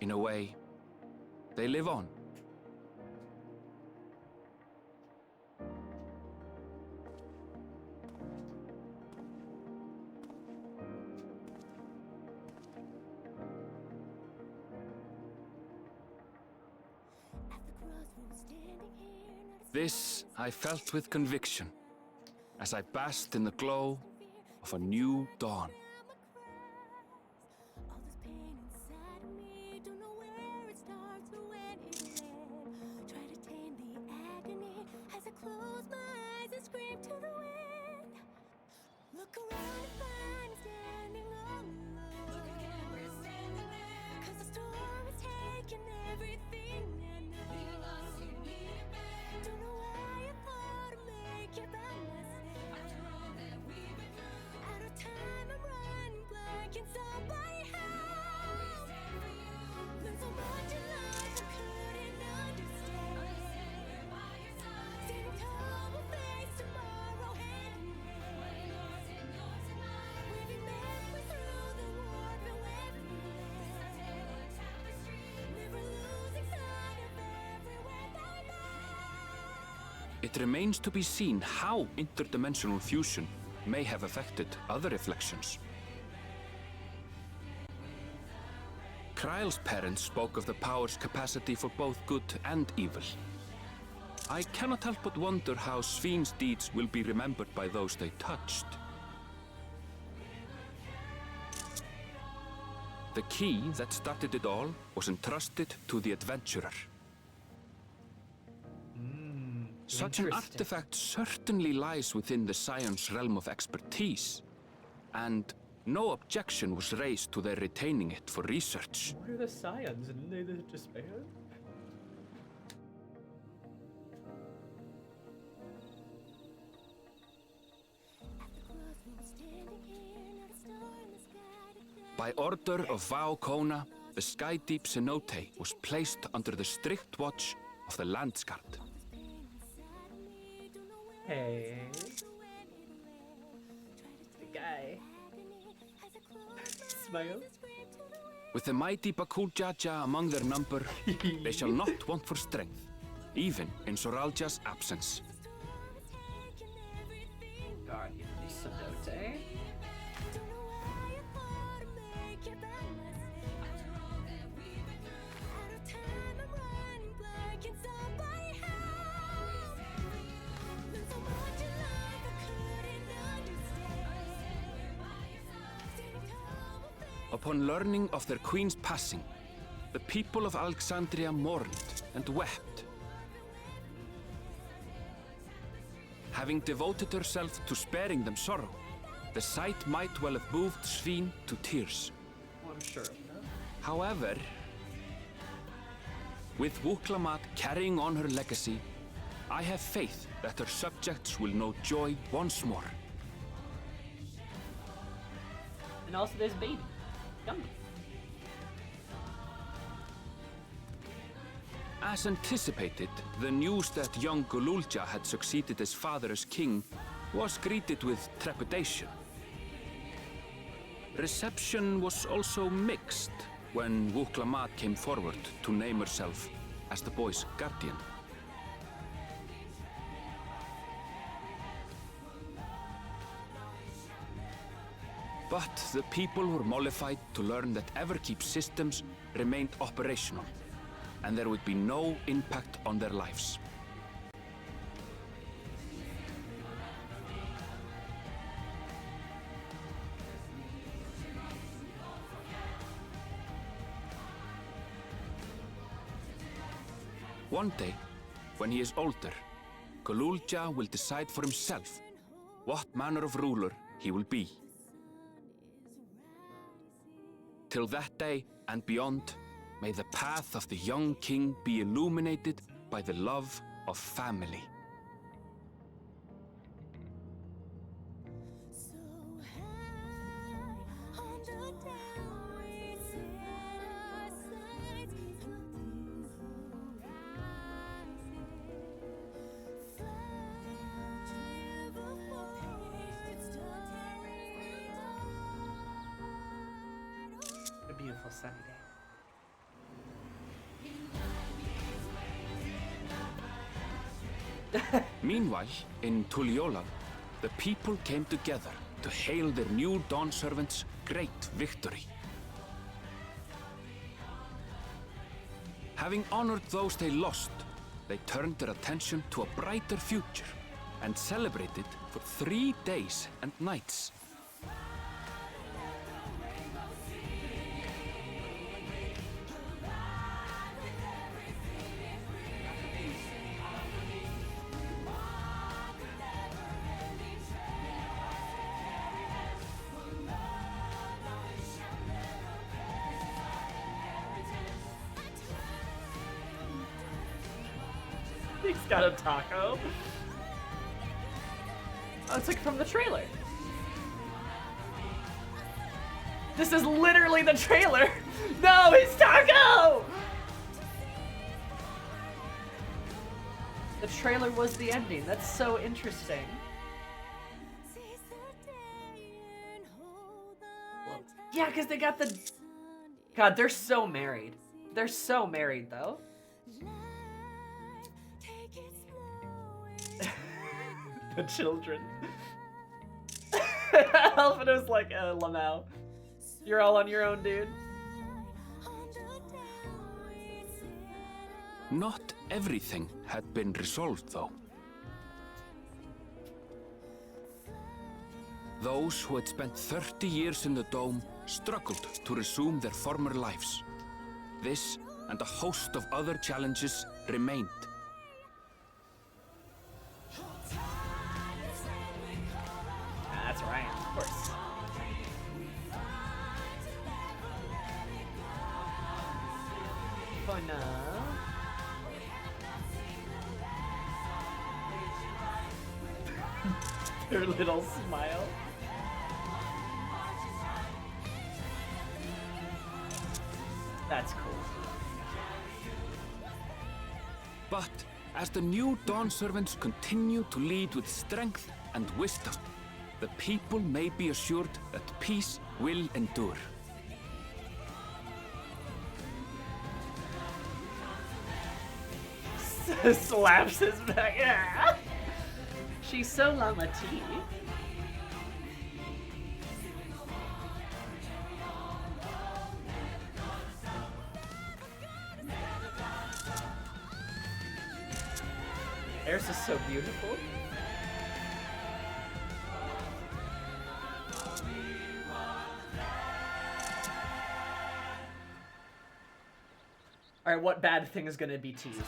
in a way, they live on. This I felt with conviction, as I basked in the glow of a new dawn. It remains to be seen how interdimensional fusion may have affected other reflections. Kryle's parents spoke of the power's capacity for both good and evil. I cannot help but wonder how Sphene's deeds will be remembered by those they touched. The key that started it all was entrusted to the adventurer. Such an artifact certainly lies within the Scion's realm of expertise, and no objection was raised to their retaining it for research. What are the Scions? Didn't they disband? By order of Vau Kona, the Sky Deep Cenote was placed under the strict watch of the Landsguard. Hey. The guy. Smile. With the mighty Bakul Jaja among their number, they shall not want for strength, even in Soralja's absence. Guardian of Cenote. Upon learning of their queen's passing, the people of Alexandria mourned and wept. Having devoted herself to sparing them sorrow, the sight might well have moved Sphene to tears. Oh, I'm sure of that. However, with Wuklamad carrying on her legacy, I have faith that her subjects will know joy once more. And also there's baby. Yummy. As anticipated, the news that young Gululja had succeeded his father as king was greeted with trepidation. Reception was also mixed when Wuklamad came forward to name herself as the boy's guardian. But the people were mollified to learn that Everkeep's systems remained operational, and there would be no impact on their lives. One day, when he is older, Gululja will decide for himself what manner of ruler he will be. Till that day and beyond, may the path of the young king be illuminated by the love of family. A beautiful sunny day. Meanwhile, in Tuliyola, the people came together to hail their new dawn servant's great victory. Having honored those they lost, they turned their attention to a brighter future and celebrated for 3 days and nights. He's got a taco. Oh, it's like from the trailer. This is literally the trailer. No, his taco! The trailer was the ending. That's so interesting. Yeah, because they got the... God, they're so married. They're so married, though. The children. Alphinaud's like, Lamau, you're all on your own, dude. Not everything had been resolved, though. Those who had spent 30 years in the Dome struggled to resume their former lives. This and a host of other challenges remained. That's right, of course. For now. Their little smile. That's cool. But as the new Dawn Servants continue to lead with strength and wisdom, the people may be assured that peace will endure. Slaps his back. Yeah. She's so Lama T. Theirs is so beautiful. Alright, what bad thing is gonna be teased?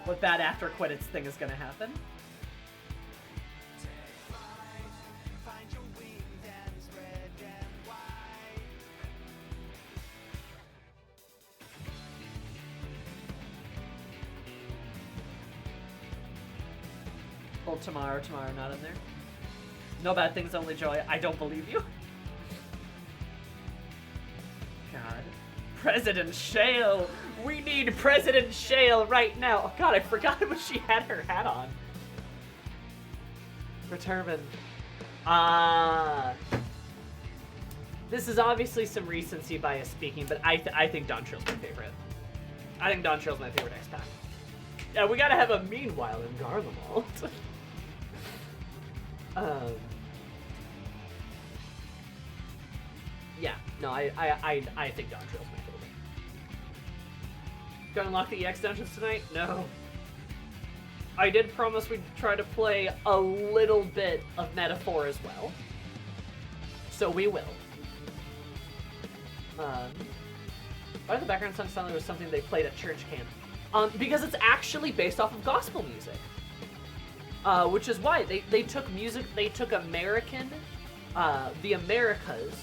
What bad after Quidditch thing is gonna happen? Well, tomorrow not in there. No bad things, only joy. I don't believe you. God. President Shale! We need President Shale right now! Oh god, I forgot when she had her hat on. Her turban. This is obviously some recency bias speaking, but I think Dawntrail's my favorite. I think Dawntrail's my favorite X-Pack. Yeah, we gotta have a meanwhile in Garlemald. Yeah, no, I think Dawntrail's my favorite. Gonna unlock the EX dungeons tonight? No. I did promise we'd try to play a little bit of Metaphor as well. So we will. Why the background song sounded was something they played at church camp? Because it's actually based off of gospel music. Which is why they took music, they took American, the Americas,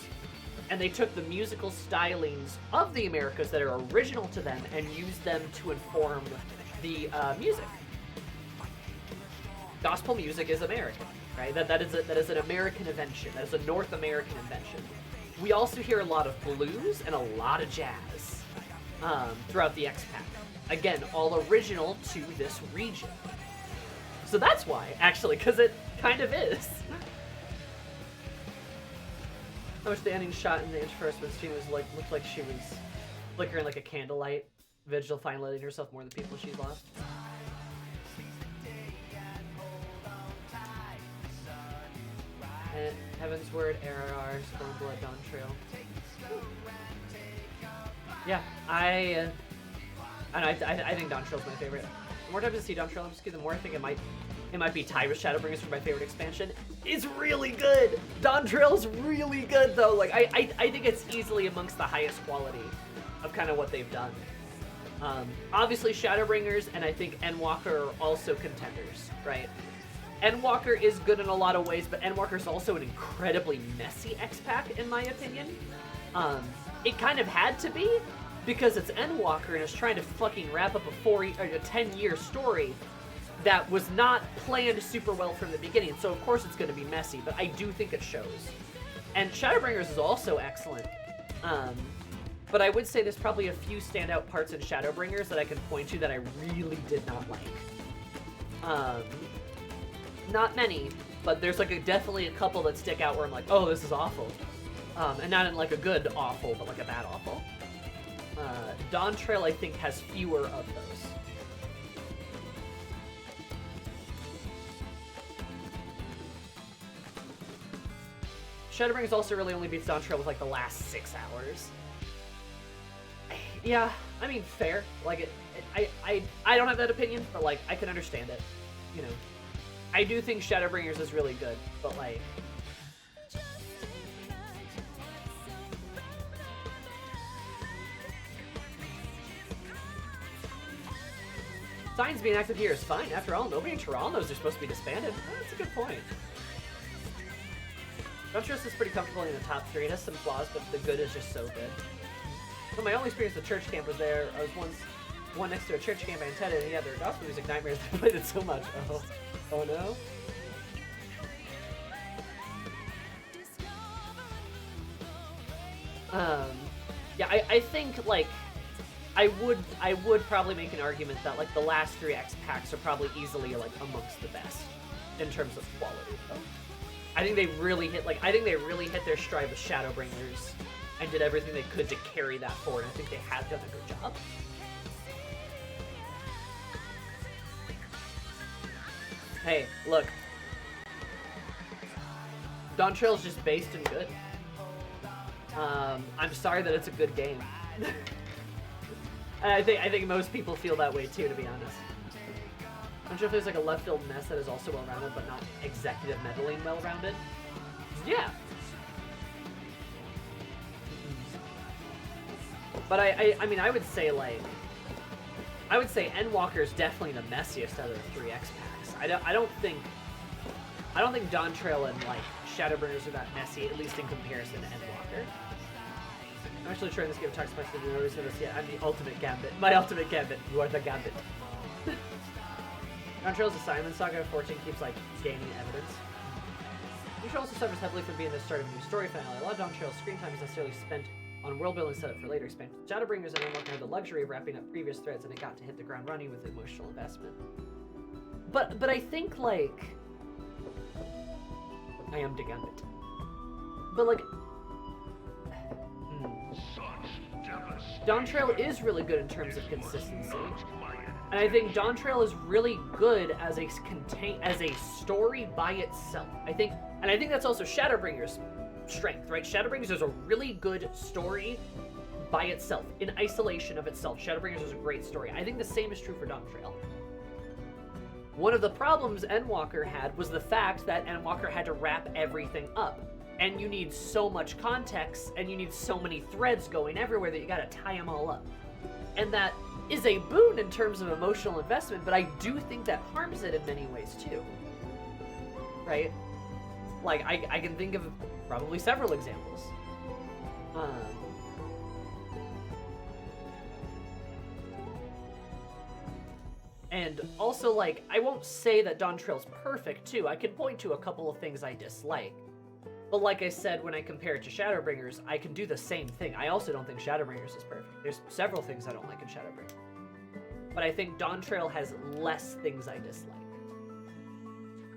and they took the musical stylings of the Americas that are original to them and used them to inform the music. Gospel music is American, right? That is an American invention. That is a North American invention. We also hear a lot of blues and a lot of jazz throughout the X-Pack. Again, all original to this region. So that's why, actually, because it kind of is. I wish the ending shot in the first when Sphene was looked like she was flickering like a candlelight vigil, finally letting herself more than people she's lost. And Heaven's Word, RRR, Stormblood, Dawntrail. Yeah, I think Dawntrail's my favorite. The more times I see Dawntrail, the more I think it might be tied with Shadowbringers for my favorite expansion. It's really good! Dawntrail's really good though. Like I think it's easily amongst the highest quality of kind of what they've done. Obviously Shadowbringers and I think Endwalker are also contenders, right? Endwalker is good in a lot of ways, but Endwalker's also an incredibly messy X-Pack in my opinion. It kind of had to be, because it's Endwalker and it's trying to fucking wrap up a 10-year story that was not planned super well from the beginning, so of course it's going to be messy, but I do think it shows. And Shadowbringers is also excellent, but I would say there's probably a few standout parts in Shadowbringers that I can point to that I really did not like. Not many, but there's like definitely a couple that stick out where I'm like, oh, this is awful. And not in like a good awful, but like a bad awful. Dawntrail, I think, has fewer of those. Shadowbringers also really only beats Dawntrail with like the last 6 hours. Yeah, I mean, fair. Like, I don't have that opinion, but like, I can understand it. You know, I do think Shadowbringers is really good, but like, Signs being active here is fine. After all, nobody in Toronto knows they're supposed to be disbanded. Oh, that's a good point. Dawntrail is pretty comfortable in the top 3. It has some flaws, but the good is just so good. So my only experience with church camp was there. I was one next to a church camp I attended, and yeah, their gospel music nightmares. I played it so much. Oh no. Yeah, I think like I would probably make an argument that like the last 3 X packs are probably easily like amongst the best in terms of quality. Though. I think they really hit their stride with Shadowbringers and did everything they could to carry that forward. I think they have done a good job. Hey, look. Dawntrail's just based and good. I'm sorry that it's a good game. I think most people feel that way too, to be honest. I'm sure if there's like a left field mess that is also well-rounded, but not executive meddling well-rounded. Yeah. But I mean, I would say Endwalker is definitely the messiest out of the 3 X packs. I don't think Dawntrail and like Shadowbringers are that messy, at least in comparison to Endwalker. I'm actually trying this game of Talks About Nobody's noticed yet. I'm the ultimate Gambit. My ultimate Gambit. You are the Gambit. Dawntrail's assignment saga 14 keeps like gaining evidence. Dawntrail also suffers heavily from being the start of a new story finale. A lot of Dawntrail's screen time is necessarily spent on world building setup for later expansion. Shadowbringers and Endwalker had the luxury of wrapping up previous threads, and it got to hit the ground running with emotional investment. But I think like I am the Gambit. But like Dawntrail is really good in terms of consistency, and I think Dawntrail is really good as a story by itself. I think that's also Shadowbringer's strength, right? Shadowbringers is a really good story by itself, in isolation of itself. Shadowbringers is a great story. I think the same is true for Dawntrail. One of the problems Endwalker had was the fact that Endwalker had to wrap everything up. And you need so much context, and you need so many threads going everywhere that you gotta tie them all up. And that is a boon in terms of emotional investment, but I do think that harms it in many ways too. Right? Like, I can think of probably several examples. And also, like, I won't say that Dawntrail's perfect too. I can point to a couple of things I dislike. But like I said, when I compare it to Shadowbringers, I can do the same thing. I also don't think Shadowbringers is perfect. There's several things I don't like in Shadowbringers. But I think Dawntrail has less things I dislike.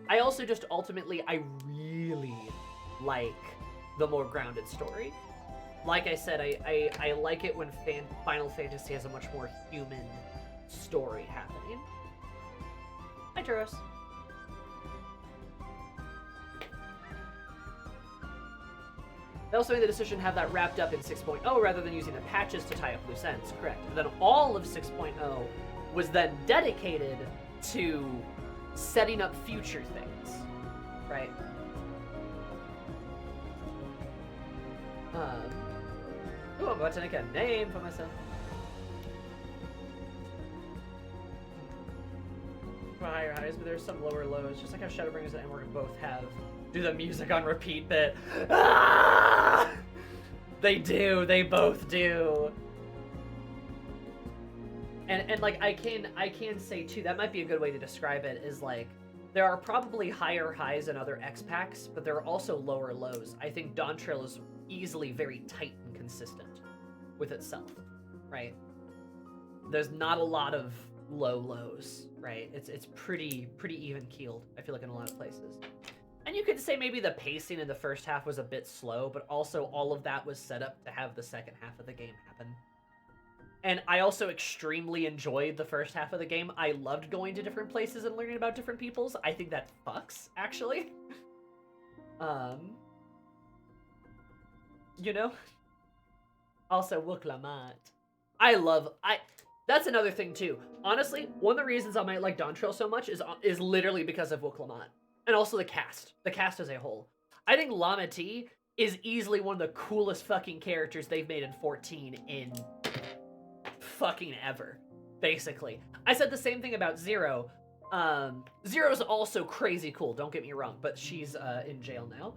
I also just ultimately, I really like the more grounded story. Like I said, I like it when Final Fantasy has a much more human story happening. Hi, Turos. They also made the decision to have that wrapped up in 6.0 rather than using the patches to tie up loose ends, correct. And then all of 6.0 was then dedicated to setting up future things, right? Ooh, I'm about to make a name for myself. Higher highs, but there's some lower lows, just like how Shadowbringers and Endwalker both have do the music on repeat bit. Ah! They do, they both do. And like I can say too, that might be a good way to describe it, is like there are probably higher highs in other X packs, but there are also lower lows. I think Dawntrail is easily very tight and consistent with itself, right? There's not a lot of low lows, right? It's pretty even keeled, I feel like, in a lot of places. And you could say maybe the pacing in the first half was a bit slow, but also all of that was set up to have the second half of the game happen. And I also extremely enjoyed the first half of the game. I loved going to different places and learning about different peoples. I think that fucks, actually. You know? Also, Wuklamat. That's another thing, too. Honestly, one of the reasons I might like Dawntrail so much is literally because of Wuklamat. And also the cast as a whole. I think Lama T is easily one of the coolest fucking characters they've made in 14 in fucking ever, basically. I said the same thing about Zero. Zero's also crazy cool, don't get me wrong, but she's in jail now.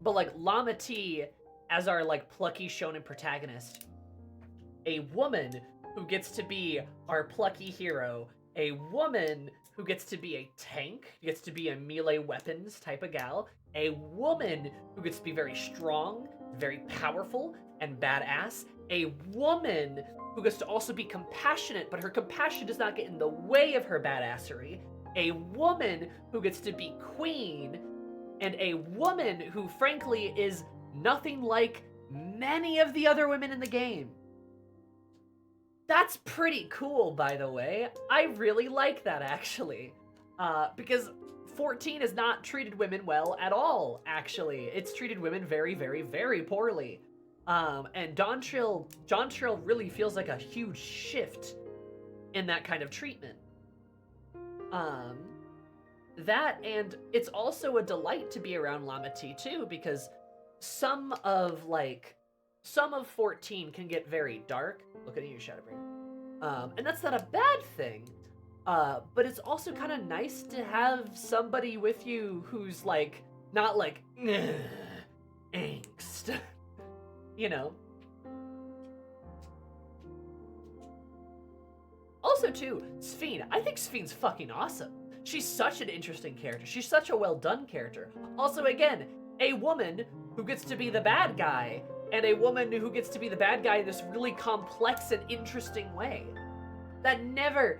But like Lama T as our like plucky shonen protagonist, a woman who gets to be our plucky hero, a woman who gets to be a tank, gets to be a melee weapons type of gal, a woman who gets to be very strong, very powerful, and badass, a woman who gets to also be compassionate, but her compassion does not get in the way of her badassery, a woman who gets to be queen, and a woman who, frankly, is nothing like many of the other women in the game. That's pretty cool, by the way. I really like that, actually. Because 14 has not treated women well at all, actually. It's treated women very, very, very poorly. And Dawntrail really feels like a huge shift in that kind of treatment. That, and it's also a delight to be around Lama T, too, because some of, like, some of 14 can get very dark. Look at you, Shadowbringer. And that's not a bad thing. But it's also kind of nice to have somebody with you who's like, not like, angst. You know? Also, too, Sphene. I think Sphene's fucking awesome. She's such an interesting character. She's such a well-done character. Also, again, a woman who gets to be the bad guy, and a woman who gets to be the bad guy in this really complex and interesting way. That never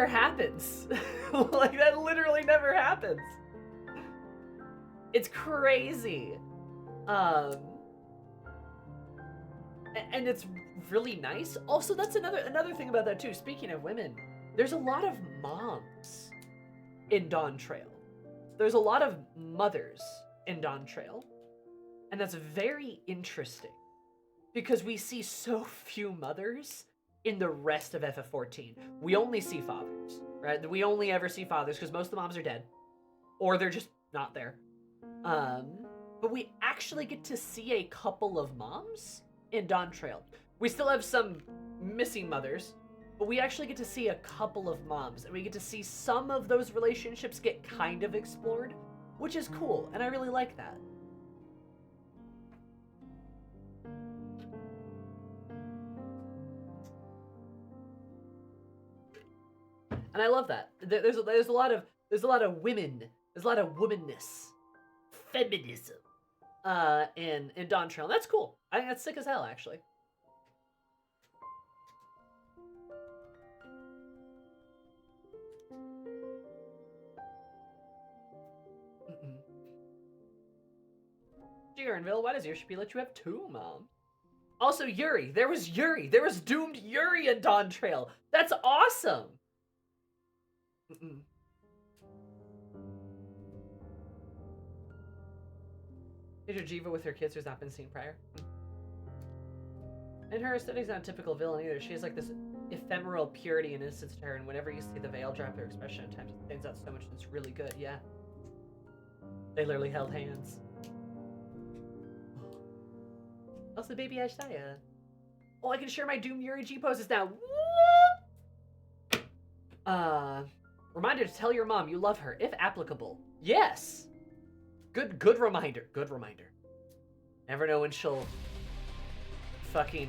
happens. Like, that literally never happens. It's crazy. And it's really nice. Also, that's another thing about that too. Speaking of women, there's a lot of moms in Dawntrail. There's a lot of mothers in Dawntrail. And that's very interesting because we see so few mothers in the rest of FF14. We only see fathers, right? We only ever see fathers because most of the moms are dead or they're just not there. But we actually get to see a couple of moms in Dawntrail. We still have some missing mothers, but we actually get to see a couple of moms, and we get to see some of those relationships get kind of explored, which is cool, and I really like that. And I love that. There's a lot of women. There's a lot of womanness, feminism, in Dawntrail. And that's cool. I think that's sick as hell, actually. Jirenville, why does Yoshi let you have two moms? Also, Yuri. There was Yuri. There was doomed Yuri in Dawntrail. That's awesome. Major Jiva with her kids who's not been seen prior. And her aesthetic's not a typical villain either. She has like this ephemeral purity and innocence to her, and whenever you see the veil drop her expression at times, it stands out so much. It's really good, yeah. They literally held hands. Also, baby Ashaya. Oh, I can share my Doom Yuri G poses now. Whoop! Reminder to tell your mom you love her, if applicable. Yes! Good reminder. Good reminder. Never know when she'll fucking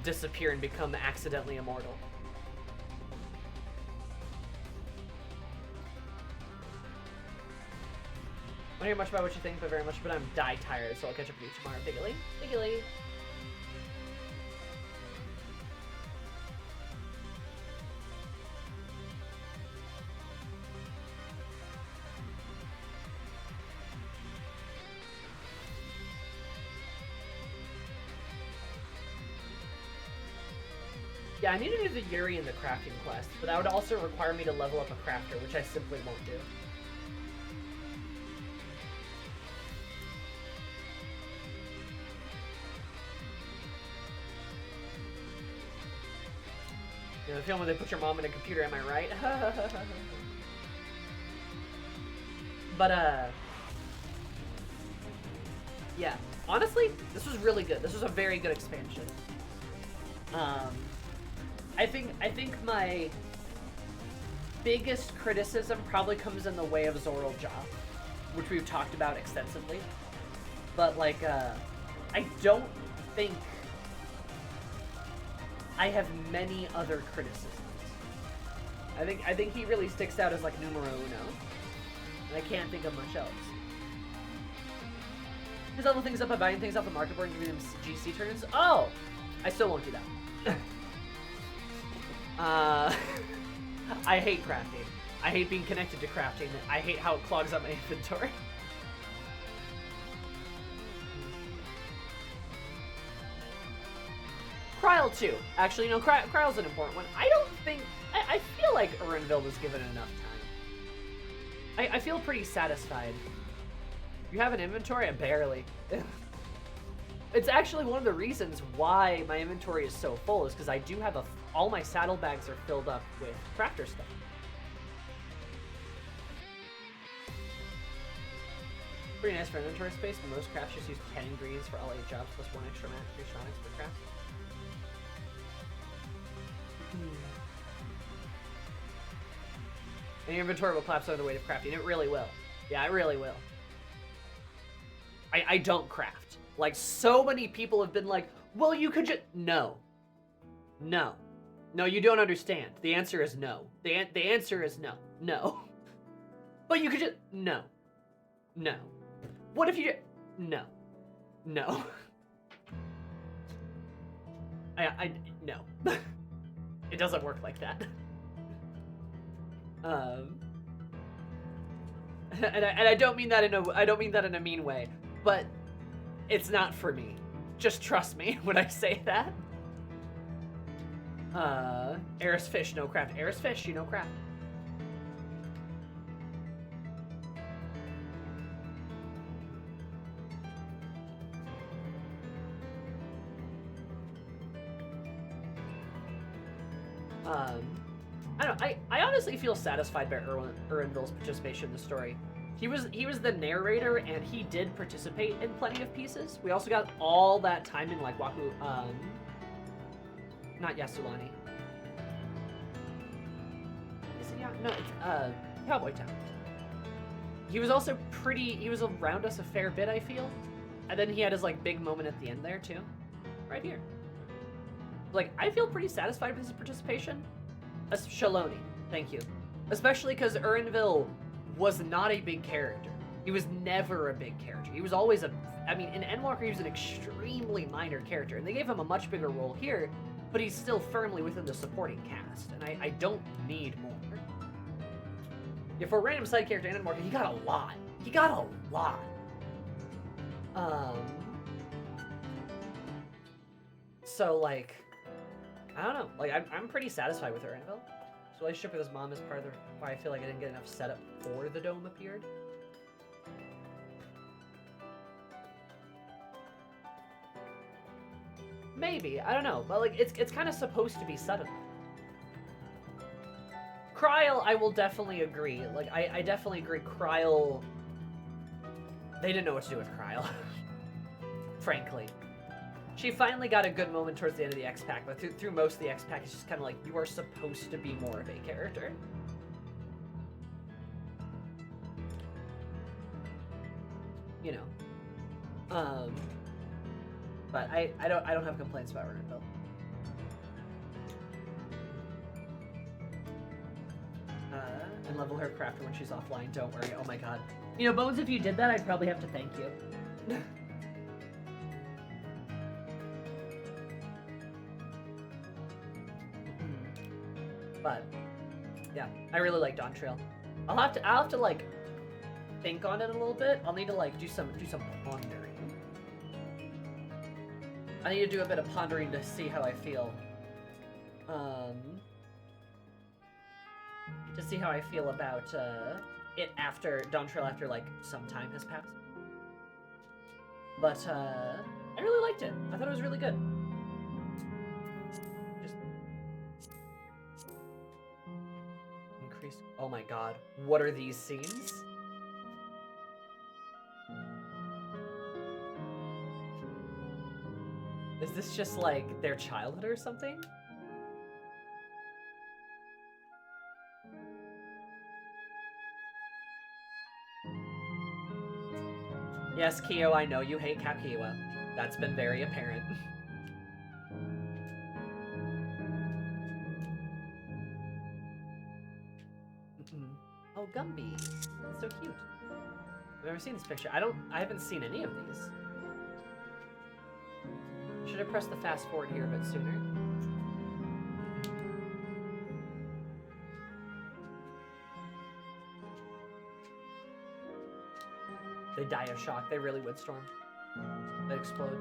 disappear and become accidentally immortal. I don't hear much about what you think, but very much, but I'm die tired, so I'll catch up with you tomorrow. Biggily. Biggily. Yeah, I need to do the Yuri in the crafting quest, but that would also require me to level up a crafter, which I simply won't do. You know, the film when they put your mom in a computer, am I right? But, yeah. Honestly, this was really good. This was a very good expansion. I think my biggest criticism probably comes in the way of Zoral Jaw, which we've talked about extensively. But like, I don't think I have many other criticisms. I think he really sticks out as like numero uno, and I can't think of much else. Just level things up by buying things off the market board and giving them GC turns. Oh, I still won't do that. I hate crafting. I hate being connected to crafting. I hate how it clogs up my inventory. Kryl too. Actually, no, Kryl's an important one. I don't think... I feel like Urnville was given enough time. I feel pretty satisfied. You have an inventory? Barely. It's actually one of the reasons why my inventory is so full, is because I do have all my saddlebags are filled up with crafter stuff. Pretty nice for inventory space. Most crafts just use 10 ingredients for all 8 jobs plus 1 extra electronics per craft. And your inventory will collapse under the weight of crafting. It really will. Yeah, it really will. I don't craft. Like, so many people have been like, well, you could just... No. No. No, you don't understand. The answer is no. The answer is no. No. But you could just... No. No. What if you just... No. No. No. It doesn't work like that. And I don't mean that in a mean way, but it's not for me. Just trust me when I say that. Eris fish, no craft. Eris fish, you know craft. I don't know, I honestly feel satisfied by Erinville's participation in the story. He was the narrator, and he did participate in plenty of pieces. We also got all that time in, like, Waku, not Yasulani. Is it no, it's, Cowboy Town. He was also he was around us a fair bit, I feel. And then he had his, like, big moment at the end there, too. Right here. Like, I feel pretty satisfied with his participation. Shaloni, thank you. Especially because Erinville was not a big character. He was never a big character. He was always I mean, in Endwalker, he was an extremely minor character, and they gave him a much bigger role here, but he's still firmly within the supporting cast, and I don't need more. Yeah, for a random side character in Endwalker, he got a lot. He got a lot. So, like, I don't know. Like, I'm pretty satisfied with Erinville. His relationship with his mom is part of why I feel like I didn't get enough setup before the dome appeared. Maybe, I don't know, but like it's kind of supposed to be sudden. Kryl, I will definitely agree. Like I definitely agree. Kryl, they didn't know what to do with Kryl. Frankly, she finally got a good moment towards the end of the X-Pack, but through most of the X-Pack, it's just kind of like you are supposed to be more of a character. You know. But I don't have complaints about Erinville. And level her crafter when she's offline. Don't worry. Oh my god. You know, Bones, if you did that, I'd probably have to thank you. But yeah, I really like Dawntrail. I'll have to like think on it a little bit. I'll need to like do some pondering. I need to do a bit of pondering to see how I feel. To see how I feel about it after Dawntrail, after like some time has passed. But I really liked it. I thought it was really good. Just increase. Oh my god, what are these scenes? Is this just like their childhood or something? Yes, Kyo, I know you hate Capkiwa. That's been very apparent. Oh, Gumby. That's so cute. I've never seen this picture. I haven't seen any of these. Should have pressed the fast forward here a bit sooner. They die of shock. They really would, Storm. They explode.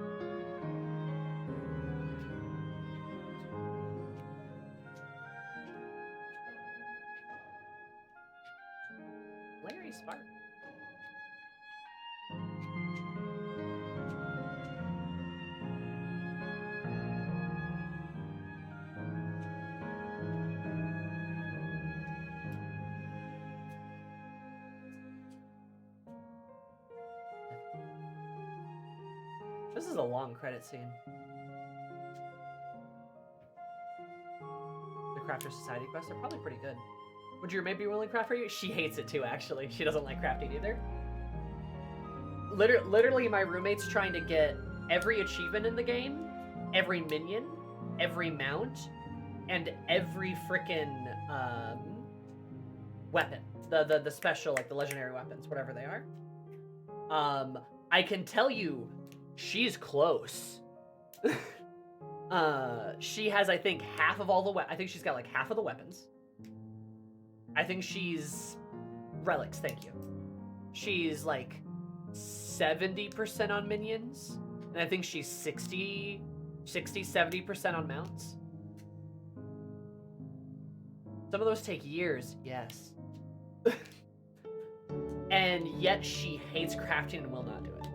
Larry Spark. This is a long credit scene. The Crafter Society quests are probably pretty good. Would your roommate be willing to craft for you? She hates it too, actually. She doesn't like crafting either. Literally, my roommate's trying to get every achievement in the game, every minion, every mount, and every frickin' weapon. The special, like the legendary weapons, whatever they are. I can tell you, she's close. She has, I think, half of all the I think she's got like half of the weapons. I think she's relics, thank you. She's like 70% on minions, and I think she's 70% on mounts. Some of those take years, yes. And yet she hates crafting and will not do it.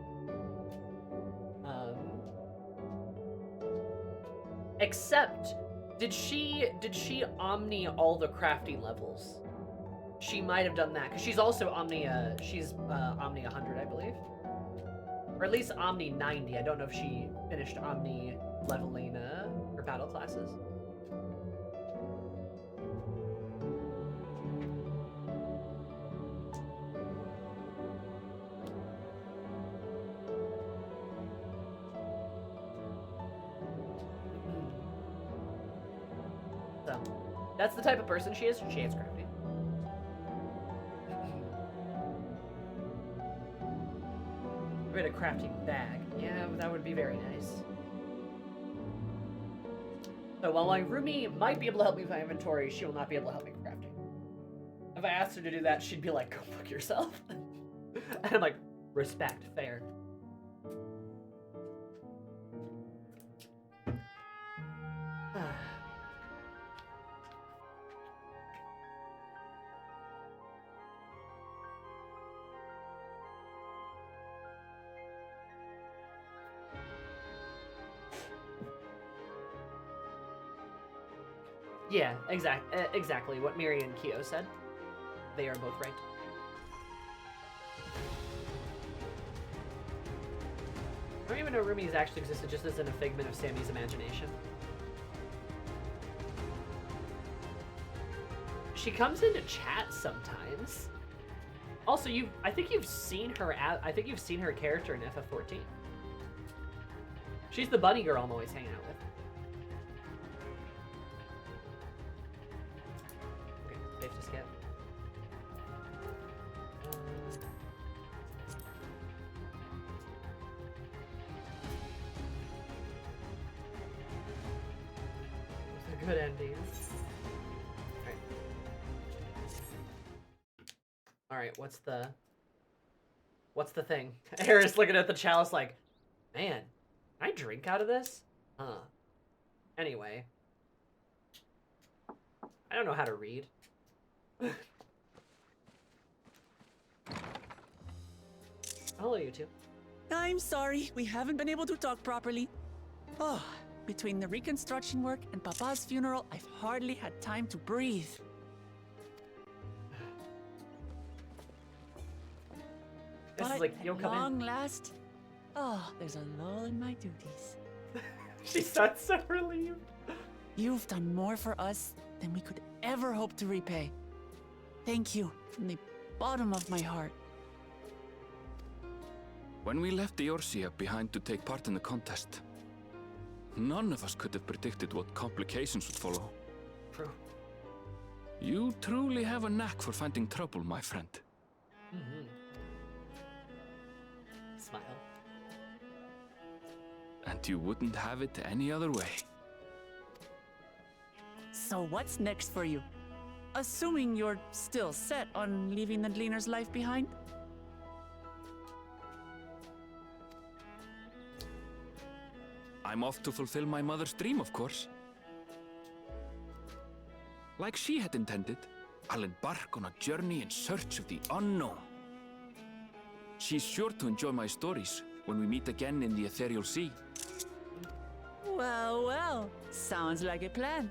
Except, did she omni all the crafting levels? She might have done that, because she's also omni, omni 100, I believe. Or at least omni 90. I don't know if she finished omni leveling her battle classes. So, that's the type of person she is. She hates crafting. Get a crafting bag. Yeah, that would be very nice. So while my roomie might be able to help me with my inventory, she will not be able to help me with crafting. If I asked her to do that, she'd be like, go fuck yourself. And I'm like, respect, fair. Yeah, exactly what Miri and Kyo said. They are both right. I don't even know roomies actually existed, just as in a figment of Sammy's imagination. She comes into chat sometimes. Also, I think you've seen her character in FF14. She's the bunny girl I'm always hanging out with. Safe to skip. It's a good ending. Alright, what's the thing? Eris looking at the chalice like, man, can I drink out of this? Huh. Anyway. I don't know how to read. Hello, you two. I'm sorry, we haven't been able to talk properly. Oh, between the reconstruction work and Papa's funeral, I've hardly had time to breathe. This But is like, yo, at come long in. last, there's a lull in my duties. She sounds so relieved. You've done more for us than we could ever hope to repay. Thank you from the bottom of my heart. When we left the Eorzea behind to take part in the contest, none of us could have predicted what complications would follow. True. You truly have a knack for finding trouble, my friend. Mm-hmm. Smile. And you wouldn't have it any other way. So what's next for you? Assuming you're still set on leaving the Gleaner's life behind? I'm off to fulfill my mother's dream, of course. Like she had intended, I'll embark on a journey in search of the unknown. She's sure to enjoy my stories when we meet again in the Ethereal Sea. Well, well, sounds like a plan.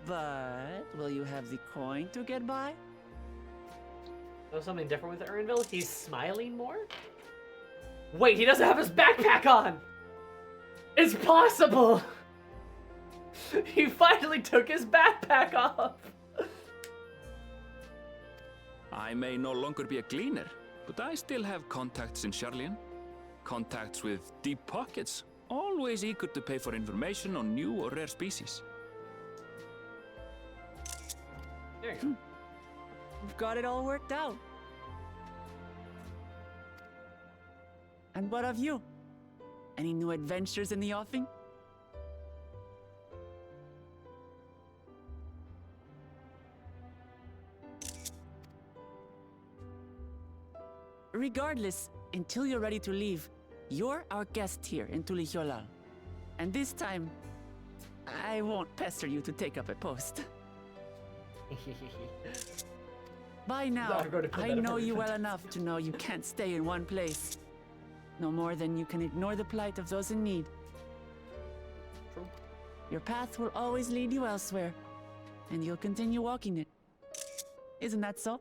But will you have the coin to get by? There's something different with Erinville? He's smiling more? Wait, he doesn't have his backpack on! is possible? He finally took his backpack off. I may no longer be a gleaner, but I still have contacts in Charlian. Contacts with deep pockets, always eager to pay for information on new or rare species. There you go. We've got it all worked out. And what of you? Any new adventures in the offing? Regardless, until you're ready to leave, you're our guest here in Tulihyolal. And this time, I won't pester you to take up a post. By now, I'm going to put I that up know on you your well enough to know you can't stay in one place. No more than you can ignore the plight of those in need. True. Your path will always lead you elsewhere, and you'll continue walking it. Isn't that so?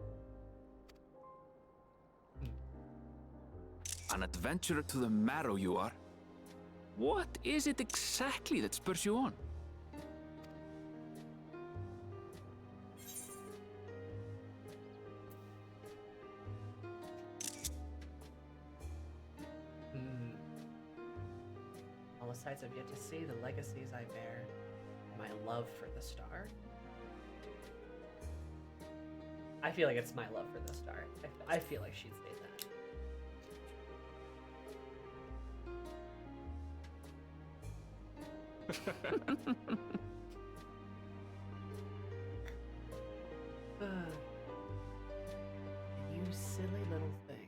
An adventurer to the marrow you are. What is it exactly that spurs you on? All the sights I've yet to see, the legacies I bear, my love for the star. I feel like it's my love for the star. I feel like she'd say that. You silly little thing.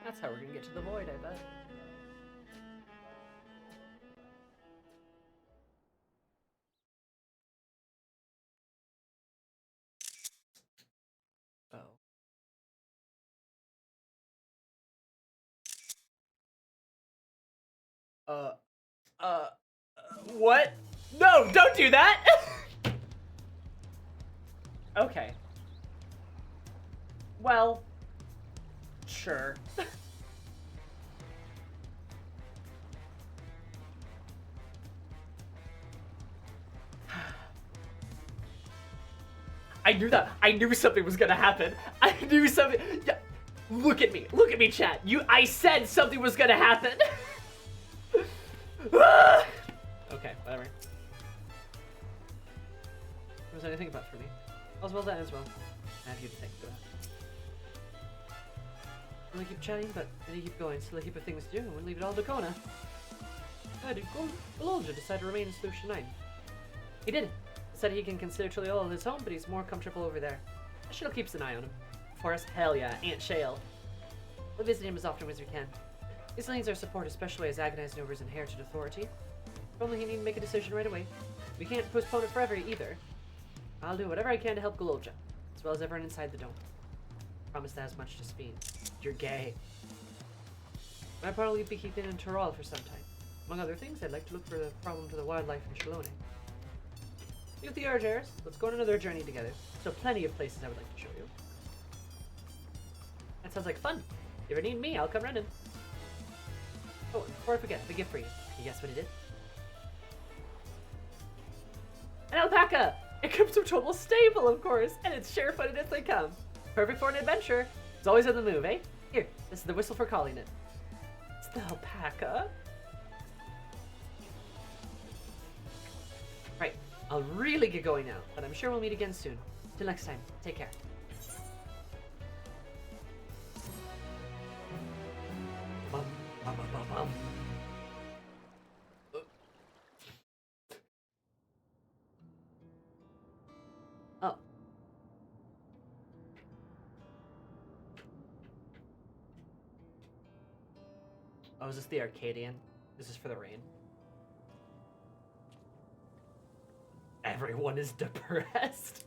That's how we're gonna get to the void, I bet. What? No, don't do that! Okay. Well, sure. I knew that. I knew something was gonna happen. I knew something. Yeah. Look at me. Look at me, chat. I said something was gonna happen. Okay, whatever. Was there anything about for me? All's well done as well. I have you to thank for that. I'm gonna keep chatting, but I need to keep going. Still a heap of things to do, and we'll leave it all to Kona. Why did Gololja decide to remain in Solution 9? He did. Said he can consider Tulihyolal his home, but he's more comfortable over there. Shale keeps an eye on him. For us, hell yeah, Aunt Shale. We'll visit him as often as we can. He still needs our support, especially as agonizing over his inherited authority. If only he need to make a decision right away. We can't postpone it forever either. I'll do whatever I can to help Gololja, as well as everyone inside the dome. Promise that as much to Sphene. You're gay. I'll probably be keeping in Tural for some time. Among other things, I'd like to look for the problem to the wildlife in Shalone. You with the urge, Eris? Let's go on another journey together. So plenty of places I would like to show you. That sounds like fun. If you ever need me, I'll come running. Oh, before I forget, the gift for you. Can you guess what it is? An alpaca! It comes from Tobal's stable, of course, and it's sure-footed as they come. Perfect for an adventure. It's always on the move, eh? Here, this is the whistle for calling it. It's the alpaca. Right, I'll really get going now, but I'm sure we'll meet again soon. Till next time, take care. Bum, bum, bum, bum, bum. Oh. Oh, is this the Arcadian? This is for the rain. Everyone is depressed.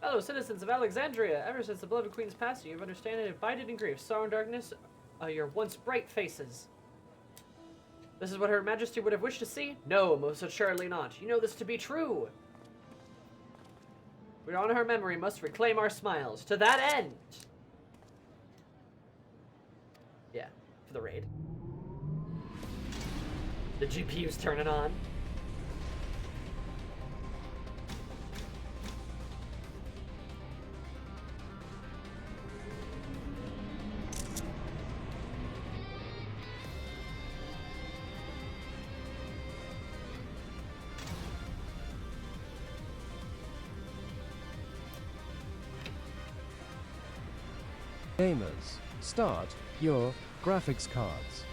Fellow citizens of Alexandria, ever since the beloved queen's passing, you've understanding abided in grief, sorrow and darkness are your once bright faces. This is what Her Majesty would have wished to see? No, most assuredly not. You know this to be true. We honor her memory, must reclaim our smiles. To that end. Yeah, for the raid. The GPU's turning on. Gamers, start your graphics cards.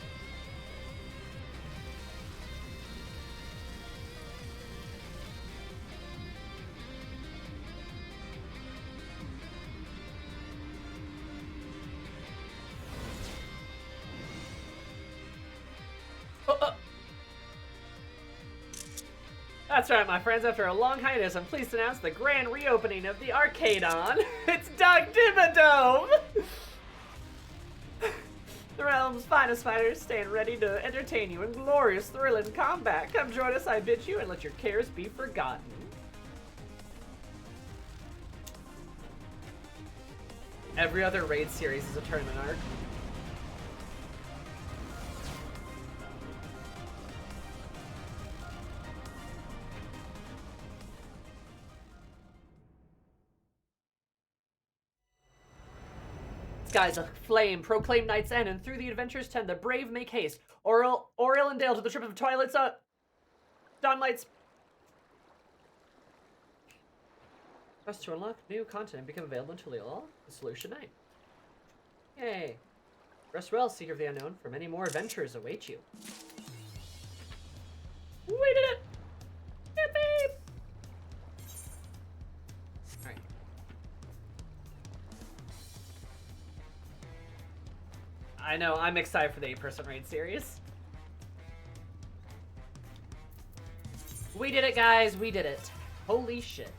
That's right, my friends. After a long hiatus, I'm pleased to announce the grand reopening of the Arcadon. It's Doug Dimmadome! The realm's finest fighters stand ready to entertain you in glorious, thrilling combat. Come join us, I bid you, and let your cares be forgotten. Every other raid series is a tournament arc. Skies aflame, proclaim night's end, and through the adventures tend the brave make haste. Oriel and Dale to the trip of Twilight's Dawnlight's. Quest to unlock new content become available until the Solution Night. Yay. Rest well, Seeker of the Unknown, for many more adventures await you. We did it! Yippee! Alright. I know, I'm excited for the 8-person raid series. We did it, guys. We did it. Holy shit.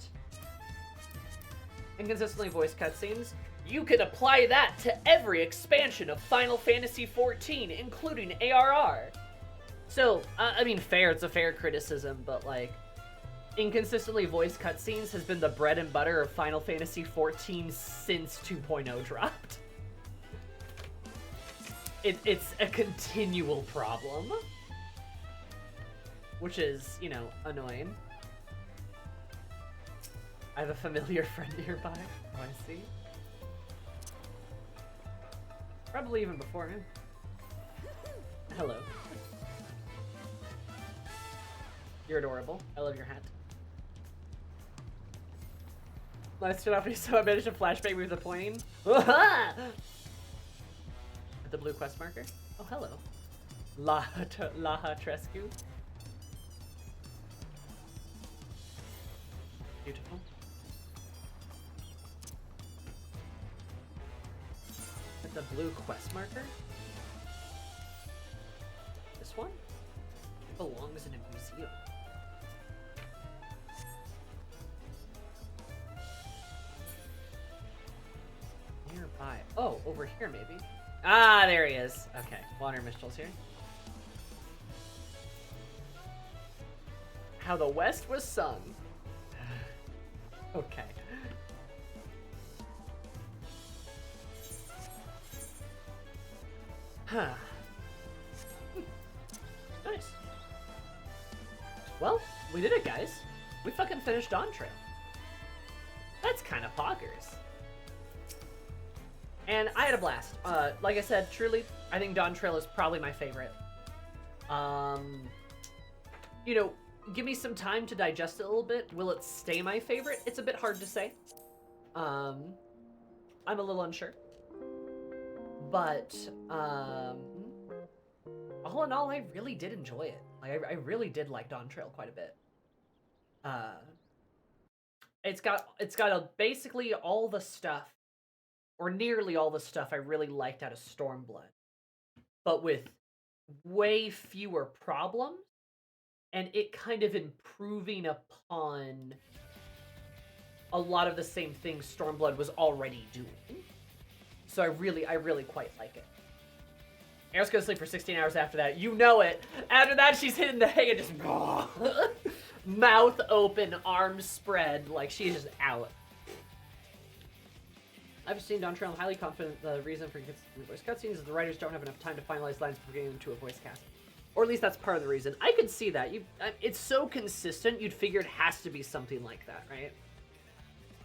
Inconsistently voiced cutscenes. You can apply that to every expansion of Final Fantasy XIV, including ARR. So, I mean, fair. It's a fair criticism, but, like, inconsistently voiced cutscenes has been the bread and butter of Final Fantasy XIV since 2.0 dropped. It's a continual problem. Which is, you know, annoying. I have a familiar friend nearby. Oh, I see. Probably even before him. Hello. You're adorable. I love your hat. Let's start off so I managed to flashback with the pointing. At the blue quest marker. Oh, hello. Laha Trescu. Beautiful. At the blue quest marker? This one? It belongs in a museum. Nearby. Oh, over here maybe. Ah, there he is. Okay, Water Mistral here. How the West was sung. Okay. Huh. Nice. Well, we did it, guys. We fucking finished Dawntrail. That's kind of poggers. And I had a blast. Like I said, truly, I think Dawntrail is probably my favorite. You know, give me some time to digest it a little bit. Will it stay my favorite? It's a bit hard to say. I'm a little unsure. But, all in all, I really did enjoy it. Like, I really did like Dawntrail quite a bit. It's got basically all the stuff, or nearly all the stuff I really liked out of Stormblood, but with way fewer problems, and it kind of improving upon a lot of the same things Stormblood was already doing. So I really quite like it. Aerith's gonna sleep for 16 hours after that. You know it. After that, she's hitting the hay and just mouth open, arms spread, like she's just out. I've seen Dawntrail. I'm highly confident the reason for voice cutscenes is the writers don't have enough time to finalize lines before getting into a voice cast. Or at least that's part of the reason. I could see that. It's so consistent, you'd figure it has to be something like that, right?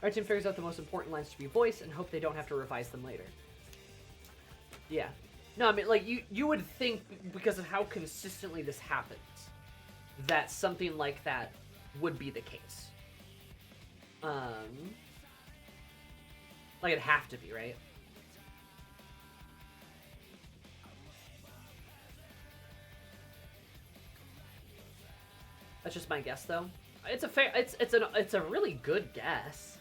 Our team figures out the most important lines to be voiced and hope they don't have to revise them later. Yeah. No, I mean, like, you would think, because of how consistently this happens, that something like that would be the case. Like, it'd have to be, right? That's just my guess, though. It's a fair, it's a really good guess,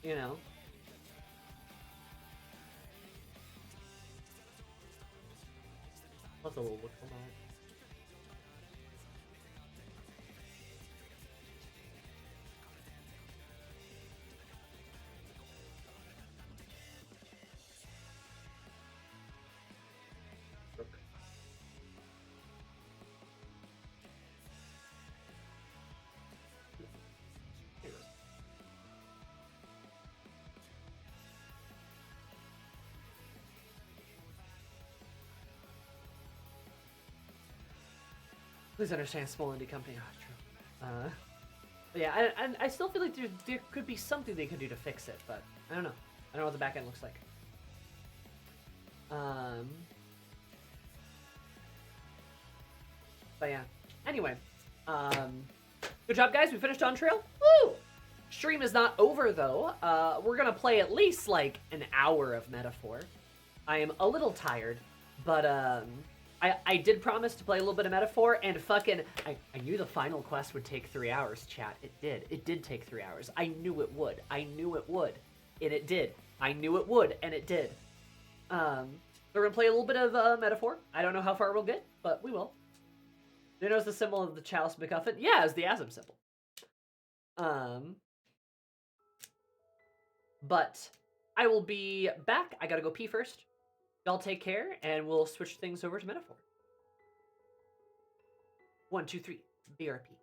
you know. That's a little look for that. Please understand, small indie company. Oh, true. But yeah, I still feel like there could be something they could do to fix it, but I don't know. I don't know what the back end looks like. But yeah. Anyway, good job, guys. We finished Dawntrail. Woo! Stream is not over though. We're gonna play at least like an hour of Metaphor. I am a little tired, but I did promise to play a little bit of Metaphor, and fucking, I knew the final quest would take 3 hours, chat. It did. It did take 3 hours. I knew it would. I knew it would. And it did. I knew it would, and it did. We're gonna play a little bit of Metaphor. I don't know how far we'll get, but we will. Do you notice the symbol of the Chalice MacGuffin? Yeah, it's the Asm symbol. But I will be back. I gotta go pee first. Y'all take care, and we'll switch things over to Metaphor. 1, 2, 3. BRP.